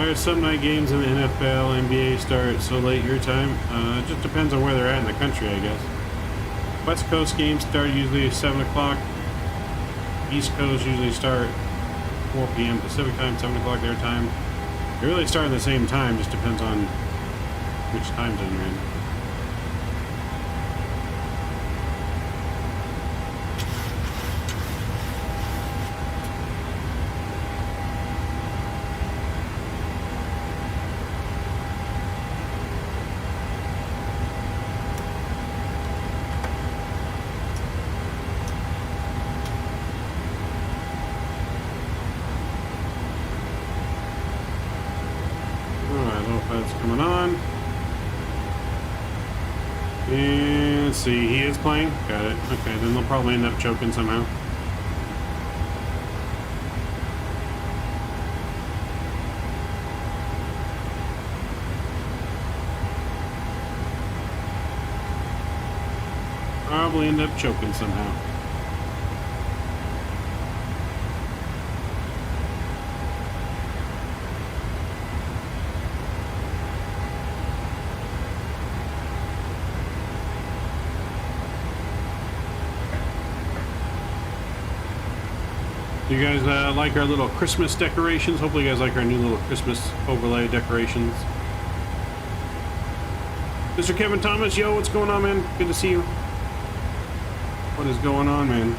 Why are some night games in the NFL, NBA start so late your time? It just depends on where they're at in the country, I guess. West Coast games start usually at 7 o'clock. East Coast usually start 4 p.m. Pacific time, 7 o'clock their time. They really start at the same time, just depends on which time zone you're in. Coming on. And let's see, he is playing. Got it. Okay, then they'll probably end up choking somehow. Probably end up choking somehow. You guys like our little Christmas decorations? Hopefully you guys like our new little Christmas overlay decorations. Mr. Kevin Thomas, yo, what's going on, man? Good to see you. What is going on, man?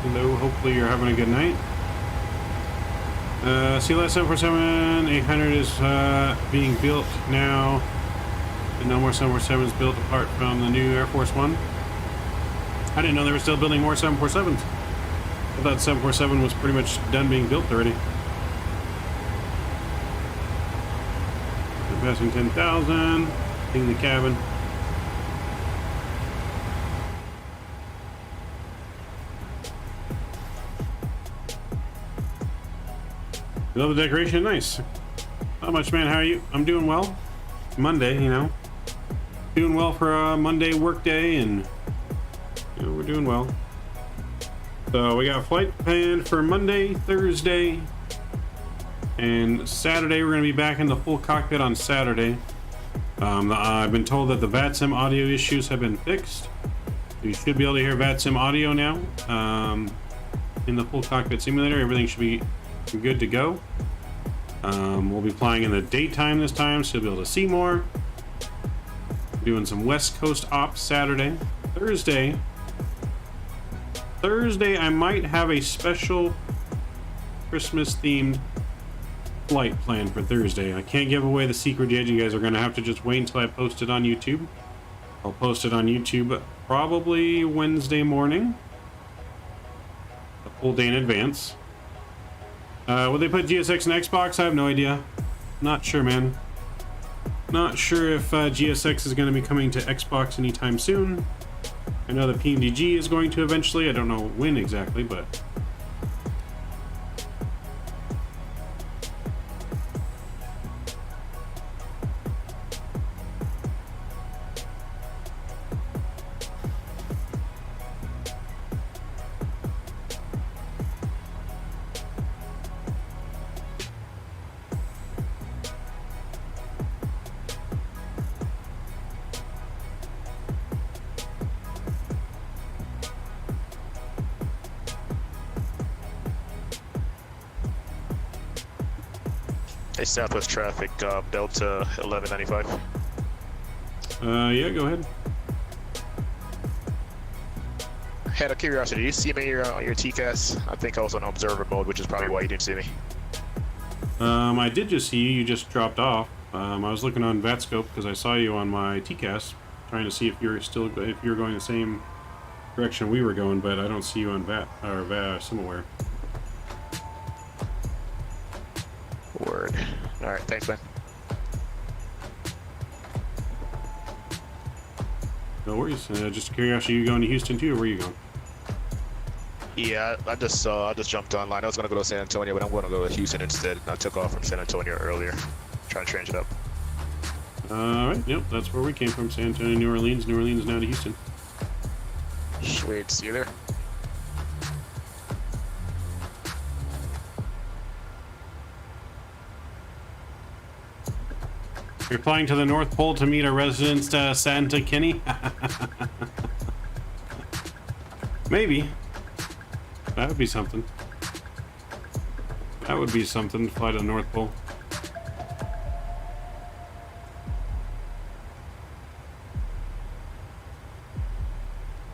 Hello, hopefully you're having a good night. CLS 747-800 is being built now. And no more 747s built apart from the new Air Force One. I didn't know they were still building more 747s. I thought 747 was pretty much done being built already. We're passing 10,000, in the cabin. You love the decoration? Nice. Not much, man. How are you? I'm doing well. Monday, you know. Doing well for a Monday work day, and you know, we're doing well. So we got a flight planned for Monday, Thursday, and Saturday. We're going to be back in the full cockpit on Saturday. I've been told that the Vatsim audio issues have been fixed. You should be able to hear Vatsim audio now in the full cockpit simulator. Everything should be good to go. We'll be flying in the daytime this time, so you'll be able to see more. Doing some West Coast ops Saturday. Thursday, I might have a special Christmas-themed flight planned for Thursday. I can't give away the secret yet. You guys are going to have to just wait until I post it on YouTube. I'll post it on YouTube probably Wednesday morning. A full day in advance. Will they put GSX and Xbox? I have no idea. Not sure, man. Not sure if GSX is going to be coming to Xbox anytime soon. I know the PMDG is going to eventually. I don't know when exactly, but
Hey, Southwest traffic, Delta 1195.
yeah, go ahead.
Out of curiosity, did you see me on your TCAS? I think I was on observer mode, which is probably why you didn't see me.
I did just see you. You just dropped off. I was looking on VATScope because I saw you on my TCAS, trying to see if you're going the same direction we were going, but I don't see you on VAT or SimAware.
Word. All right, thanks, man.
No worries. Just curiosity, you going to Houston too, or where are you going?
Yeah, I just jumped online. I was gonna go to San Antonio, but I'm gonna go to Houston instead. I took off from San Antonio earlier, trying to change it up.
All right. Yep, that's where we came from. San Antonio, New Orleans now to Houston.
Sweet. See you there.
You're flying to the North Pole to meet a resident Santa Kenny? Maybe. That would be something. That would be something to fly to the North Pole.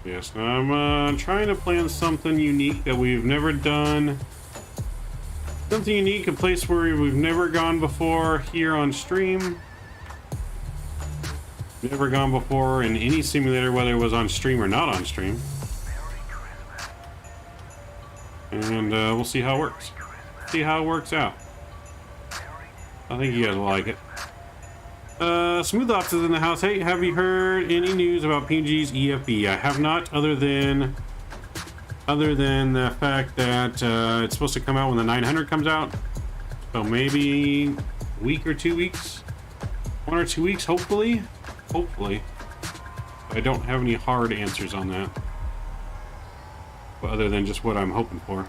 Yes, I'm trying to plan something unique that we've never done. Something unique, a place where we've never gone before here on stream. Never gone before in any simulator, whether it was on stream or not on stream. And we'll see how it works. See how it works out. I think you guys will like it. Smooth Ops is in the house. Hey, have you heard any news about PMDG's EFB? I have not, other than the fact that it's supposed to come out when the 900 comes out. So maybe a week or 2 weeks, 1 or 2 weeks, hopefully. Hopefully. I don't have any hard answers on that, other than just what I'm hoping for.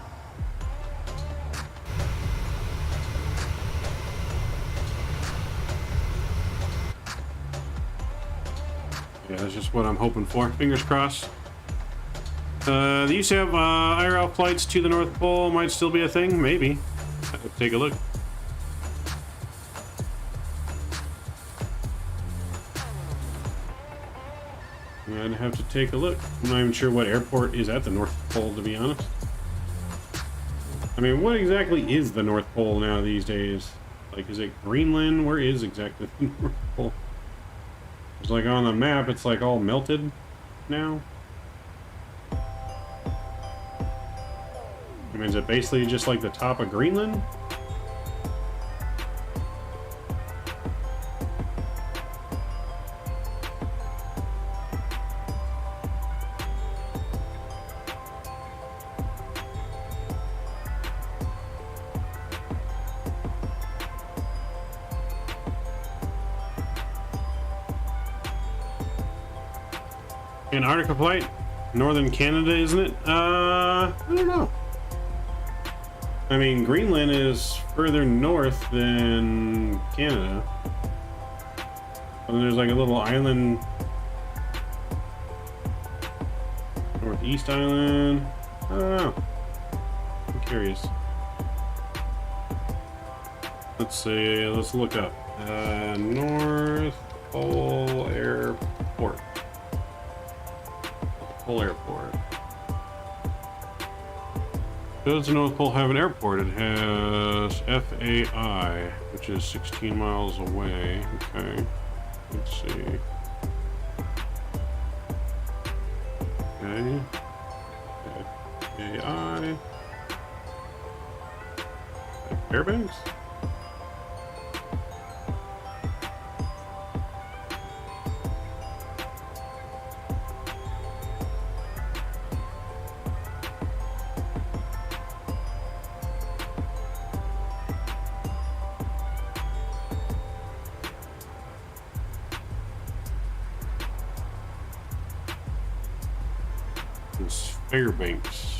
Yeah, that's just what I'm hoping for. Fingers crossed. They used to have IRL flights to the North Pole. Might still be a thing. Maybe. I have to take a look. I'd have to take a look. I'm not even sure what airport is at the North Pole, to be honest. I mean, what exactly is the North Pole now these days? Like, is it Greenland? Where is exactly the North Pole? It's like on the map, it's like all melted now. I mean, is it basically just like the top of Greenland? Antarctica flight? Northern Canada, isn't it? I don't know. I mean, Greenland is further north than Canada. And there's like a little island. Northeast Island. I don't know. I'm curious. Let's see. Let's look up. North Pole Airport. Pole Airport. Does the North Pole have an airport? It has FAI, which is 16 miles away. Okay. Let's see. Okay. FAI. Fairbanks? Fairbanks.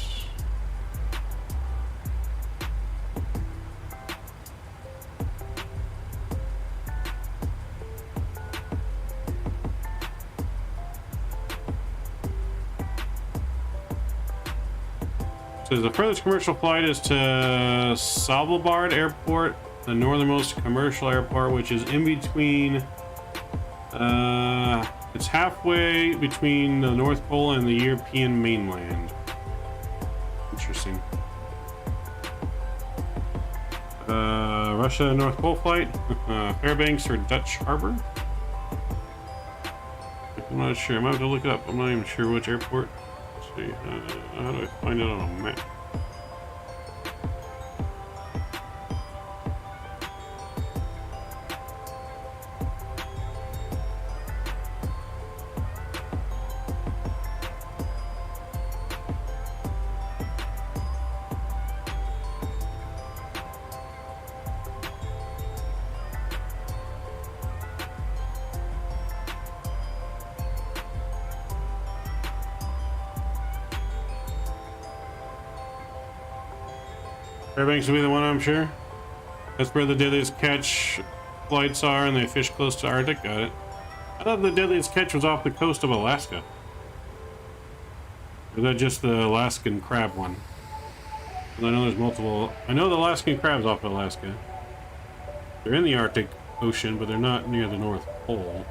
So the furthest commercial flight is to Svalbard Airport, the northernmost commercial airport, which is in between. It's halfway between the North Pole and the European mainland. Interesting. Russia North Pole flight, Fairbanks or Dutch Harbor. I'm not sure. I might have to look it up. I'm not even sure which airport. Let's see. How do I find it on a map? Fairbanks will be the one, I'm sure. That's where the deadliest catch flights are and they fish close to Arctic. Got it. I thought the deadliest catch was off the coast of Alaska. Or is that just the Alaskan crab one? 'Cause I know there's multiple. I know the Alaskan crab's off of Alaska. They're in the Arctic Ocean, but they're not near the North Pole.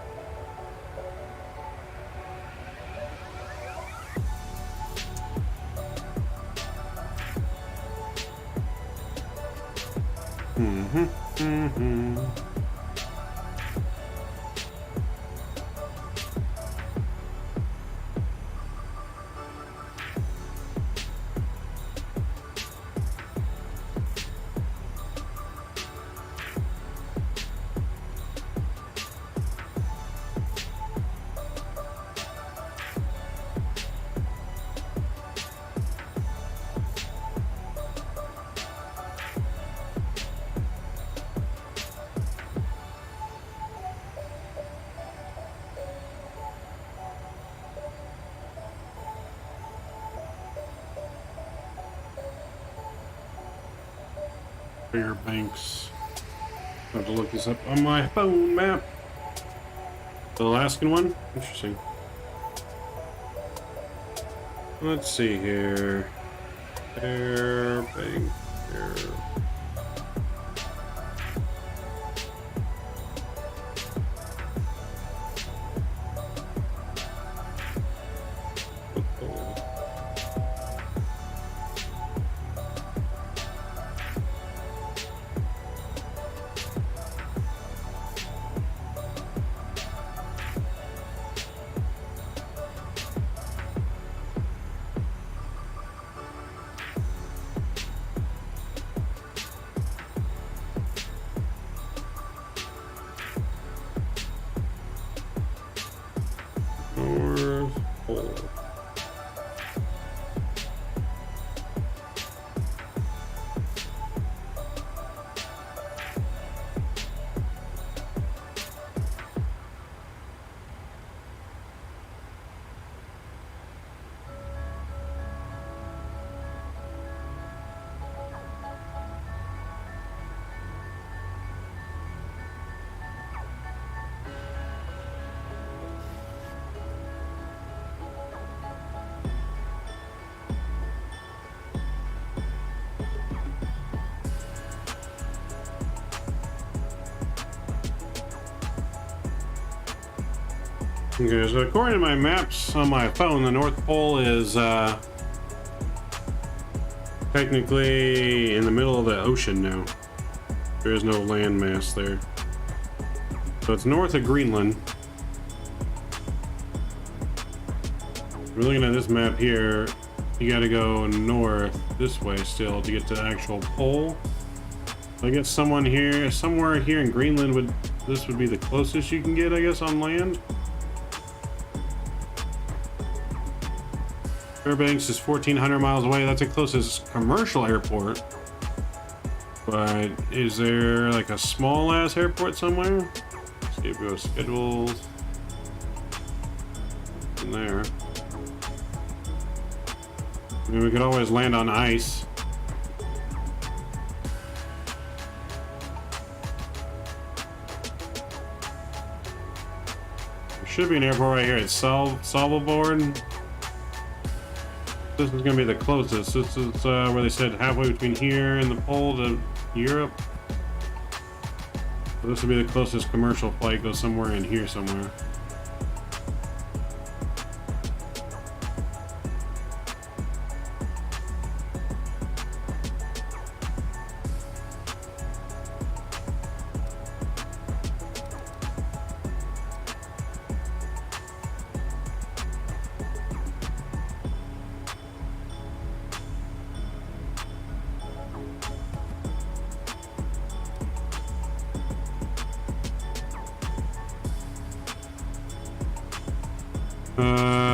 Fairbanks. I have to look this up on my phone map. The Alaskan one? Interesting. Let's see here. Fairbanks. Okay, so according to my maps on my phone, the North Pole is technically in the middle of the ocean now. There is no land mass there. So it's north of Greenland. We're looking at this map here. You gotta go north this way still to get to the actual pole. I guess somewhere here in Greenland this would be the closest you can get, I guess, on land. Fairbanks is 1,400 miles away. That's the closest commercial airport. But is there like a small ass airport somewhere? Let's see if we go schedules. In there. I mean, we could always land on ice. There should be an airport right here at Salvador. This is going to be the closest. This is where they said halfway between here and the pole to Europe. So this will be the closest commercial flight. Goes somewhere in here somewhere.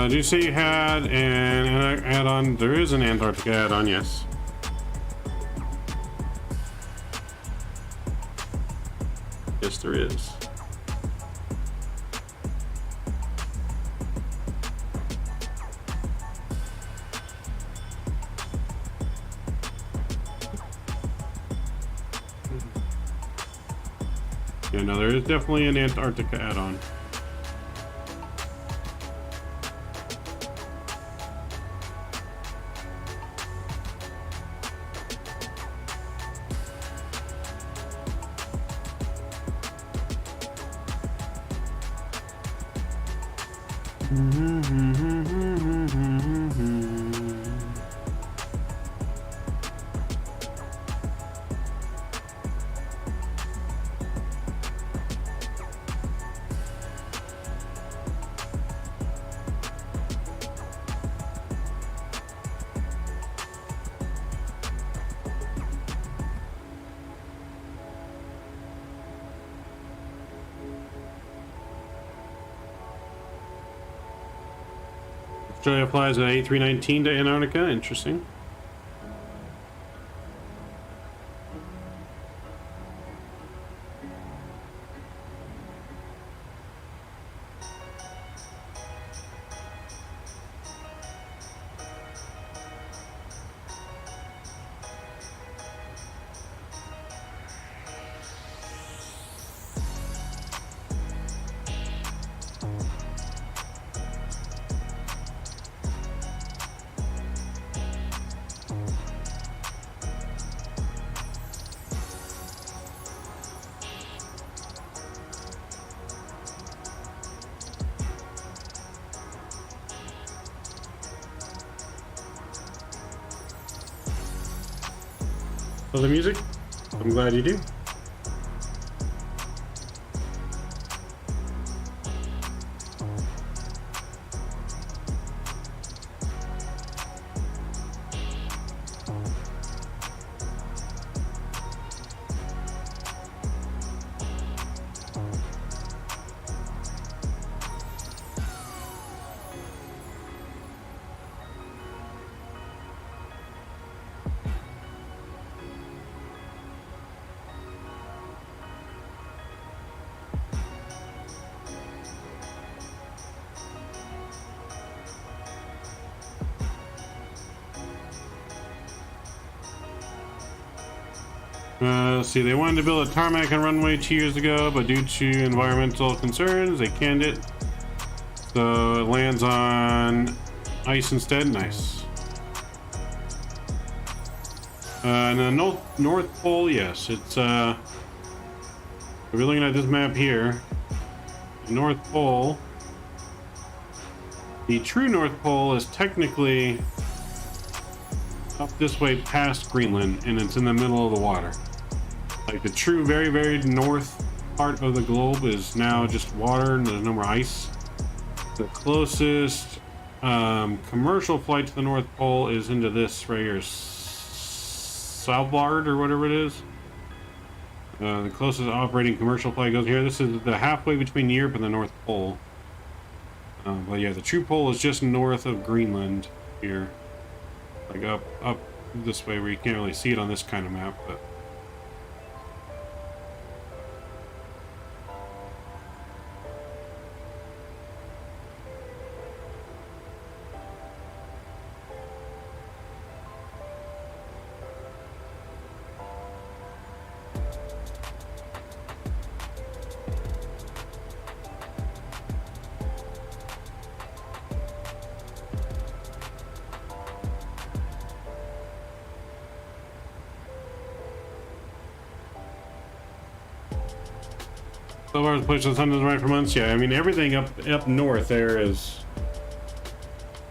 Did you say you had an add-on? There is an Antarctica add-on, yes. Yes, there is. Yeah, no, there is definitely an Antarctica add-on. Australia flies an A319 to Antarctica. Interesting. Love the music? I'm glad you do. Let's see, they wanted to build a tarmac and runway 2 years ago, but due to environmental concerns, they canned it. So it lands on ice instead. Nice. And the North Pole, yes, it's if we're looking at this map here, the North Pole, the true North Pole is technically up this way past Greenland, and it's in the middle of the water. Like the true very, very north part of the globe is now just water and there's no more ice. The closest commercial flight to the North Pole is into this right here, Svalbard or whatever it is. The closest operating commercial flight goes here. This is the halfway between Europe and the North Pole. But yeah, the true pole is just north of Greenland here. Like up this way where you can't really see it on this kind of map, but so far as push the sun doesn't rise for months. Yeah, I mean everything up north there is.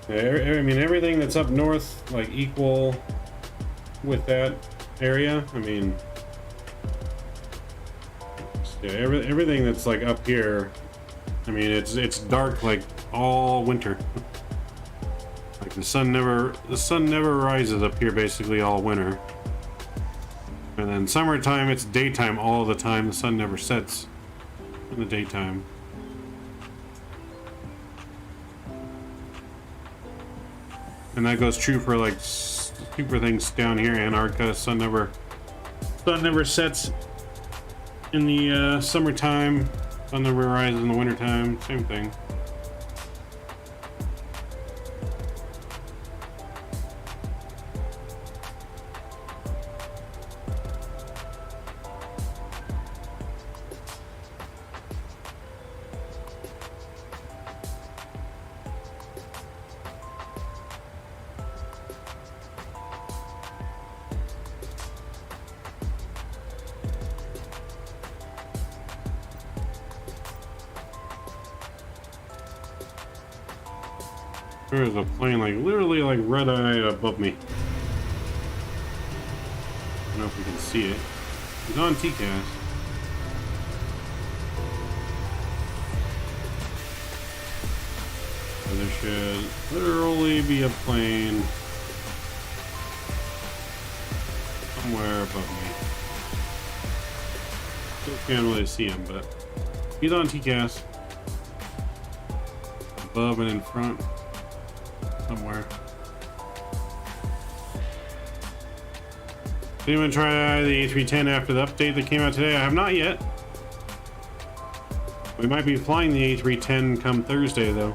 I mean everything that's up north like equal with that area. I mean, yeah, everything that's like up here. I mean it's dark like all winter. Like the sun never rises up here basically all winter. And then summertime it's daytime all the time. The sun never sets in the daytime. And that goes true for like super things down here. Antarctica, sun never sets in the summertime. Sun never rises in the wintertime. Same thing. There's a plane like literally like red-eyed above me. I don't know if we can see it. He's on TCAS. So there should literally be a plane somewhere above me. Still can't really see him, but he's on TCAS. Above and in front. Somewhere. Did anyone try the A310 after the update that came out today? I have not yet. We might be flying the A310 come Thursday, though.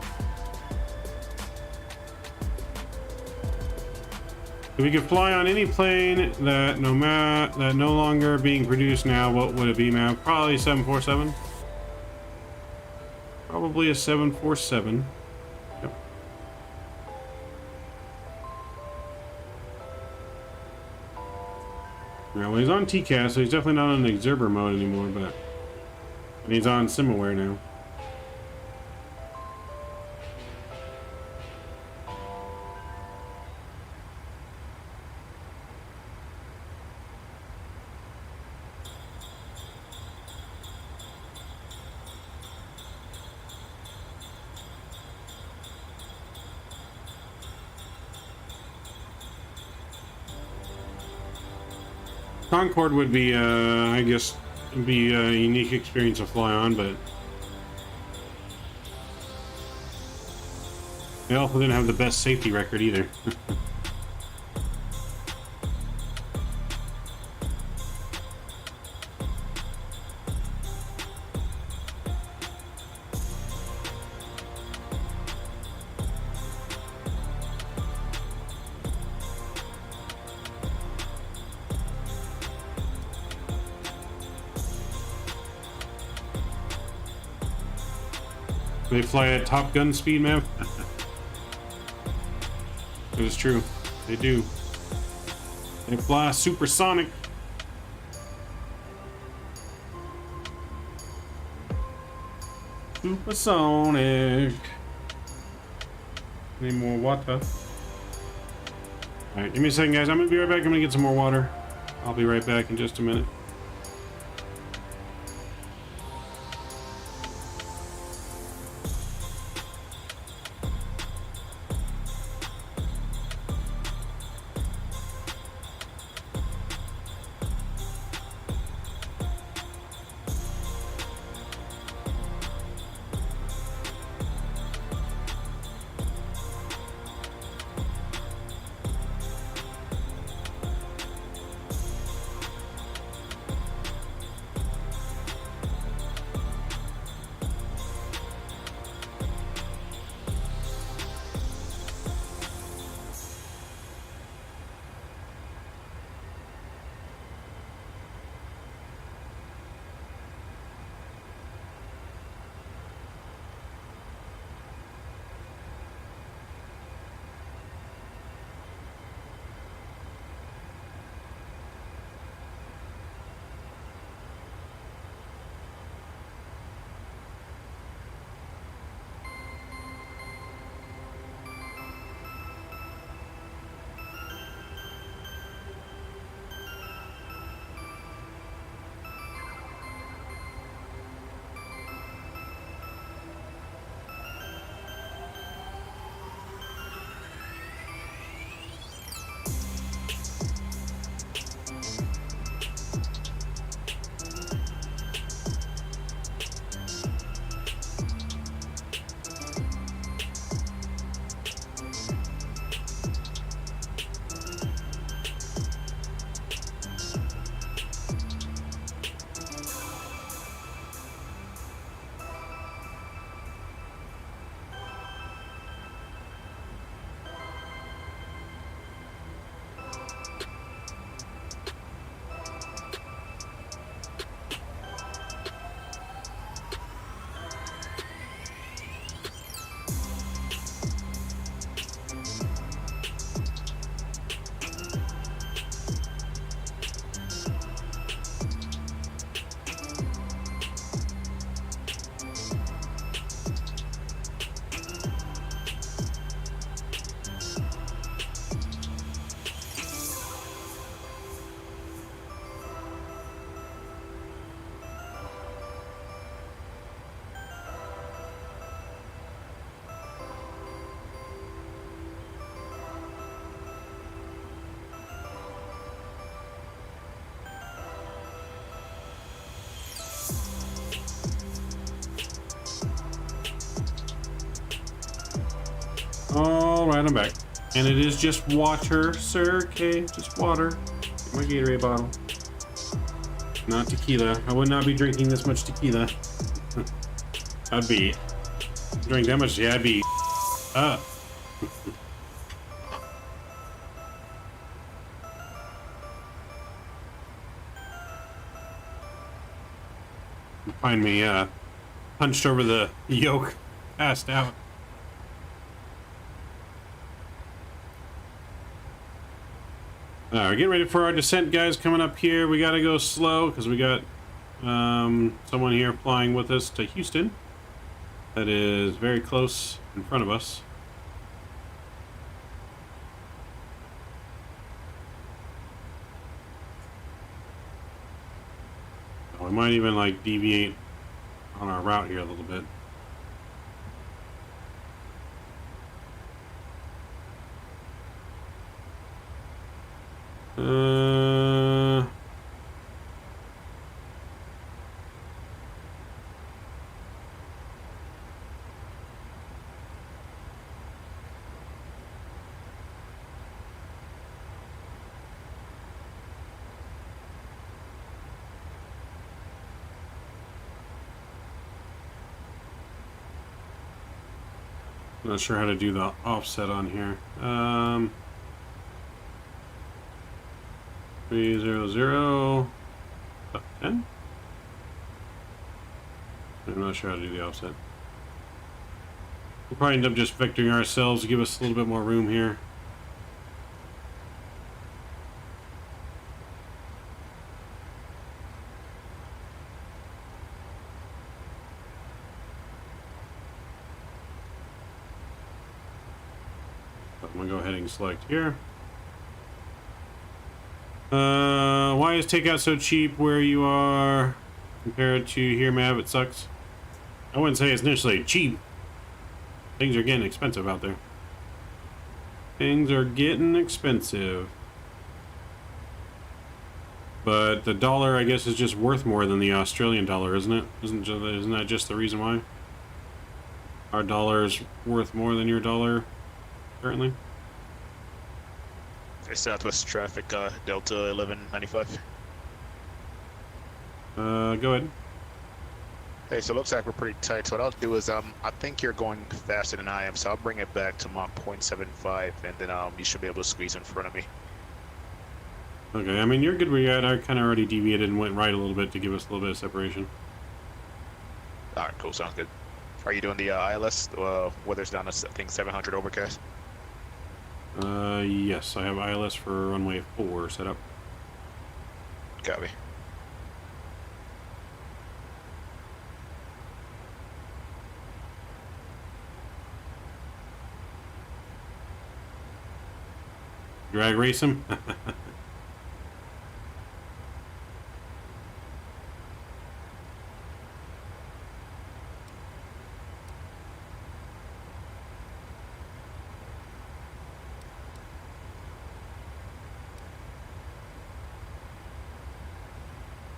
If we could fly on any plane that no longer being produced now, what would it be, Matt? Probably 747. Probably a 747. Yep. Yeah, well, he's on TCAS, so he's definitely not on Exerber mode anymore, but and he's on Simaware now. Concorde would be, I guess, be a unique experience to fly on, but they also didn't have the best safety record either. They fly at Top Gun speed, man. It is true. They do. They fly supersonic. Supersonic. Need more water. Alright, give me a second, guys. I'm gonna be right back. I'm gonna get some more water. I'll be right back in just a minute. All right, I'm back. And it is just water, sir. Okay, just water. My Gatorade bottle. Not tequila. I would not be drinking this much tequila. I'd be... Drink that much? Yeah, I'd be... up. Find me, hunched over the yoke, passed out. We're getting ready for our descent, guys. Coming up here, we gotta go slow because we got someone here flying with us to Houston. That is very close in front of us. We might even like deviate on our route here a little bit. Not sure how to do the offset on here. 300 10. I'm not sure how to do the offset. We'll probably end up just vectoring ourselves to give us a little bit more room here. I'm gonna go ahead and select here. Why is takeout so cheap where you are compared to here, Mav? It sucks. I wouldn't say it's initially cheap. Things are getting expensive out there. Things are getting expensive. But the dollar, I guess, is just worth more than the Australian dollar, isn't it? Isn't that just the reason why? Our dollar is worth more than your dollar, currently.
Southwest traffic, Delta 1195.
Go ahead.
Hey, so it looks like we're pretty tight. So what I'll do is, I think you're going faster than I am, so I'll bring it back to Mach 0.75, and then you should be able to squeeze in front of me.
Okay, I mean, you're good where you're at. I kind of already deviated and went right a little bit to give us a little bit of separation.
All right, cool, sounds good. Are you doing the ILS? Weather's down to, I think, 700 overcast.
Yes, I have ILS for runway 4 set up.
Copy.
Drag race him.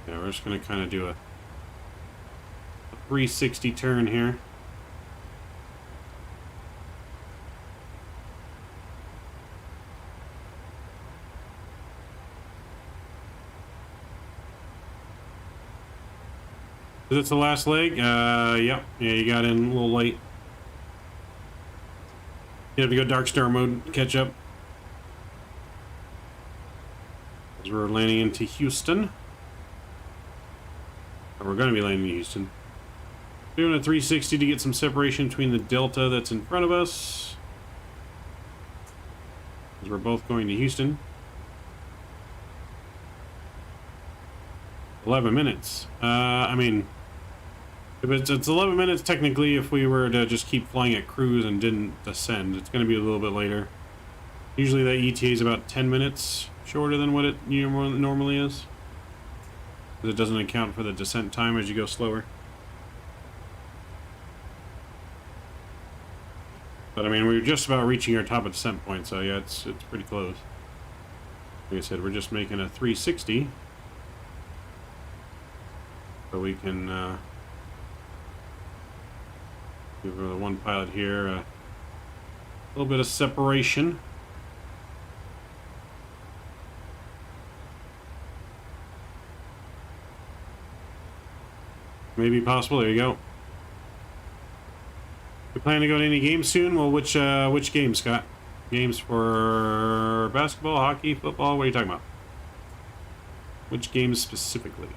Yeah, we're just going to kind of do a 360 turn here. Is it the last leg? Yep. Yeah, you got in a little late. You have to go dark star mode to catch up. As we're landing into Houston. Or we're going to be landing in Houston. Doing a 360 to get some separation between the Delta that's in front of us. As we're both going to Houston. 11 minutes. I mean, it's 11 minutes technically if we were to just keep flying at cruise and didn't descend. It's going to be a little bit later. Usually that ETA is about 10 minutes shorter than what it normally is. Because it doesn't account for the descent time as you go slower. But I mean, we're just about reaching our top of descent point, so yeah, it's pretty close. Like I said, we're just making a 360. So we can give the one pilot here a A little bit of separation. Maybe possible. There you go. You plan to go to any games soon? Well, which games, Scott? Games for basketball, hockey, football? What are you talking about? Which games specifically?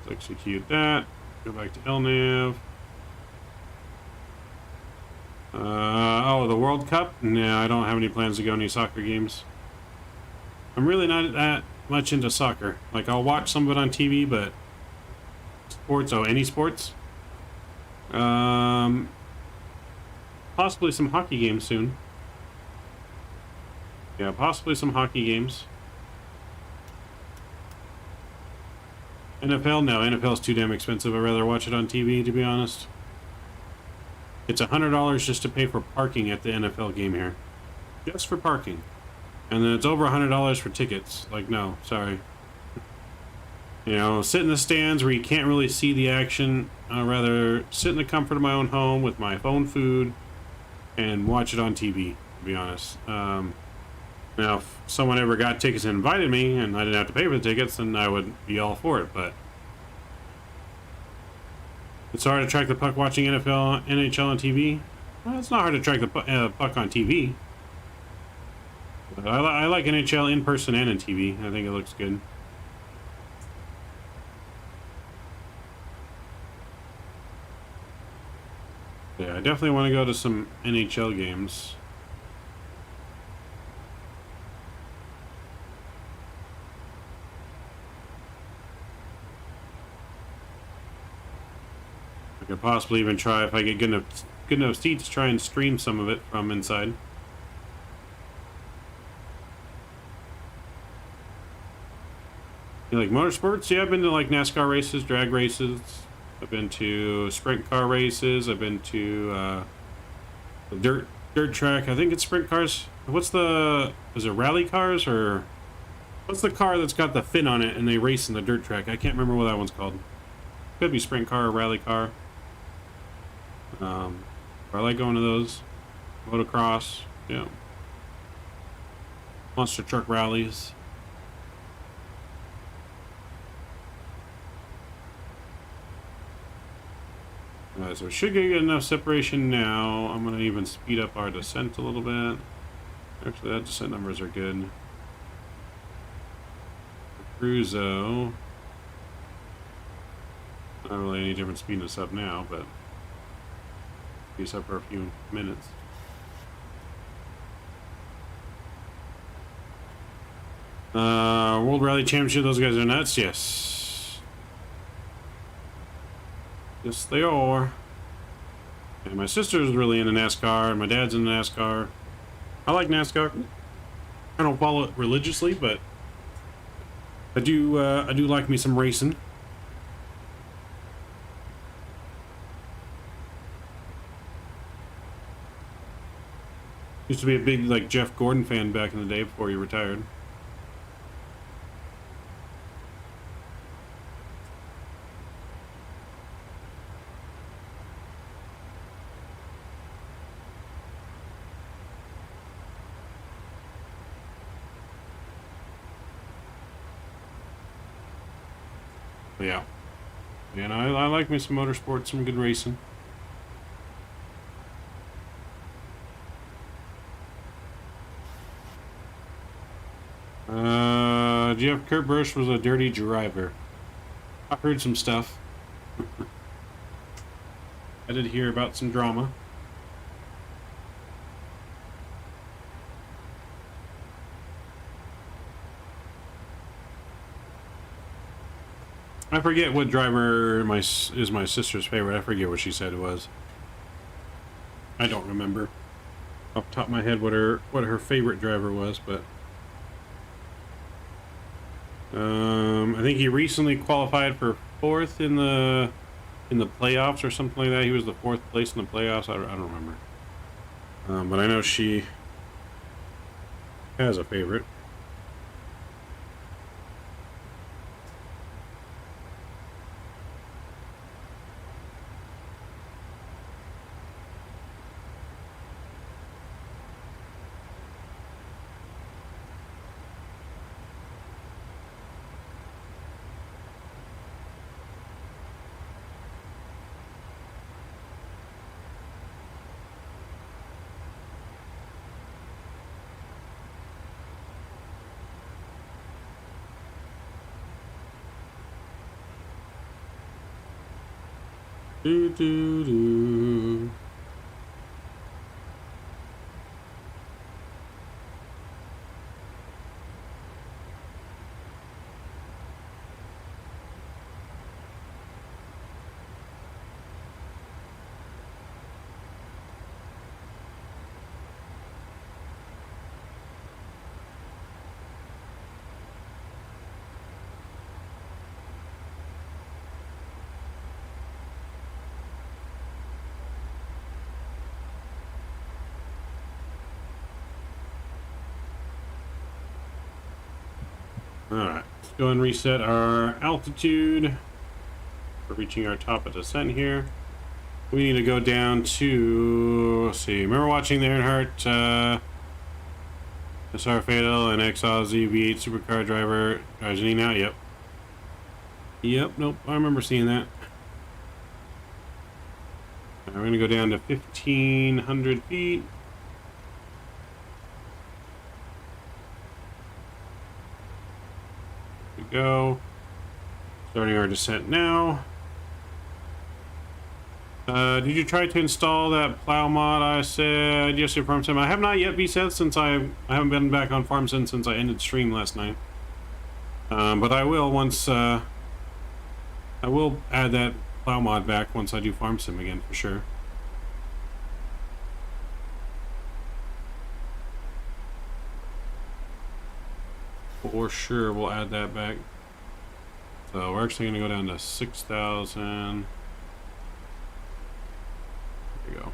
Let's execute that. Go back to LNAV. Oh, the World Cup? No, I don't have any plans to go to any soccer games. I'm really not that much into soccer. Like, I'll watch some of it on TV, but sports, any sports? Possibly some hockey games soon. Yeah, possibly some hockey games. NFL? No, NFL's too damn expensive. I'd rather watch it on TV, to be honest. It's $100 just to pay for parking at the NFL game here. Just for parking. And then it's over $100 for tickets. Like, no, sorry. You know, sit in the stands where you can't really see the action. I'd rather sit in the comfort of my own home with my phone food and watch it on TV, to be honest. Now, if someone ever got tickets and invited me and I didn't have to pay for the tickets, then I would be all for it, but it's hard to track the puck watching NHL on TV. Well, it's not hard to track the puck on TV. But I like NHL in person and in TV. I think it looks good. Yeah, I definitely want to go to some NHL games. I could possibly even try, if I get good enough seats, try and stream some of it from inside. You like motorsports? Yeah, I've been to like NASCAR races, drag races. I've been to sprint car races. I've been to the dirt track. I think it's sprint cars. Is it rally cars, or what's the car that's got the fin on it and they race in the dirt track? I can't remember what that one's called. Could be sprint car or rally car. I like going to those. Motocross, yeah. Monster truck rallies. Alright, so we should get enough separation now. I'm going to even speed up our descent a little bit. Actually, that descent numbers are good. Cruiso. Not really any different speeding this up now, but speed this up for a few minutes. World Rally Championship, those guys are nuts, yes. Yes, they are. And my sister's really into NASCAR, and my dad's into NASCAR. I like NASCAR. I don't follow it religiously, but I do like me some racing. Used to be a big like Jeff Gordon fan back in the day before he retired. Yeah. And I like me some motorsports, some good racing. Jeff Kurt Busch was a dirty driver. I heard some stuff. I did hear about some drama. I forget what driver is my sister's favorite. I forget what she said it was. I don't remember off the top of my head what her favorite driver was, but I think he recently qualified for 4th in the playoffs or something like that. He was the 4th place in the playoffs. I don't remember. But I know she as a favorite. Do do do. Alright, let's go and reset our altitude. We're reaching our top of descent here. We need to go down to, let's see, remember watching the Earnhardt SR Fatal and X-Aussie V8 supercar driver drives in and out? Yep. Yep, nope, I remember seeing that. We're going to go down to 1,500 feet. There we go. Starting our descent now. Did you try to install that plow mod I said yesterday, Farm Sim? I have not yet, VSET, since I haven't been back on Farm Sim since I ended stream last night. But I will once, I will add that plow mod back once I do Farm Sim again, for sure. For sure, we'll add that back. So we're actually going to go down to 6,000. There you go.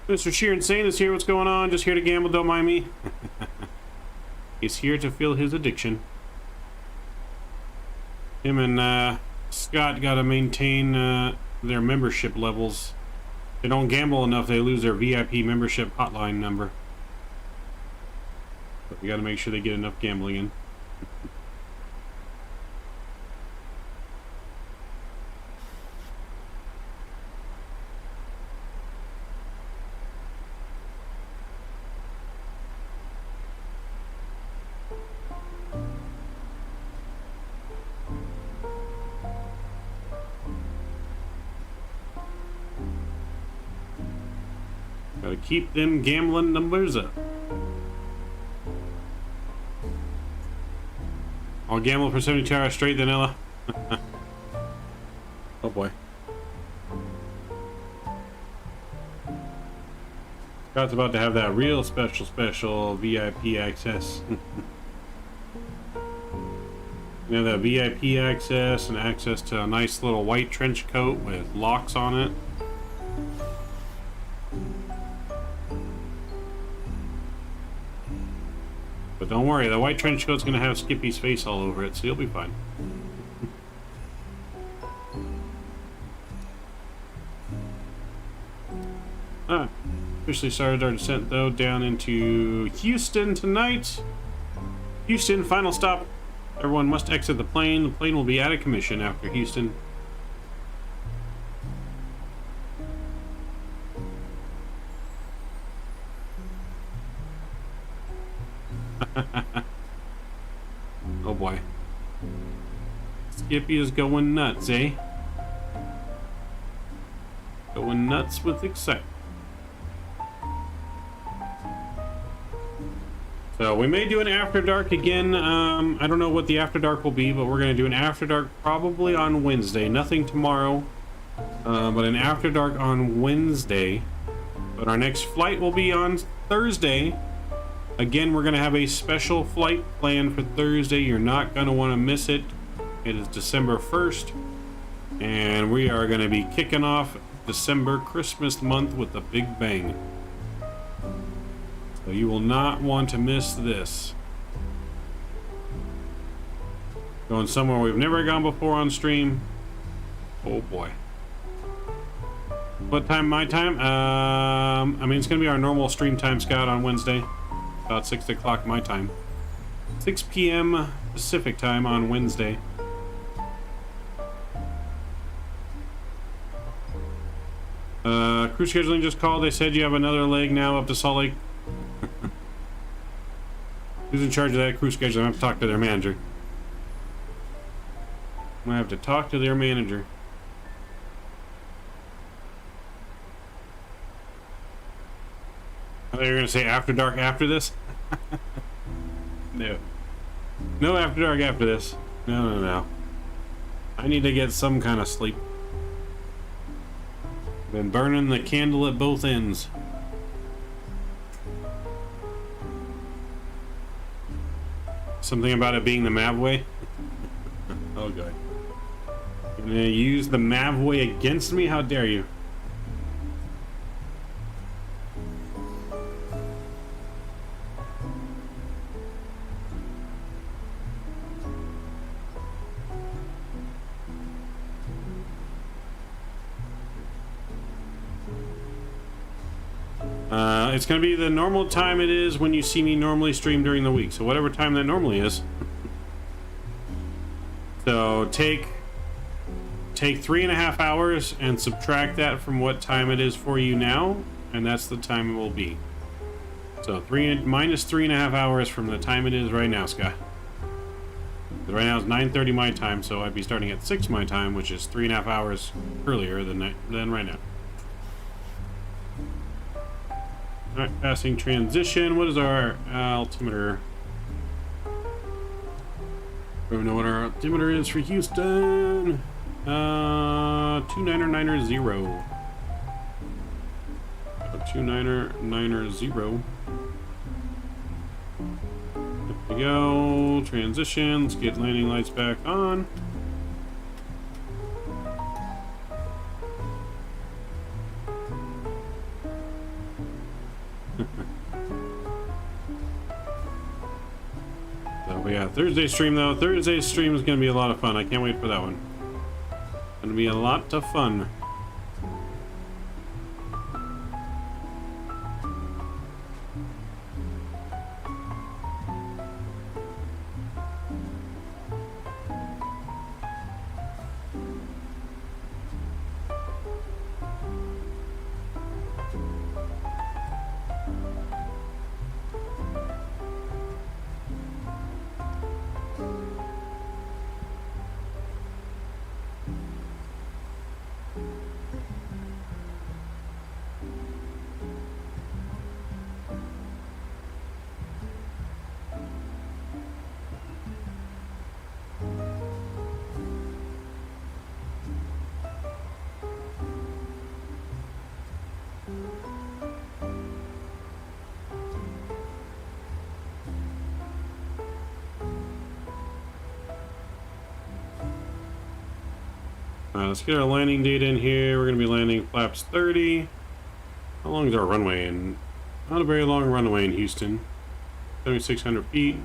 Mr. Sheer Insane is here. What's going on? Just here to gamble, don't mind me. He's here to feel his addiction. Him and Scott got to maintain their membership levels. If they don't gamble enough, they lose their VIP membership hotline number. But we got to make sure they get enough gambling in. Got to keep them gambling numbers up. I'll gamble for 72 hours straight, then Ella. Oh boy. Scott's about to have that real special VIP access. You know, that VIP access and access to a nice little white trench coat with locks on it. But don't worry, the white trench coat's gonna have Skippy's face all over it, so you'll be fine. Officially started our descent though, down into Houston tonight. Houston, final stop. Everyone must exit the plane. The plane will be out of commission after Houston. Oh boy. Skippy is going nuts, eh? Going nuts with excitement. So we may do an After Dark again. I don't know what the After Dark will be, but we're going to do an After Dark probably on Wednesday. Nothing tomorrow, but an After Dark on Wednesday. But our next flight will be on Thursday. Again, we're going to have a special flight planned for Thursday. You're not going to want to miss it. It is December 1st. And we are going to be kicking off December Christmas month with a big bang. So you will not want to miss this. Going somewhere we've never gone before on stream. Oh boy. What time my time? I mean, it's gonna be our normal stream time, Scott, on Wednesday. About 6 o'clock my time. 6 p.m. Pacific time on Wednesday. Crew scheduling just called. They said you have another leg now up to Salt Lake. Who's in charge of that crew scheduling? I have to talk to their manager. I'm gonna have to talk to their manager. I thought you were gonna say after dark after this. No. No after dark after this. No. I need to get some kind of sleep. Been burning the candle at both ends. Something about it being the MAV way. Oh god. You're gonna use the MAV way against me? How dare you? It's going to be the normal time it is when you see me normally stream during the week. So whatever time that normally is. So take 3.5 hours and subtract that from what time it is for you now. And that's the time it will be. So minus 3.5 hours from the time it is right now, Scott. Right now it's 9:30 my time, so I'd be starting at 6 my time, which is 3.5 hours earlier than right now. Alright, passing transition. What is our altimeter? I don't know what our altimeter is for Houston. 29990. 29990. There we go. Transition. Let's get landing lights back on. So yeah, Thursday stream though. Thursday stream is gonna be a lot of fun. I can't wait for that one. Gonna be a lot of fun. Let's get our landing data in here. We're going to be landing flaps 30. How long is our runway? And not a very long runway in Houston. 7,600 feet.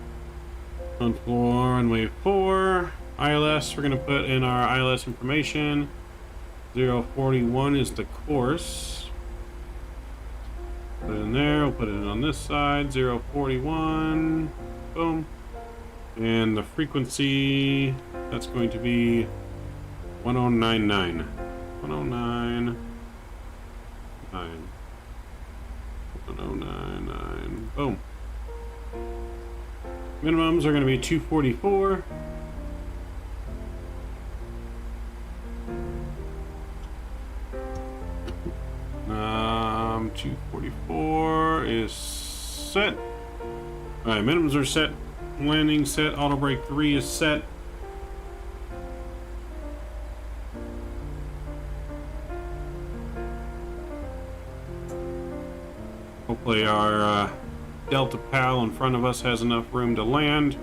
On floor runway 4. ILS, we're going to put in our ILS information. 041 is the course. Put it in there. We'll put it in on this side. 041. Boom. And the frequency, that's going to be 1099. 1099. 1099. Boom. Minimums are going to be 244. Um, 244 is set. Alright, minimums are set. Landing set. Auto brake 3 is set. Hopefully our Delta Pal in front of us has enough room to land.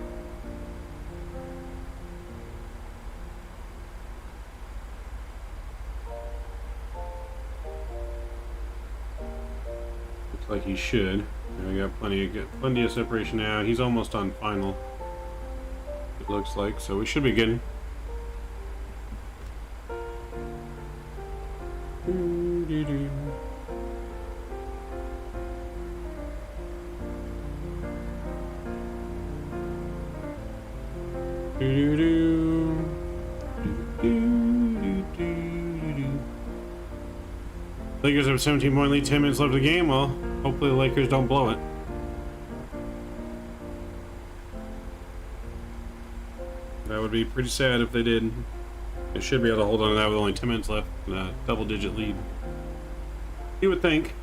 Looks like he should. We got plenty of separation now. He's almost on final. It looks like, so we should be good. Lakers have a 17-point lead, 10 minutes left of the game. Well, hopefully the Lakers don't blow it. That would be pretty sad if they did. They should be able to hold on to that with only 10 minutes left and a double-digit lead. You would think.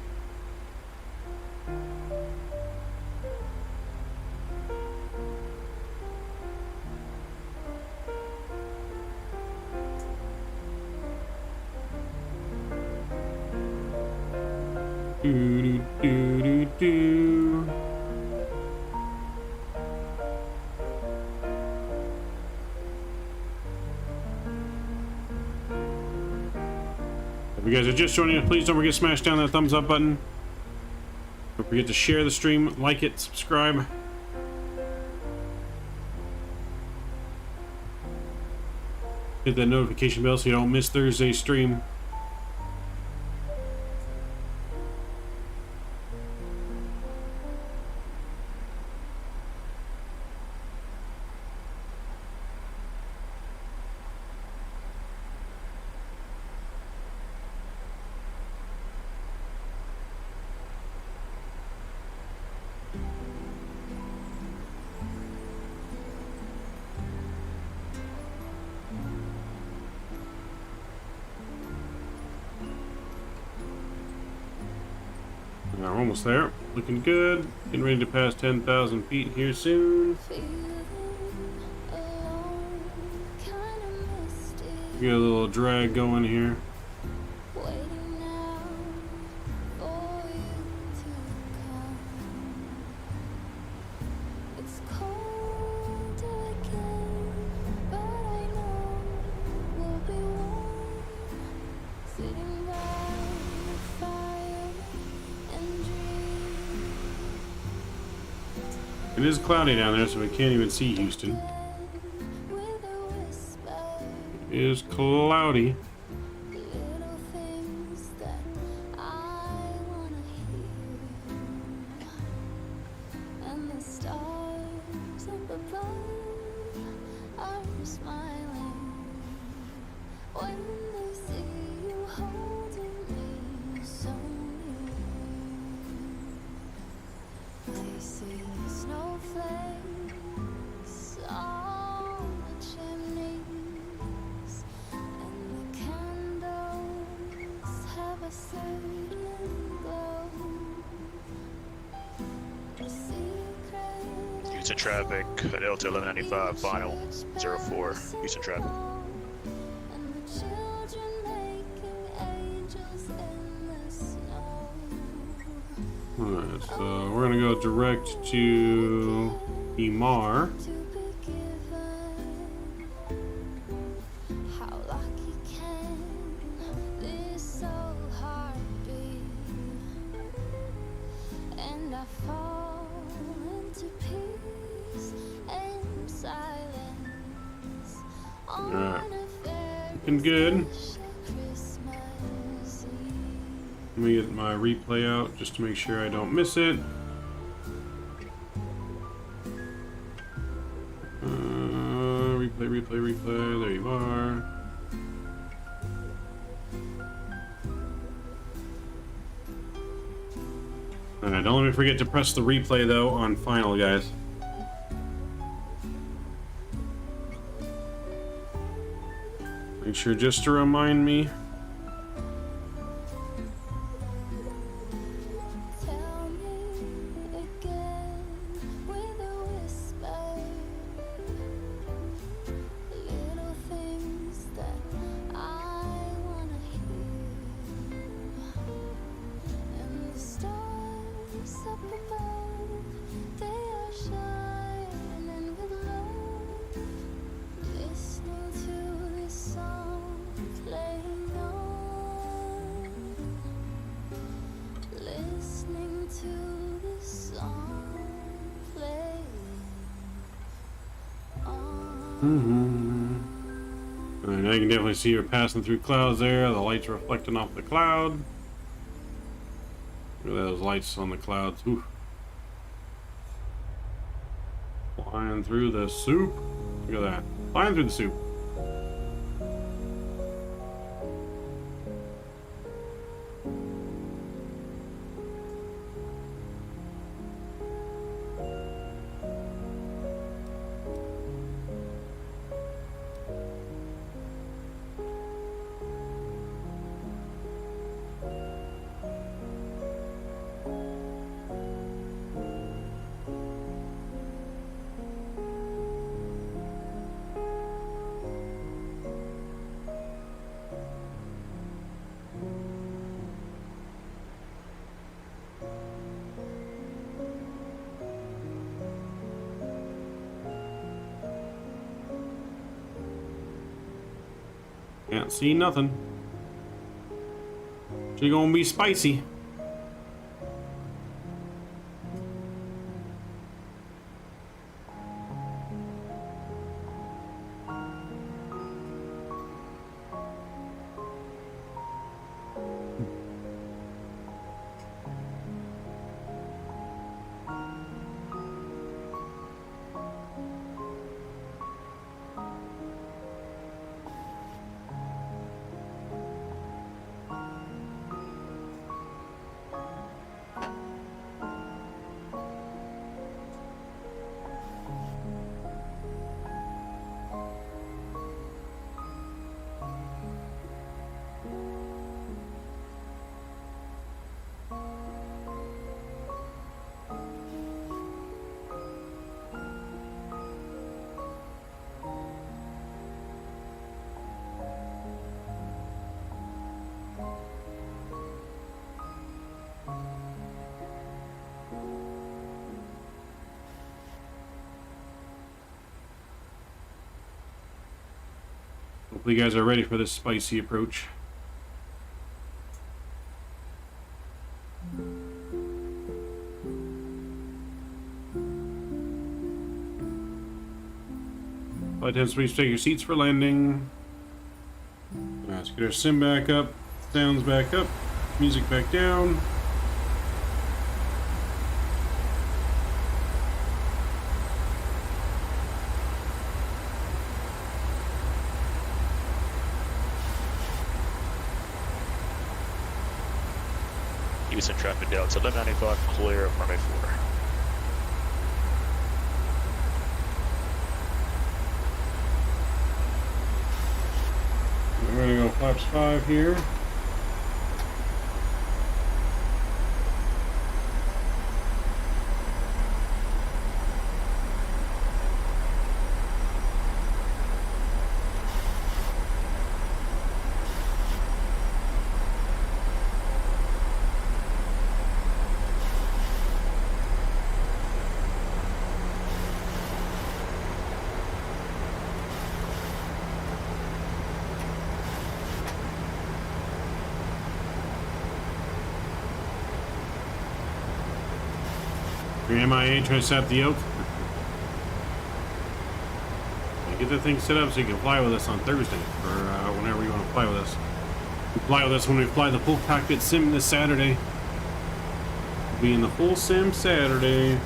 Do. If you guys are just joining us, please don't forget to smash down that thumbs up button. Don't forget to share the stream, like it, subscribe. Hit that notification bell so you don't miss Thursday's stream. We're almost there. Looking good. Getting ready to pass 10,000 feet here soon. Get a little drag going here. It is cloudy down there, so we can't even see Houston. It is cloudy.
Houston traffic, Delta 1195, final 04, Houston traffic.
Alright, so we're gonna go direct to Emar. Alright, looking good. Let me get my replay out just to make sure I don't miss it. Replay. There you are. Alright, don't let me forget to press the replay though on final, guys. Make sure just to remind me. And I can definitely see her passing through clouds there. The lights reflecting off the cloud. Look at those lights on the clouds. Ooh. Flying through the soup. Look at that. Flying through the soup. Can't see nothing. She gonna be spicy. Hopefully you guys are ready for this spicy approach. Flight attendants, please take your seats for landing. Let's get our sim back up, sounds back up, music back down.
Houston traffic Delta 1195 clear of runway 4.
We're gonna go flaps 5 here. Your MIA trying to set up the yoke. Get the thing set up so you can fly with us on Thursday, or whenever you want to fly with us. You fly with us when we fly the full cockpit sim this Saturday. We'll be in the full sim Saturday.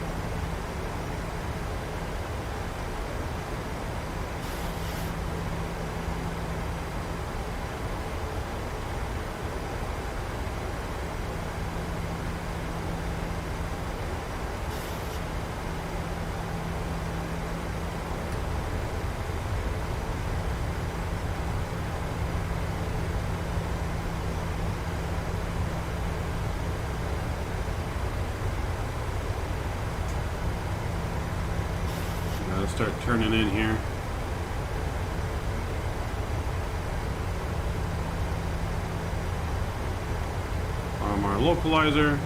Let's start turning in here. Our localizer.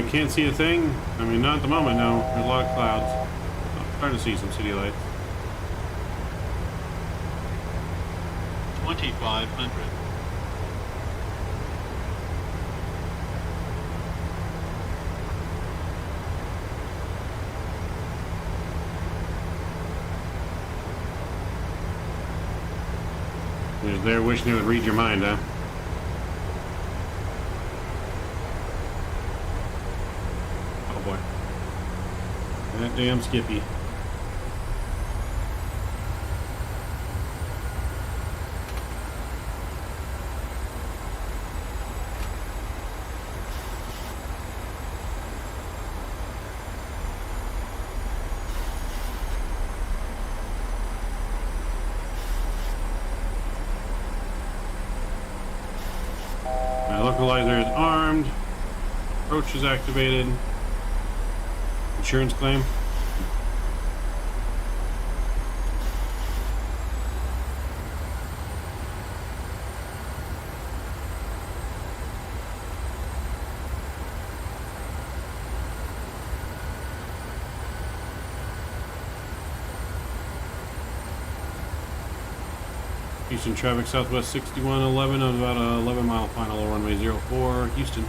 Can't see a thing. I mean, not at the moment, no. There's a lot of clouds. I'm starting to see some city lights.
2500.
You're there wishing it would read your mind, huh? Oh boy. That damn Skippy. My localizer is armed. Approach is activated. Insurance claim. Houston traffic southwest 6111 of about a 11 mile final runway 04 Houston.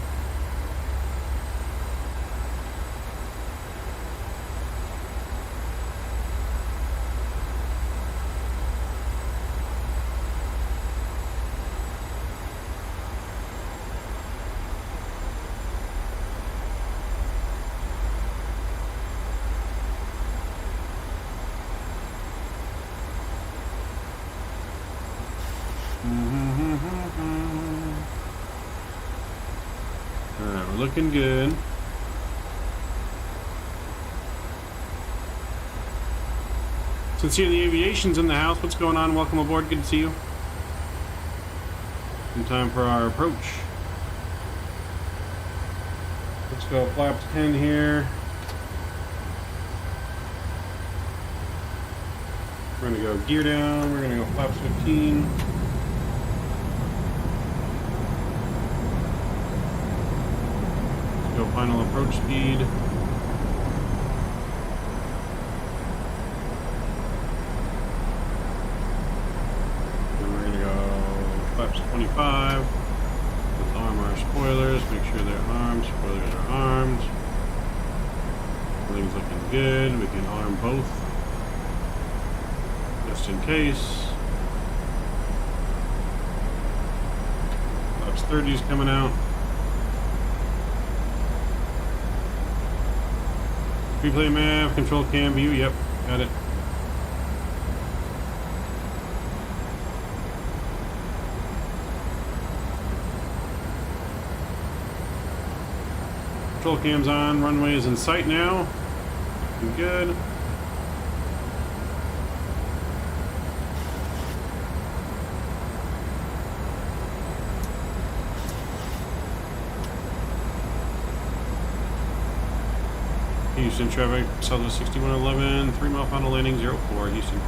Alright, we're looking good. Sincere the Aviation's in the house. What's going on? Welcome aboard. Good to see you. In time for our approach. Let's go flaps 10 here. We're going to go gear down. We're going to go flaps 15. Go final approach speed. Then we're gonna go flaps 25. Let's arm our spoilers. Make sure they're armed. Spoilers are armed. Everything's looking good. We can arm both, just in case. Flaps 30 is coming out. Replay map, control cam view, yep, got it. Control cam's on, runway is in sight now. Looking good. Houston traffic, southwest 6111, 3 mile final landing, 04, Houston.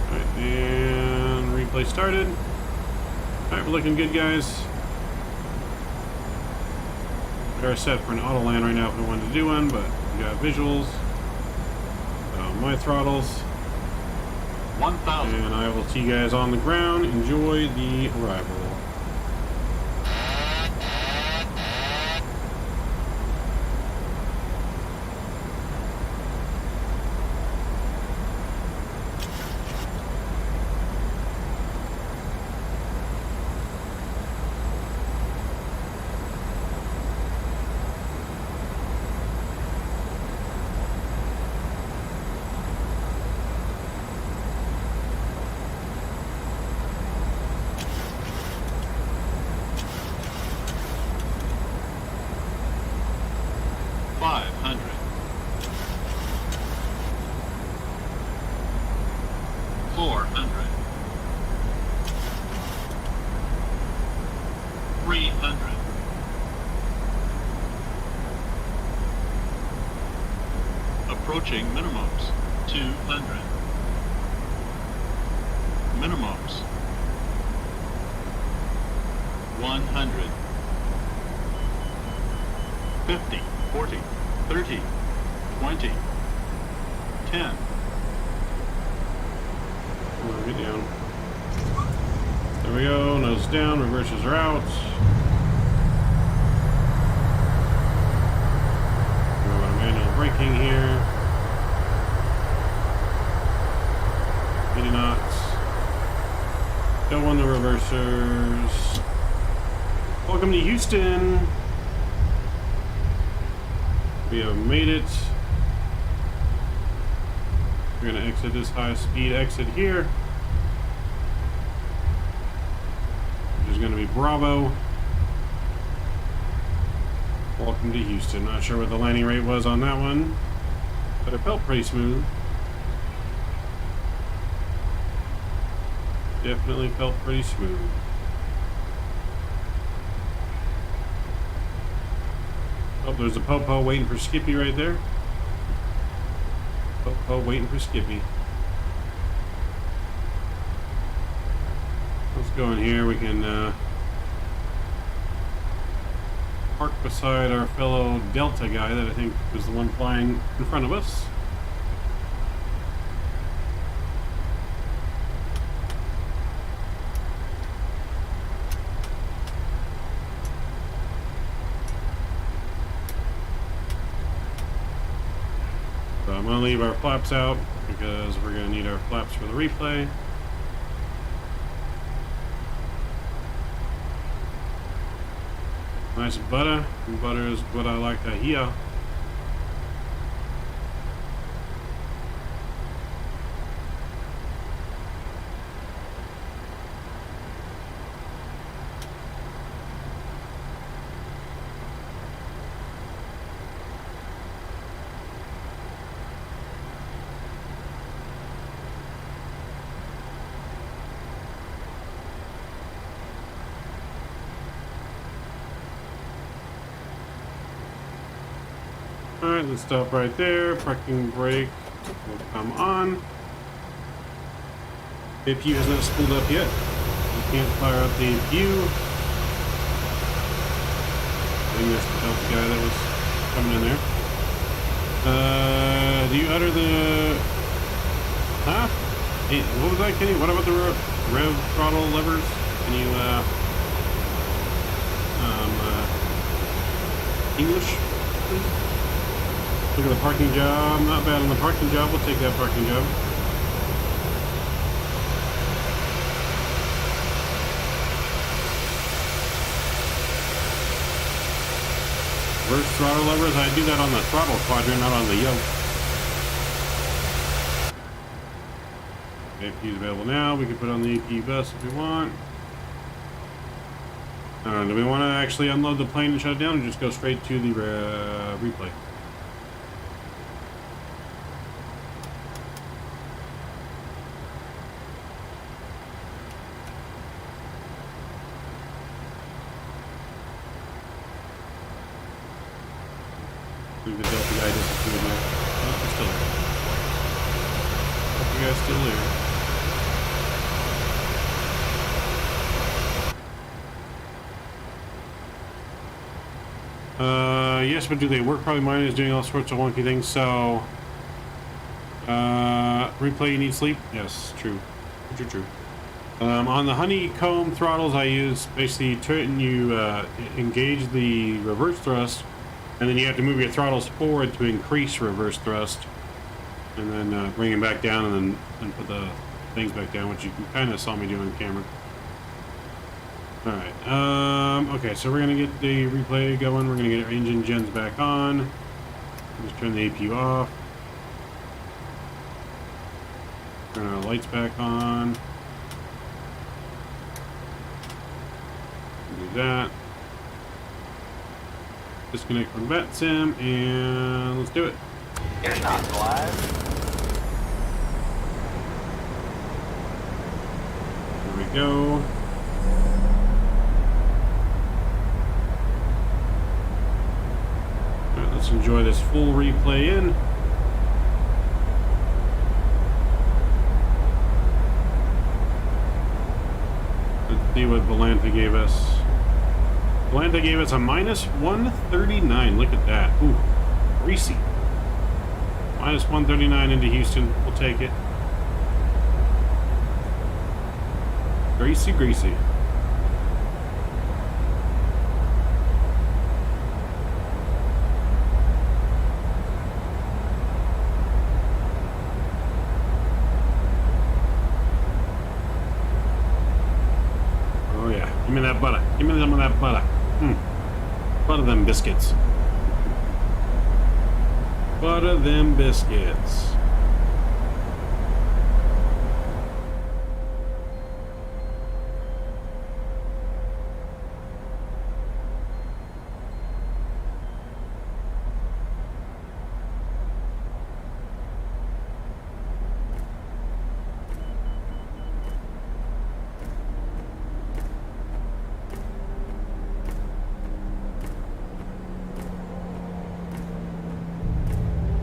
Alright, and replay started. Alright, we're looking good, guys. We are set for an auto land right now if we wanted to do one, but we got visuals. My throttles.
1,000.
And I will see you guys on the ground. Enjoy the arrival.
Approaching minimums, 200. Minimums, 100. 50, 40, 30, 20, 10.
Get down. There we go, nose down, reverses are out. We're going to manual braking here. 80 knots. Go on the reversers. Welcome to Houston. We have made it. We're going to exit this high-speed exit here, which is going to be Bravo. Welcome to Houston. Not sure what the landing rate was on that one, but it felt pretty smooth. Definitely felt pretty smooth. Oh, there's a Popo waiting for Skippy right there. Popo waiting for Skippy. Let's go in here. We can park beside our fellow Delta guy that I think was the one flying in front of us. So I'm going to leave our flaps out because we're going to need our flaps for the replay. Nice butter. Butter is what I like to hear. Alright, let's stop right there. Parking brake will come on. APU has not spooled up yet. We can't fire up the APU. I think that's the Delta guy that was coming in there. Do you utter the... Huh? Hey, what was that, Kenny? What about the rev throttle levers? Can you, English, please? Look at the parking job. Not bad on the parking job. We'll take that parking job. Reverse throttle levers. I do that on the throttle quadrant, not on the yoke. APU is available now. We can put on the APU bus if we want. Do we want to actually unload the plane and shut it down, or just go straight to the replay? I think the Delta guy disappeared now. Oh, he's still there. Delta guy's still there. Yes, but do they work? Probably mine is doing all sorts of wonky things, so... replay, you need sleep? Yes, true. True. On the Honeycomb throttles, I use basically you engage the reverse thrust, and then you have to move your throttles forward to increase reverse thrust, and then bring them back down, and then put the things back down, which you kind of saw me do on camera. Alright, okay, so we're going to get the replay going. We're going to get our engine gens back on. Just turn the APU off. Turn our lights back on. Do that. Disconnect from Vatsim, and let's do it.
You're not live.
There we go. Alright, let's enjoy this full replay in. Let's see what Volanta gave us. Volanta gave us a minus 139. Look at that. Ooh, greasy. Minus 139 into Houston. We'll take it. Greasy, greasy. of that butter. Butter them biscuits. Butter them biscuits.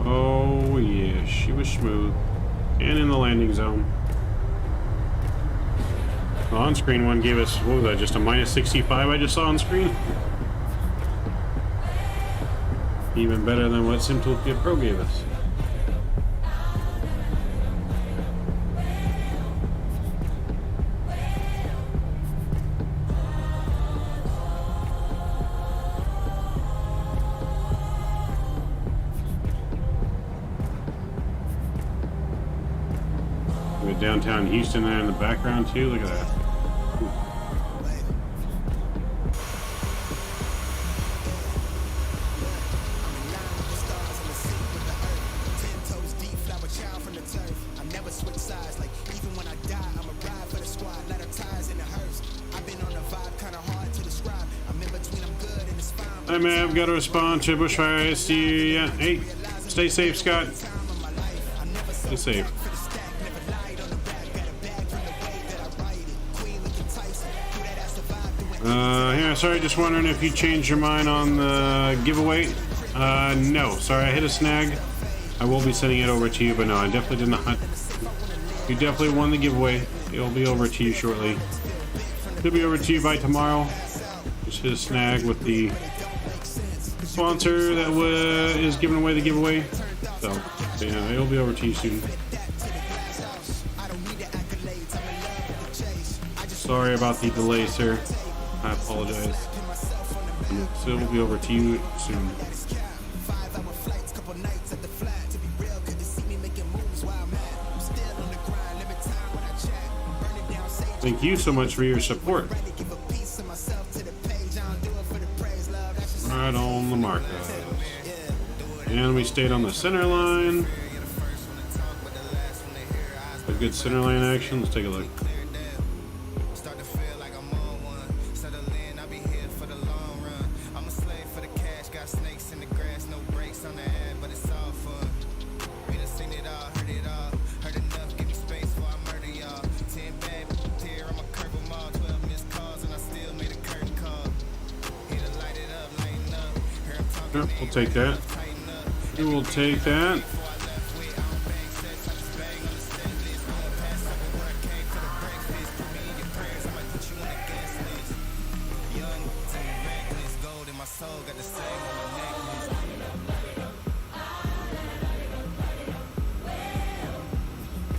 Oh yeah, she was smooth. And in the landing zone. The on-screen one gave us, what was that, just a minus 65 I just saw on screen? Even better than what SimToolkit Pro gave us. With downtown Houston there in the background too, look at that. Hey man, I've got to respond to Bushfire. I see you. Yeah. Hey, stay safe, Scott. Stay safe. Yeah, sorry, just wondering if you changed your mind on the giveaway. No, sorry, I hit a snag. I will be sending it over to you, but no, I definitely did not. You definitely won the giveaway. It'll be over to you shortly. It'll be over to you by tomorrow. Just hit a snag with the sponsor that is giving away the giveaway. So yeah, it'll be over to you soon. Sorry about the delay, sir. I apologize. So it will be over to you soon. Thank you so much for your support. Right on the mark. And we stayed on the center line. A good center line action. Let's take a look. Yep, we'll take that. We will take that.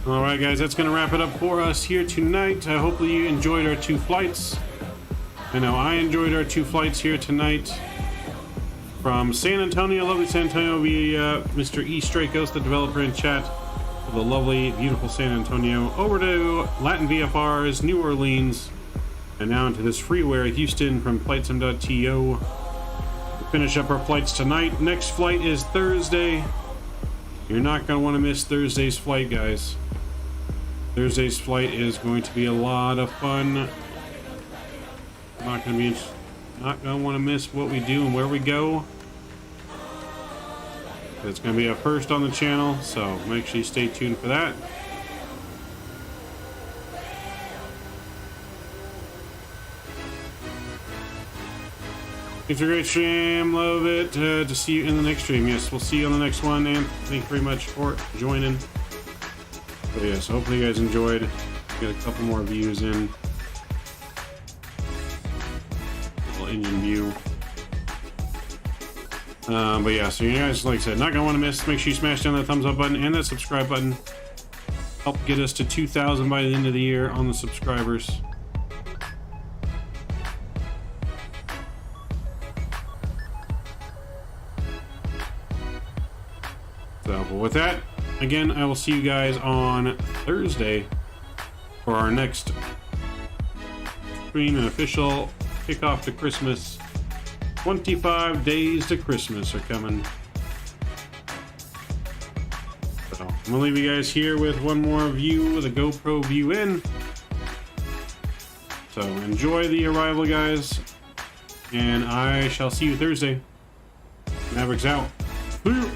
All right, guys, that's going to wrap it up for us here tonight. Hopefully you enjoyed our 2 flights. I know I enjoyed our 2 flights here tonight. From San Antonio, lovely San Antonio, Mr. E. Strakos, the developer in chat of the lovely, beautiful San Antonio, over to Latin VFR's New Orleans, and now into this freeware Houston from FlightSim.to. To finish up our flights tonight. Next flight is Thursday. You're not going to want to miss Thursday's flight, guys. Thursday's flight is going to be a lot of fun. Not going to want to miss what we do and where we go. It's going to be a first on the channel, so make sure you stay tuned for that. It's a great stream, love it. To see you in the next stream. Yes, we'll see you on the next one, and thank you very much for joining. But yes, hopefully you guys enjoyed. Get a couple more views in. Engine view. But yeah, so you guys, like I said, not gonna want to miss. Make sure you smash down that thumbs up button and that subscribe button. Help get us to 2,000 by the end of the year on the subscribers. So, but with that, again, I will see you guys on Thursday for our next stream and official kick off to Christmas. 25 days to Christmas are coming. So I'm gonna leave you guys here with one more view, the GoPro view in. So enjoy the arrival, guys, and I shall see you Thursday. Mavericks out. See you.